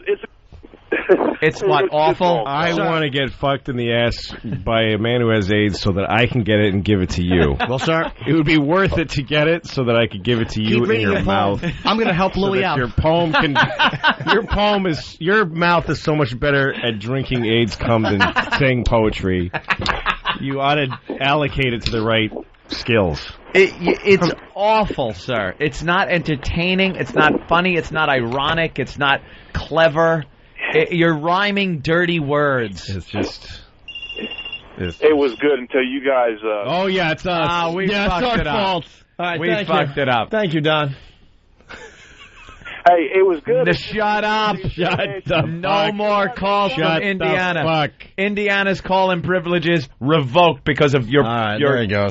It's what, awful? I want to get fucked in the ass by a man who has AIDS so that I can get it and give it to you. Well, sir, it would be worth it to get it so that I could give it to you in your mouth. I'm going to help Louie out. Your poem can. Your mouth is so much better at drinking AIDS cum than saying poetry. You ought to allocate it to the right skills. It's awful, sir. It's not entertaining. It's not funny. It's not ironic. It's not clever. You're rhyming dirty words. It's just... It was good until you guys... Oh, yeah, it's us. We fucked it up. Fault. All right, We fucked it up. Thank you, Don. Hey, it was good. Shut up. No more calls from Indiana. Indiana's call-in privileges revoked because of your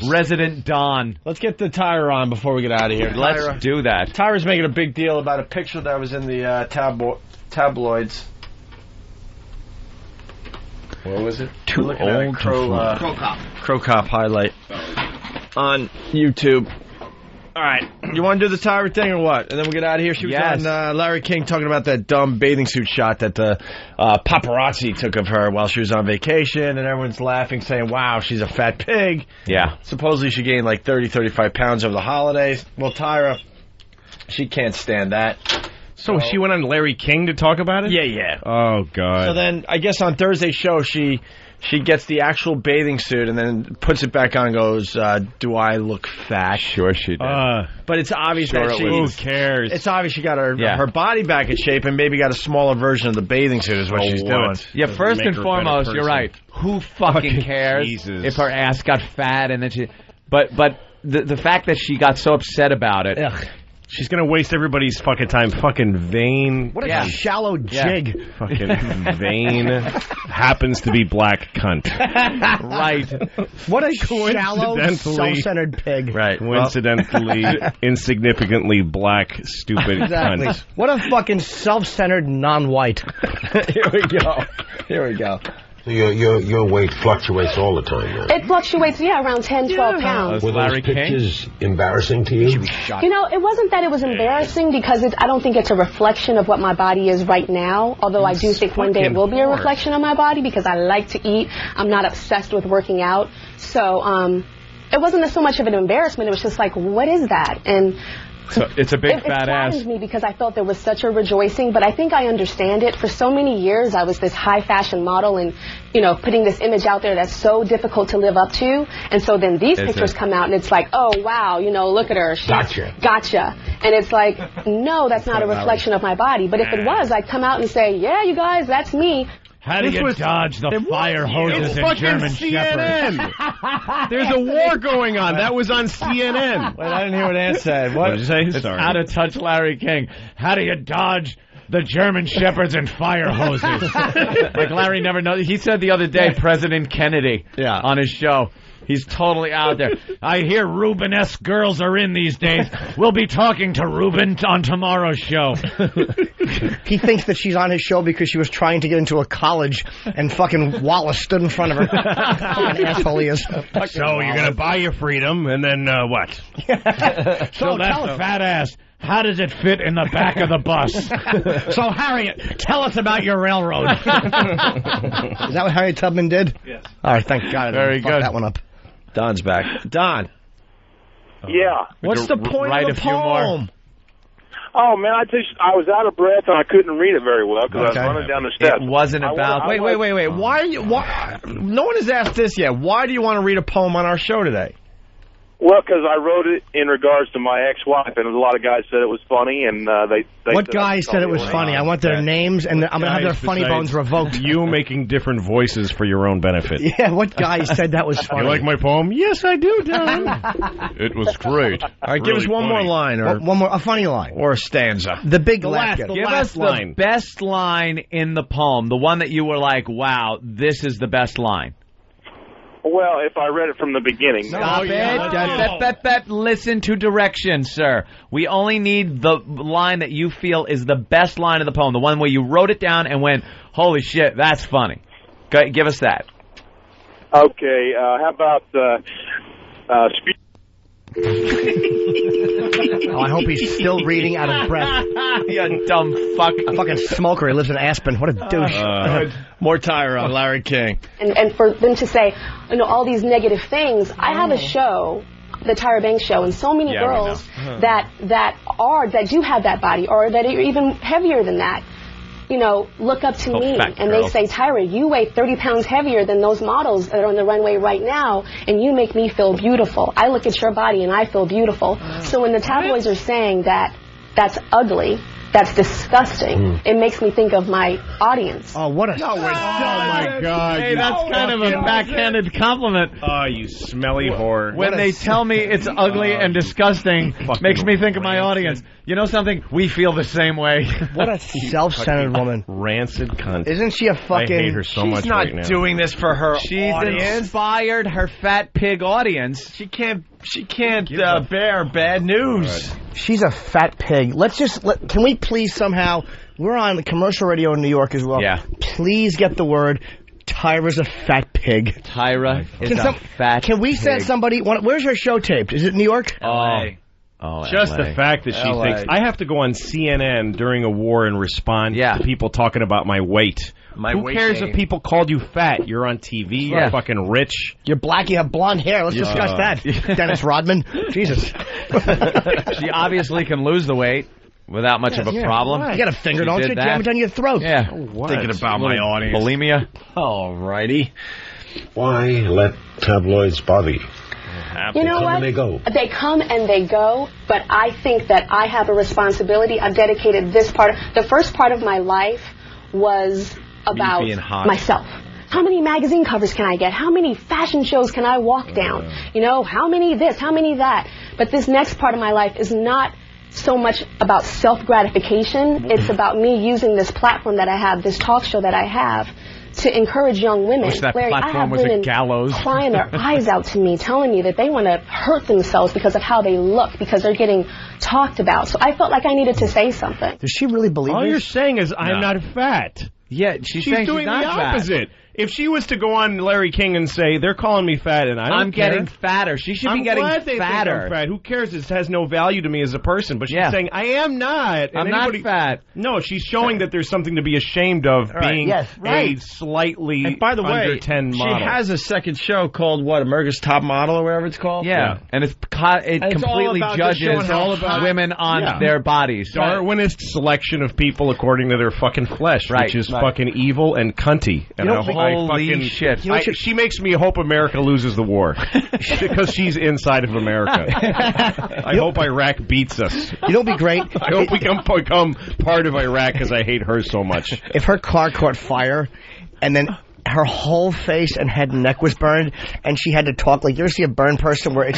resident Don. Let's get the Tyra on before we get out of here. Let's do that. Tyra's making a big deal about a picture that was in the tabloids. What was it? Too Looking at old a Crow Cop highlight on YouTube. All right, you want to do the Tyra thing or what? And then we'll get out of here. She was on Larry King talking about that dumb bathing suit shot that the paparazzi took of her while she was on vacation, and everyone's laughing, saying, wow, she's a fat pig. Yeah. Supposedly she gained like 30, 35 pounds over the holidays. Well, Tyra, she can't stand that. So she went on Larry King to talk about it? Yeah. Oh, God. So then, I guess on Thursday's show, she gets the actual bathing suit and then puts it back on and goes, do I look fat? Sure she did. But it's obvious that she... Who cares? It's obvious she got her body back in shape and maybe got a smaller version of the bathing suit is what she's doing. Yeah, first and foremost, you're right. Who fucking cares if her ass got fat and then she... But the fact that she got so upset about it... Ugh. She's going to waste everybody's fucking time. Fucking vain. What a shallow jig. Fucking vain. Happens to be black cunt. Right. What a shallow, self-centered pig. Right. Coincidentally, insignificantly black, stupid cunt. What a fucking self-centered non-white. Here we go. Your weight fluctuates all the time, man. It fluctuates, around 10, 12 pounds. Were those pictures embarrassing to you? It wasn't that it was embarrassing because I don't think it's a reflection of what my body is right now, although I do think one day it will be a reflection of my body because I like to eat. I'm not obsessed with working out. So it wasn't so much of an embarrassment. It was just like, what is that? And so it's a big fat ass. It me because I felt there was such a rejoicing, but I think I understand it. For so many years, I was this high fashion model and, putting this image out there that's so difficult to live up to. And so then these pictures come out and it's like, oh, wow, look at her. Gotcha. And it's like, no, that's not a reflection of my body. But if it was, I'd come out and say, yeah, you guys, that's me. How do you dodge the fire hoses and German shepherds? There's a war going on. That was on CNN. Wait, I didn't hear what Ann said. What did you say? It's Out of Touch Larry King. How do you dodge the German shepherds and fire hoses? Like Larry never knows. He said the other day, President Kennedy on his show. He's totally out there. I hear Ruben-esque girls are in these days. We'll be talking to Ruben on tomorrow's show. He thinks that she's on his show because she was trying to get into a college and fucking Wallace stood in front of her. Fucking asshole he is. So you're going to buy your freedom and then what? So that fat ass. How does it fit in the back of the bus? So, Harriet, tell us about your railroad. Is that what Harriet Tubman did? Yes. All right, thank God. Very good. That one up. Don's back. Don. Yeah. What's the point of the poem? Oh, man, I was out of breath and I couldn't read it very well because I was running down the steps. It wasn't about... Wait. Why are you... No one has asked this yet. Why do you want to read a poem on our show today? Well, because I wrote it in regards to my ex-wife, and a lot of guys said it was funny, and they what guys said it was funny? I want their names, and I'm going to have their funny bones revoked. You making different voices for your own benefit. Yeah, what guy said that was funny? You like my poem? Yes, I do, Don. It was great. All right, give us one more line, or a funny line, or a stanza. The big laugh. Give us the best line in the poem, the one that you were like, wow, this is the best line. Well, if I read it from the beginning. Stop it. Listen to direction, sir. We only need the line that you feel is the best line of the poem, the one where you wrote it down and went, holy shit, that's funny. Give us that. Okay, how about I hope he's still reading out of breath. You dumb fuck. A fucking smoker. He lives in Aspen. What a douche. More Tyra on Larry King. And for them to say, all these negative things, I have a show, the Tyra Banks show, and so many girls that do have that body or that are even heavier than that. look up to me and they say, Tyra, you weigh 30 pounds heavier than those models that are on the runway right now, and you make me feel beautiful. I look at your body and I feel beautiful. So when the tabloids are saying that that's ugly, that's disgusting, it makes me think of my audience. Oh, what a... Oh, my God. Hey, that's kind of a backhanded compliment. Oh, you smelly whore. When they tell me it's ugly and disgusting, makes me think of my audience. You know something? We feel the same way. What a self-centered woman. Rancid cunt. Isn't she a fucking... I hate her so much right now. She's not doing this for her audience. She's inspired her fat pig audience. She can't bear bad news. Right. She's a fat pig. Can we please somehow... We're on commercial radio in New York as well. Yeah. Please get the word... Tyra's a fat pig. Tyra is a fat Can we pig. send somebody... Where's her show taped? Is it New York? Just the fact that she thinks I have to go on CNN during a war and respond to people talking about my weight. Who cares if people called you fat? You're on TV. You're fucking rich. You're black. You have blonde hair. Let's discuss that. Dennis Rodman. Jesus. She obviously can lose the weight without much of a problem. You got a finger, don't you? Jam it down your throat. Yeah. Thinking about my audience. Bulimia. All righty. Why let tabloids bother you? You know what? They come and they go, but I think that I have a responsibility. I've dedicated this part. The first part of my life was about myself. How many magazine covers can I get? How many fashion shows can I walk down? How many this, how many that? But this next part of my life is not so much about self-gratification. It's about me using this platform that I have, this talk show that I have, to encourage young women. Larry, I have women crying their eyes out to me, telling me that they want to hurt themselves because of how they look, because they're getting talked about. So I felt like I needed to say something. Does she really believe All you're saying is, I'm not fat. Yeah, she's saying doing she's not the opposite. Fat. If she was to go on Larry King and say, they're calling me fat and I'm getting fatter. She should be getting glad they fatter. Think I'm fat. Who cares? It has no value to me as a person. But she's saying, I am not. I'm not fat. No, she's showing that there's something to be ashamed of being a slightly and by the way, under 10 model. She has a second show called, America's Top Model or whatever it's called? Yeah. And it completely judges women on their bodies. Darwinist selection of people according to their fucking flesh, which is fucking evil and cunty. And holy shit. She makes me hope America loses the war because she's inside of America. I hope Iraq beats us. You know what'd be great? I hope we can become part of Iraq because I hate her so much. If her car caught fire and then her whole face and head and neck was burned, and she had to talk like, you ever see a burned person where it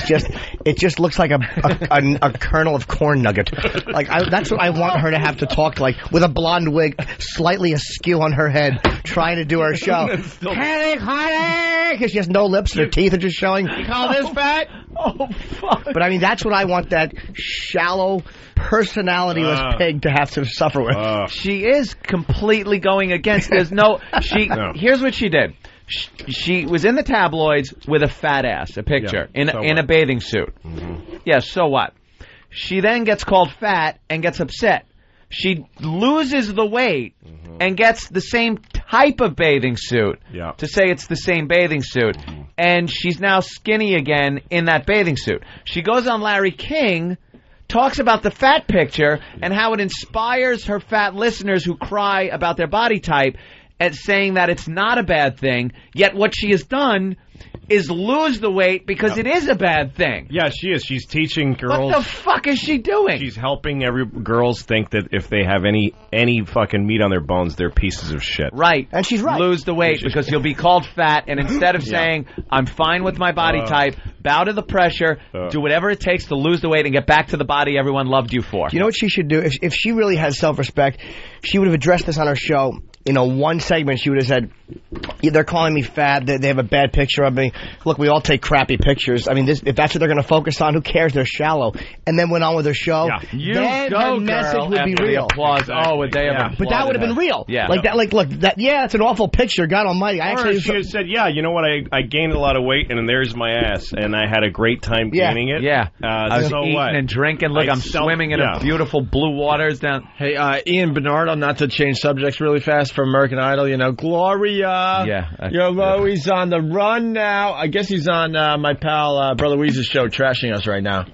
just looks like a kernel of corn nugget. Like that's what I want her to have to talk like, with a blonde wig slightly askew on her head, trying to do her show. Because she has no lips and her teeth are just showing. You call this fat? Oh fuck! But I mean, that's what I want that shallow, personality-less pig to have to suffer with. She is completely going against. Here's what she did. She was in the tabloids with a fat ass, a picture, in a bathing suit. Mm-hmm. Yeah, so what? She then gets called fat and gets upset. She loses the weight and gets the same type of bathing suit to say it's the same bathing suit. And she's now skinny again in that bathing suit. She goes on Larry King, talks about the fat picture and how it inspires her fat listeners who cry about their body type, at saying that it's not a bad thing, yet what she has done is lose the weight because it is a bad thing. Yeah, she is. She's teaching girls. What the fuck is she doing? She's helping girls think that if they have any fucking meat on their bones, they're pieces of shit. Right. And she's right. Lose the weight because you'll be called fat, and instead of saying, I'm fine with my body type, bow to the pressure, do whatever it takes to lose the weight and get back to the body everyone loved you for. Do you know what she should do? If she really has self-respect, she would have addressed this on her show. One segment she would have said, they're calling me fat, they have a bad picture of me. Look, we all take crappy pictures. I mean, if that's what they're going to focus on, who cares? They're shallow. And then went on with her show. Yeah. Then her message would be real. Applause. Oh, would they have But that would have been real. Yeah. Like that. Like, look, that's an awful picture. God Almighty. She had said, you know what? I gained a lot of weight, and there's my ass, and I had a great time gaining it. Yeah. I was eating and drinking. Look, I'm swimming in a beautiful blue waters down. Hey, Ian Bernardo, not to change subjects really fast from American Idol. Gloria. He's on the run now. I guess he's on my pal Brother Weeze's show, trashing us right now.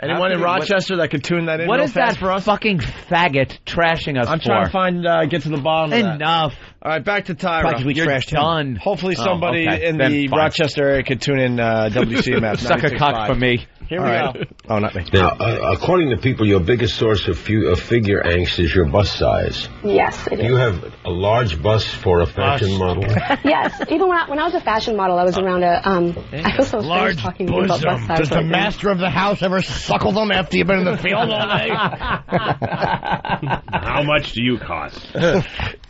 Anyone in Rochester that could tune that in? What real is that fast for us? fucking faggot trashing us I'm for? trying to find, get to the bottom of that. Enough. All right, back to Tyra. Practically You're trashed him. done. Hopefully somebody in Then the fine. Rochester area could tune in WCMF. Suck a cock for me. Here we go. Oh, not me. Now, according to people, your biggest source of figure angst is your bust size. Yes, it Do is. you have a large bust for a fashion model? Yes, even when I was a fashion model, I was around a. I feel so strange talking to you about bust size. Does the right now. master of the house ever suckle them after you've been in the field all day? How much do you cost?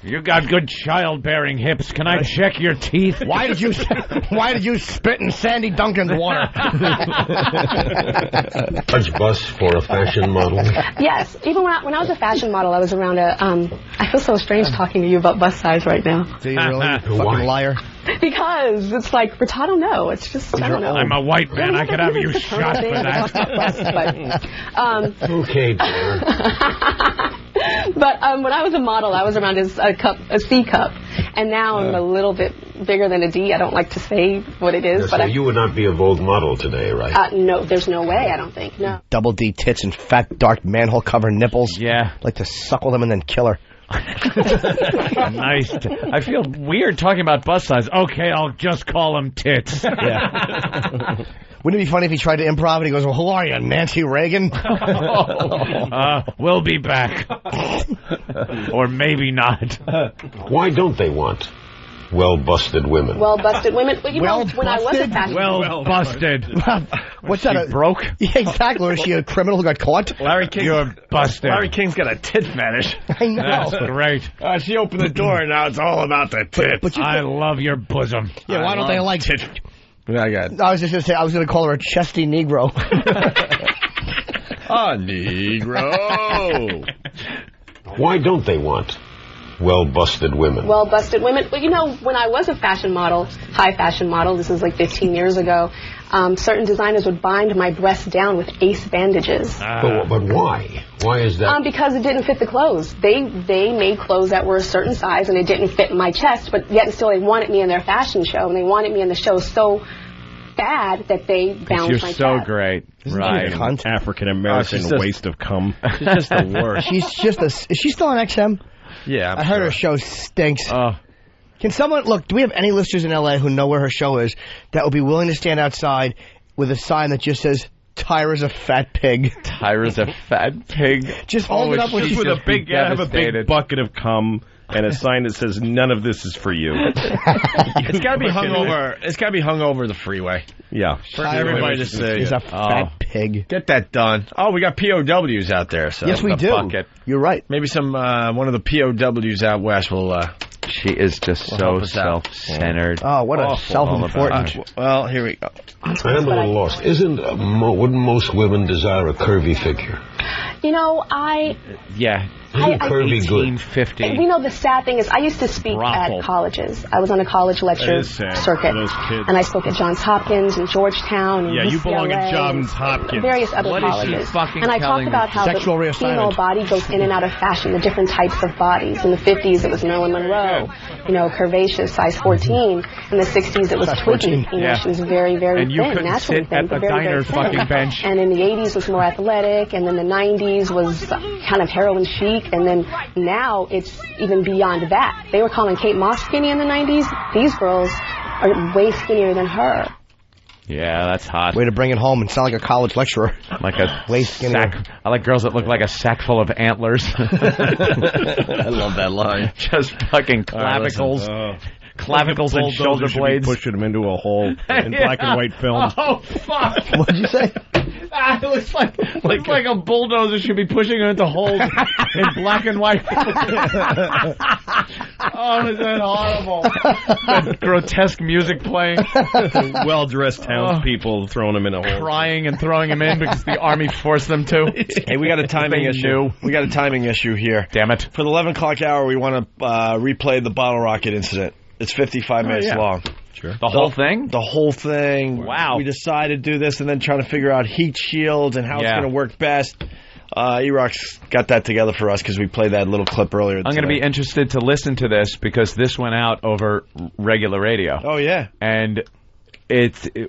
You got good childbearing hips. Can I check your teeth? Why did you spit in Sandy Duncan's water? Large bust for a fashion model? Yes, even when I was a fashion model, I was around a. I feel so strange talking to you about bust size right now. Do you really? Fucking Why? liar. Because it's like, I don't know. It's just, I don't know. I'm a white man. I could have you shot for that. Okay, dear. But when I was a model, I was around a C cup, and now I'm a little bit bigger than a D. I don't like to say what it is, So but you would not be a Vogue model today, right? no, there's no way. I don't think. No. Double D tits and fat, dark manhole covered nipples. Yeah. Like to suckle them and then kill her. Nice. I feel weird talking about bust size. Okay, I'll just call them tits. Yeah. Wouldn't it be funny if he tried to improv and he goes, well, who are you, Nancy Reagan? We'll be back. Or maybe not. Why don't they want well-busted women? Well-busted women. Well, you know, when I was a fashion Well busted. What's that? Broke? Yeah, exactly. Was she a criminal who got caught? Larry King. You're busted. Larry King's got a tit fetish. I know. That's great. She opened the door and now it's all about the tits. But I love your bosom. Yeah, why don't they like tit? I got I was just going to say, I was going to call her a chesty Negro. a Negro. Why don't they want well-busted women? Well-busted women. Well, you know, when I was a fashion model, high fashion model, this was like 15 years ago, certain designers would bind my breasts down with ace bandages. But why? Why is that? Because it didn't fit the clothes. They made clothes that were a certain size and it didn't fit my chest, but yet and still they wanted me in their fashion show, and they wanted me in the show so bad that they bound You're my so chest. great. Right. African-American waste of cum. She's just the worst. She's just is she still on XM? Yeah, I heard her show stinks. Can someone, look, do we have any listeners in L.A. who know where her show is that would be willing to stand outside with a sign that just says, Tyra's a fat pig? Tyra's a fat pig. Just hold it up with with a big, have a big bucket of cum and a sign that says, none of this is for you. It's got to be hung over. It's got to be hung over the freeway. Yeah. For everybody to say, He's a fat pig. Get that done. Oh, we got POWs out there. So Yes, we do. Bucket. You're right. Maybe some one of the POWs out west will. She is just so self-centered. Oh, what a self-important. Well, here we go. I am a little lost. Wouldn't most women desire a curvy figure? You know, Yeah. Isn't curvy good? 1850. you know, the sad thing is I used to speak at colleges. I was on a college lecture circuit. And I spoke at Johns Hopkins and Georgetown and Yeah, you UCLA, belong at Johns Hopkins. various other What is she colleges. fucking And I talked telling about me? how Sexual the female reassignment. body goes in and out of fashion, the different types of bodies. In the 50s, it was Marilyn Monroe, you know, curvaceous, size 14. In the 60s, it was Size Twiggy. 14. You know, Yeah. she was very, very And you thin, couldn't naturally sit thin, at but the very, diner very thin. fucking bench. And in the 80s was more athletic, and then the 90s was kind of heroin chic, and then now it's even beyond that. They were calling Kate Moss skinny in the 90s. These girls are way skinnier than her. Yeah, that's hot. Way to bring it home and sound like a college lecturer. Like a Way skinnier. sack. I like girls that look like a sack full of antlers. I love that line. Just fucking clavicles. Clavicles and shoulder blades. Pushing them into a hole in black and white film. Oh, fuck. What'd you say? It looks like a bulldozer should be pushing her into holes in black and white. Oh, is that horrible? That grotesque music playing. Well-dressed townspeople throwing them in a hole. Crying and throwing them in because the army forced them to. Hey, we got a timing They issue. knew. We got a timing issue here. Damn it. For the 11 o'clock hour, we want to replay the bottle rocket incident. It's 55 minutes yeah. long. Sure. The whole thing? The whole thing. Wow. We decided to do this and then trying to figure out heat shields and how it's Yeah. going to work best. E-Rock's got that together for us because we played that little clip earlier. I'm going to be interested to listen to this because this went out over regular radio. Oh, yeah. And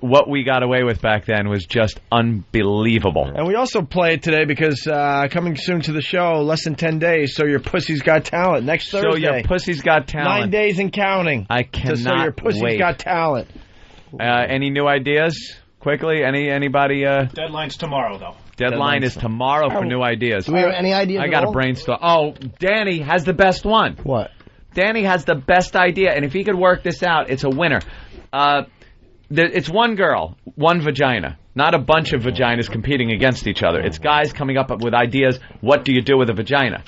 what we got away with back then was just unbelievable. And we also play it today because coming soon to the show, less than 10 days, So Your Pussy's Got Talent. Next Thursday. So Your Pussy's Got Talent. 9 days and counting. I cannot So Your Pussy's wait. Got Talent. Any new ideas? Quickly, anybody? Deadline's tomorrow, though. Deadline is tomorrow for new ideas. Do we have any ideas I at got to all? brainstorm. Oh, Danny has the best one. What? Danny has the best idea, and if he could work this out, it's a winner. It's one girl, one vagina. Not a bunch of vaginas competing against each other. It's guys coming up with ideas. What do you do with a vagina?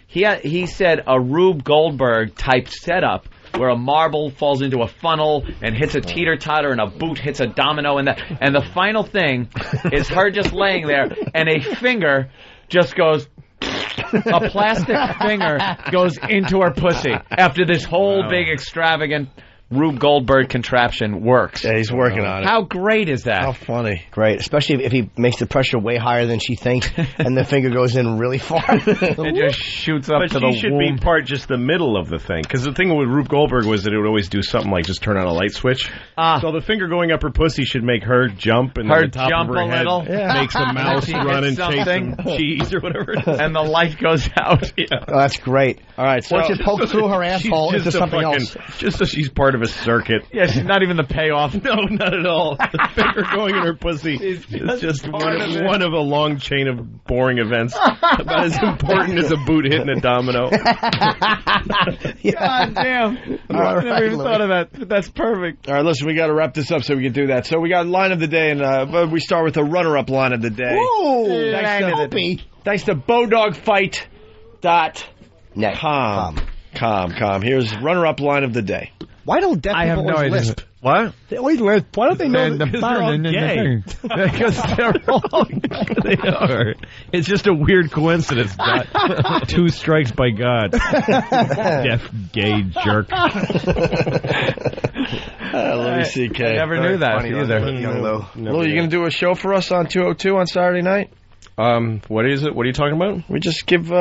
He said a Rube Goldberg type setup where a marble falls into a funnel and hits a teeter-totter and a boot hits a domino and the final thing is her just laying there and a finger just goes, a plastic finger goes into her pussy after this whole big extravagant Rube Goldberg contraption works. Yeah, he's working on it. How great is that? How funny. Great, especially if he makes the pressure way higher than she thinks, and the finger goes in really far. It just shoots up to the womb. But she should be part just the middle of the thing. Because the thing with Rube Goldberg was that it would always do something like just turn on a light switch. So the finger going up her pussy should make her jump, and her then the top jump of her a head little. makes the mouse She run and hits chase something. some cheese or whatever it is. And the light goes out. Yeah. Oh, that's great. All right, so once you poke through her asshole She's into just a something fucking- else. Just so she's part of a circuit. Yeah, she's not even the payoff. No, not at all. The finger going in her pussy is just one of a long chain of boring events. About as important as a boot hitting a domino. God damn. I never even thought of that. But that's perfect. All right, listen, we got to wrap this up so we can do that. So we got line of the day, and we start with the runner-up line of the day. Whoa! Thanks to BowDogFight.com. Here's runner-up line of the day. Why don't deaf people always lisp? What? They always lisp. Why don't they know that Because they're all gay. Because they're all they are. It's just a weird coincidence. Two strikes by God. Deaf gay jerk. Louis C.K. I never knew that either. Lou, you going to do a show for us on 202 on Saturday night? What is it? What are you talking about? We just give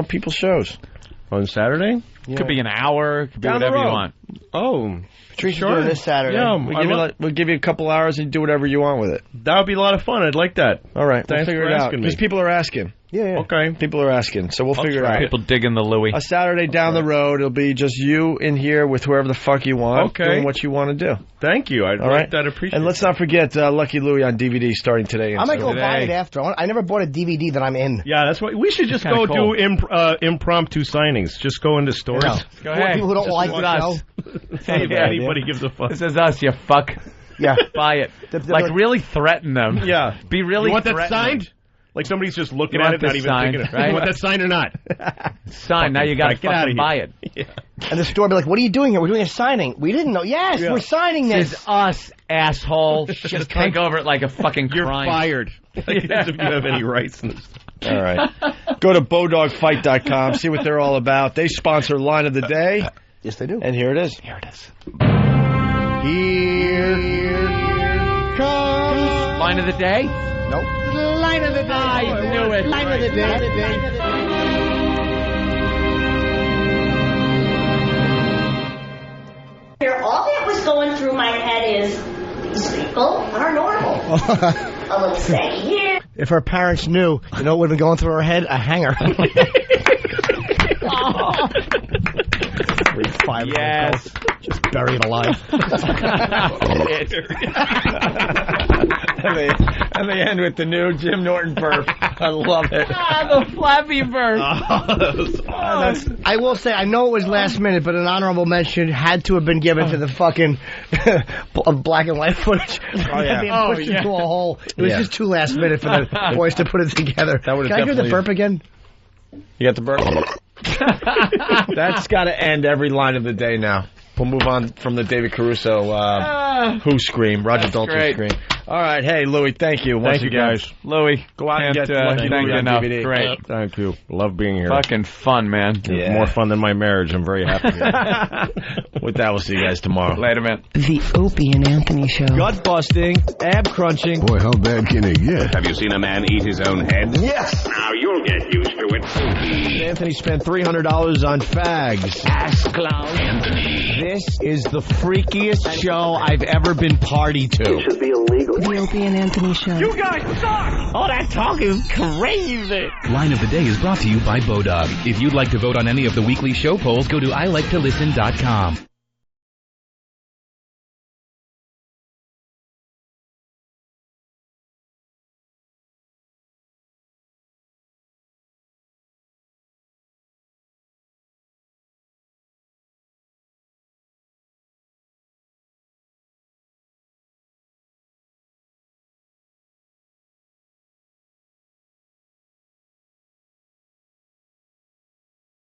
people shows. On Saturday? Could be an hour. Could be Down the whatever you road. want. Oh, Patrice is doing this Saturday. Yeah, We'll give you a couple hours and do whatever you want with it. that would be a lot of fun. I'd like that. All right, we'll Thanks figure for it out. asking me. Because people are asking. Yeah. Okay. People are asking, so we'll figure it out. People digging the Louis. A Saturday down the road, it'll be just you in here with whoever the fuck you want, doing what you want to do. Thank you. I'd All like right? that. Appreciate And let's not forget Lucky Louie on DVD starting today. I might go buy it after. I never bought a DVD that I'm in. Yeah, that's what we should just go do impromptu signings. Just go into stores. Yeah. Go For ahead. people who don't Just like watch the us. show. See if anybody gives a fuck. This is us, you fuck. Yeah. Buy it. Like, really threaten them. Yeah. Be really You want that threatening. signed? Like somebody's just looking You at want it, not this even signed, thinking it. right? You want that signed or not? Sign. Now you got to Get outta fucking here. buy it. And the store be like, what are you doing here? We're doing a signing. We didn't know. Yes, we're signing This this. is us, asshole. Just take over it like a fucking You're crime. fired. Like, as if you have any rights in this. All right. Go to BowDogFight.com, see what they're all about. They sponsor Line of the Day. Yes, they do. And here it is. Here it is. Here comes. Line of the day? Nope. Line of the day. I knew it. Line of the day. All that was going through my head is, these people are normal. I would say here. If her parents knew, you know what would have been going through her head? A hanger. Yes. Just buried alive. And they end with the new Jim Norton burp. I love it. The flappy burp. I will say, I know it was last minute, but an honorable mention had to have been given to the fucking black and white footage. Being pushed into a hole. It was just too last minute for the boys to put it together. That would've Can I hear the definitely- burp again? You got the burp? That's got to end every Line of the Day now. We'll move on from the David Caruso Who Scream, Roger Daltrey great. Scream. All right, hey, Louie, thank you once Thank you, again. guys. Louis, Go out and can't, get Lucky thank Louie you on enough. DVD. Great. Thank you. Love being here. Fucking fun, man. Yeah. More fun than my marriage. I'm very happy. With that, we'll see you guys tomorrow. Later, man. The Opie and Anthony Show. Gut busting, ab crunching. Boy, how bad can it get? Have you seen a man eat his own head? Yes! Now you'll get used to it. Anthony spent $300 on fags. Ass clown. Anthony. This is the freakiest show I've ever been party to. It should be illegal. The Opie and Anthony Show. You guys suck! All that talk is crazy. Line of the Day is brought to you by Bodog. If you'd like to vote on any of the weekly show polls, go to iliketolisten.com.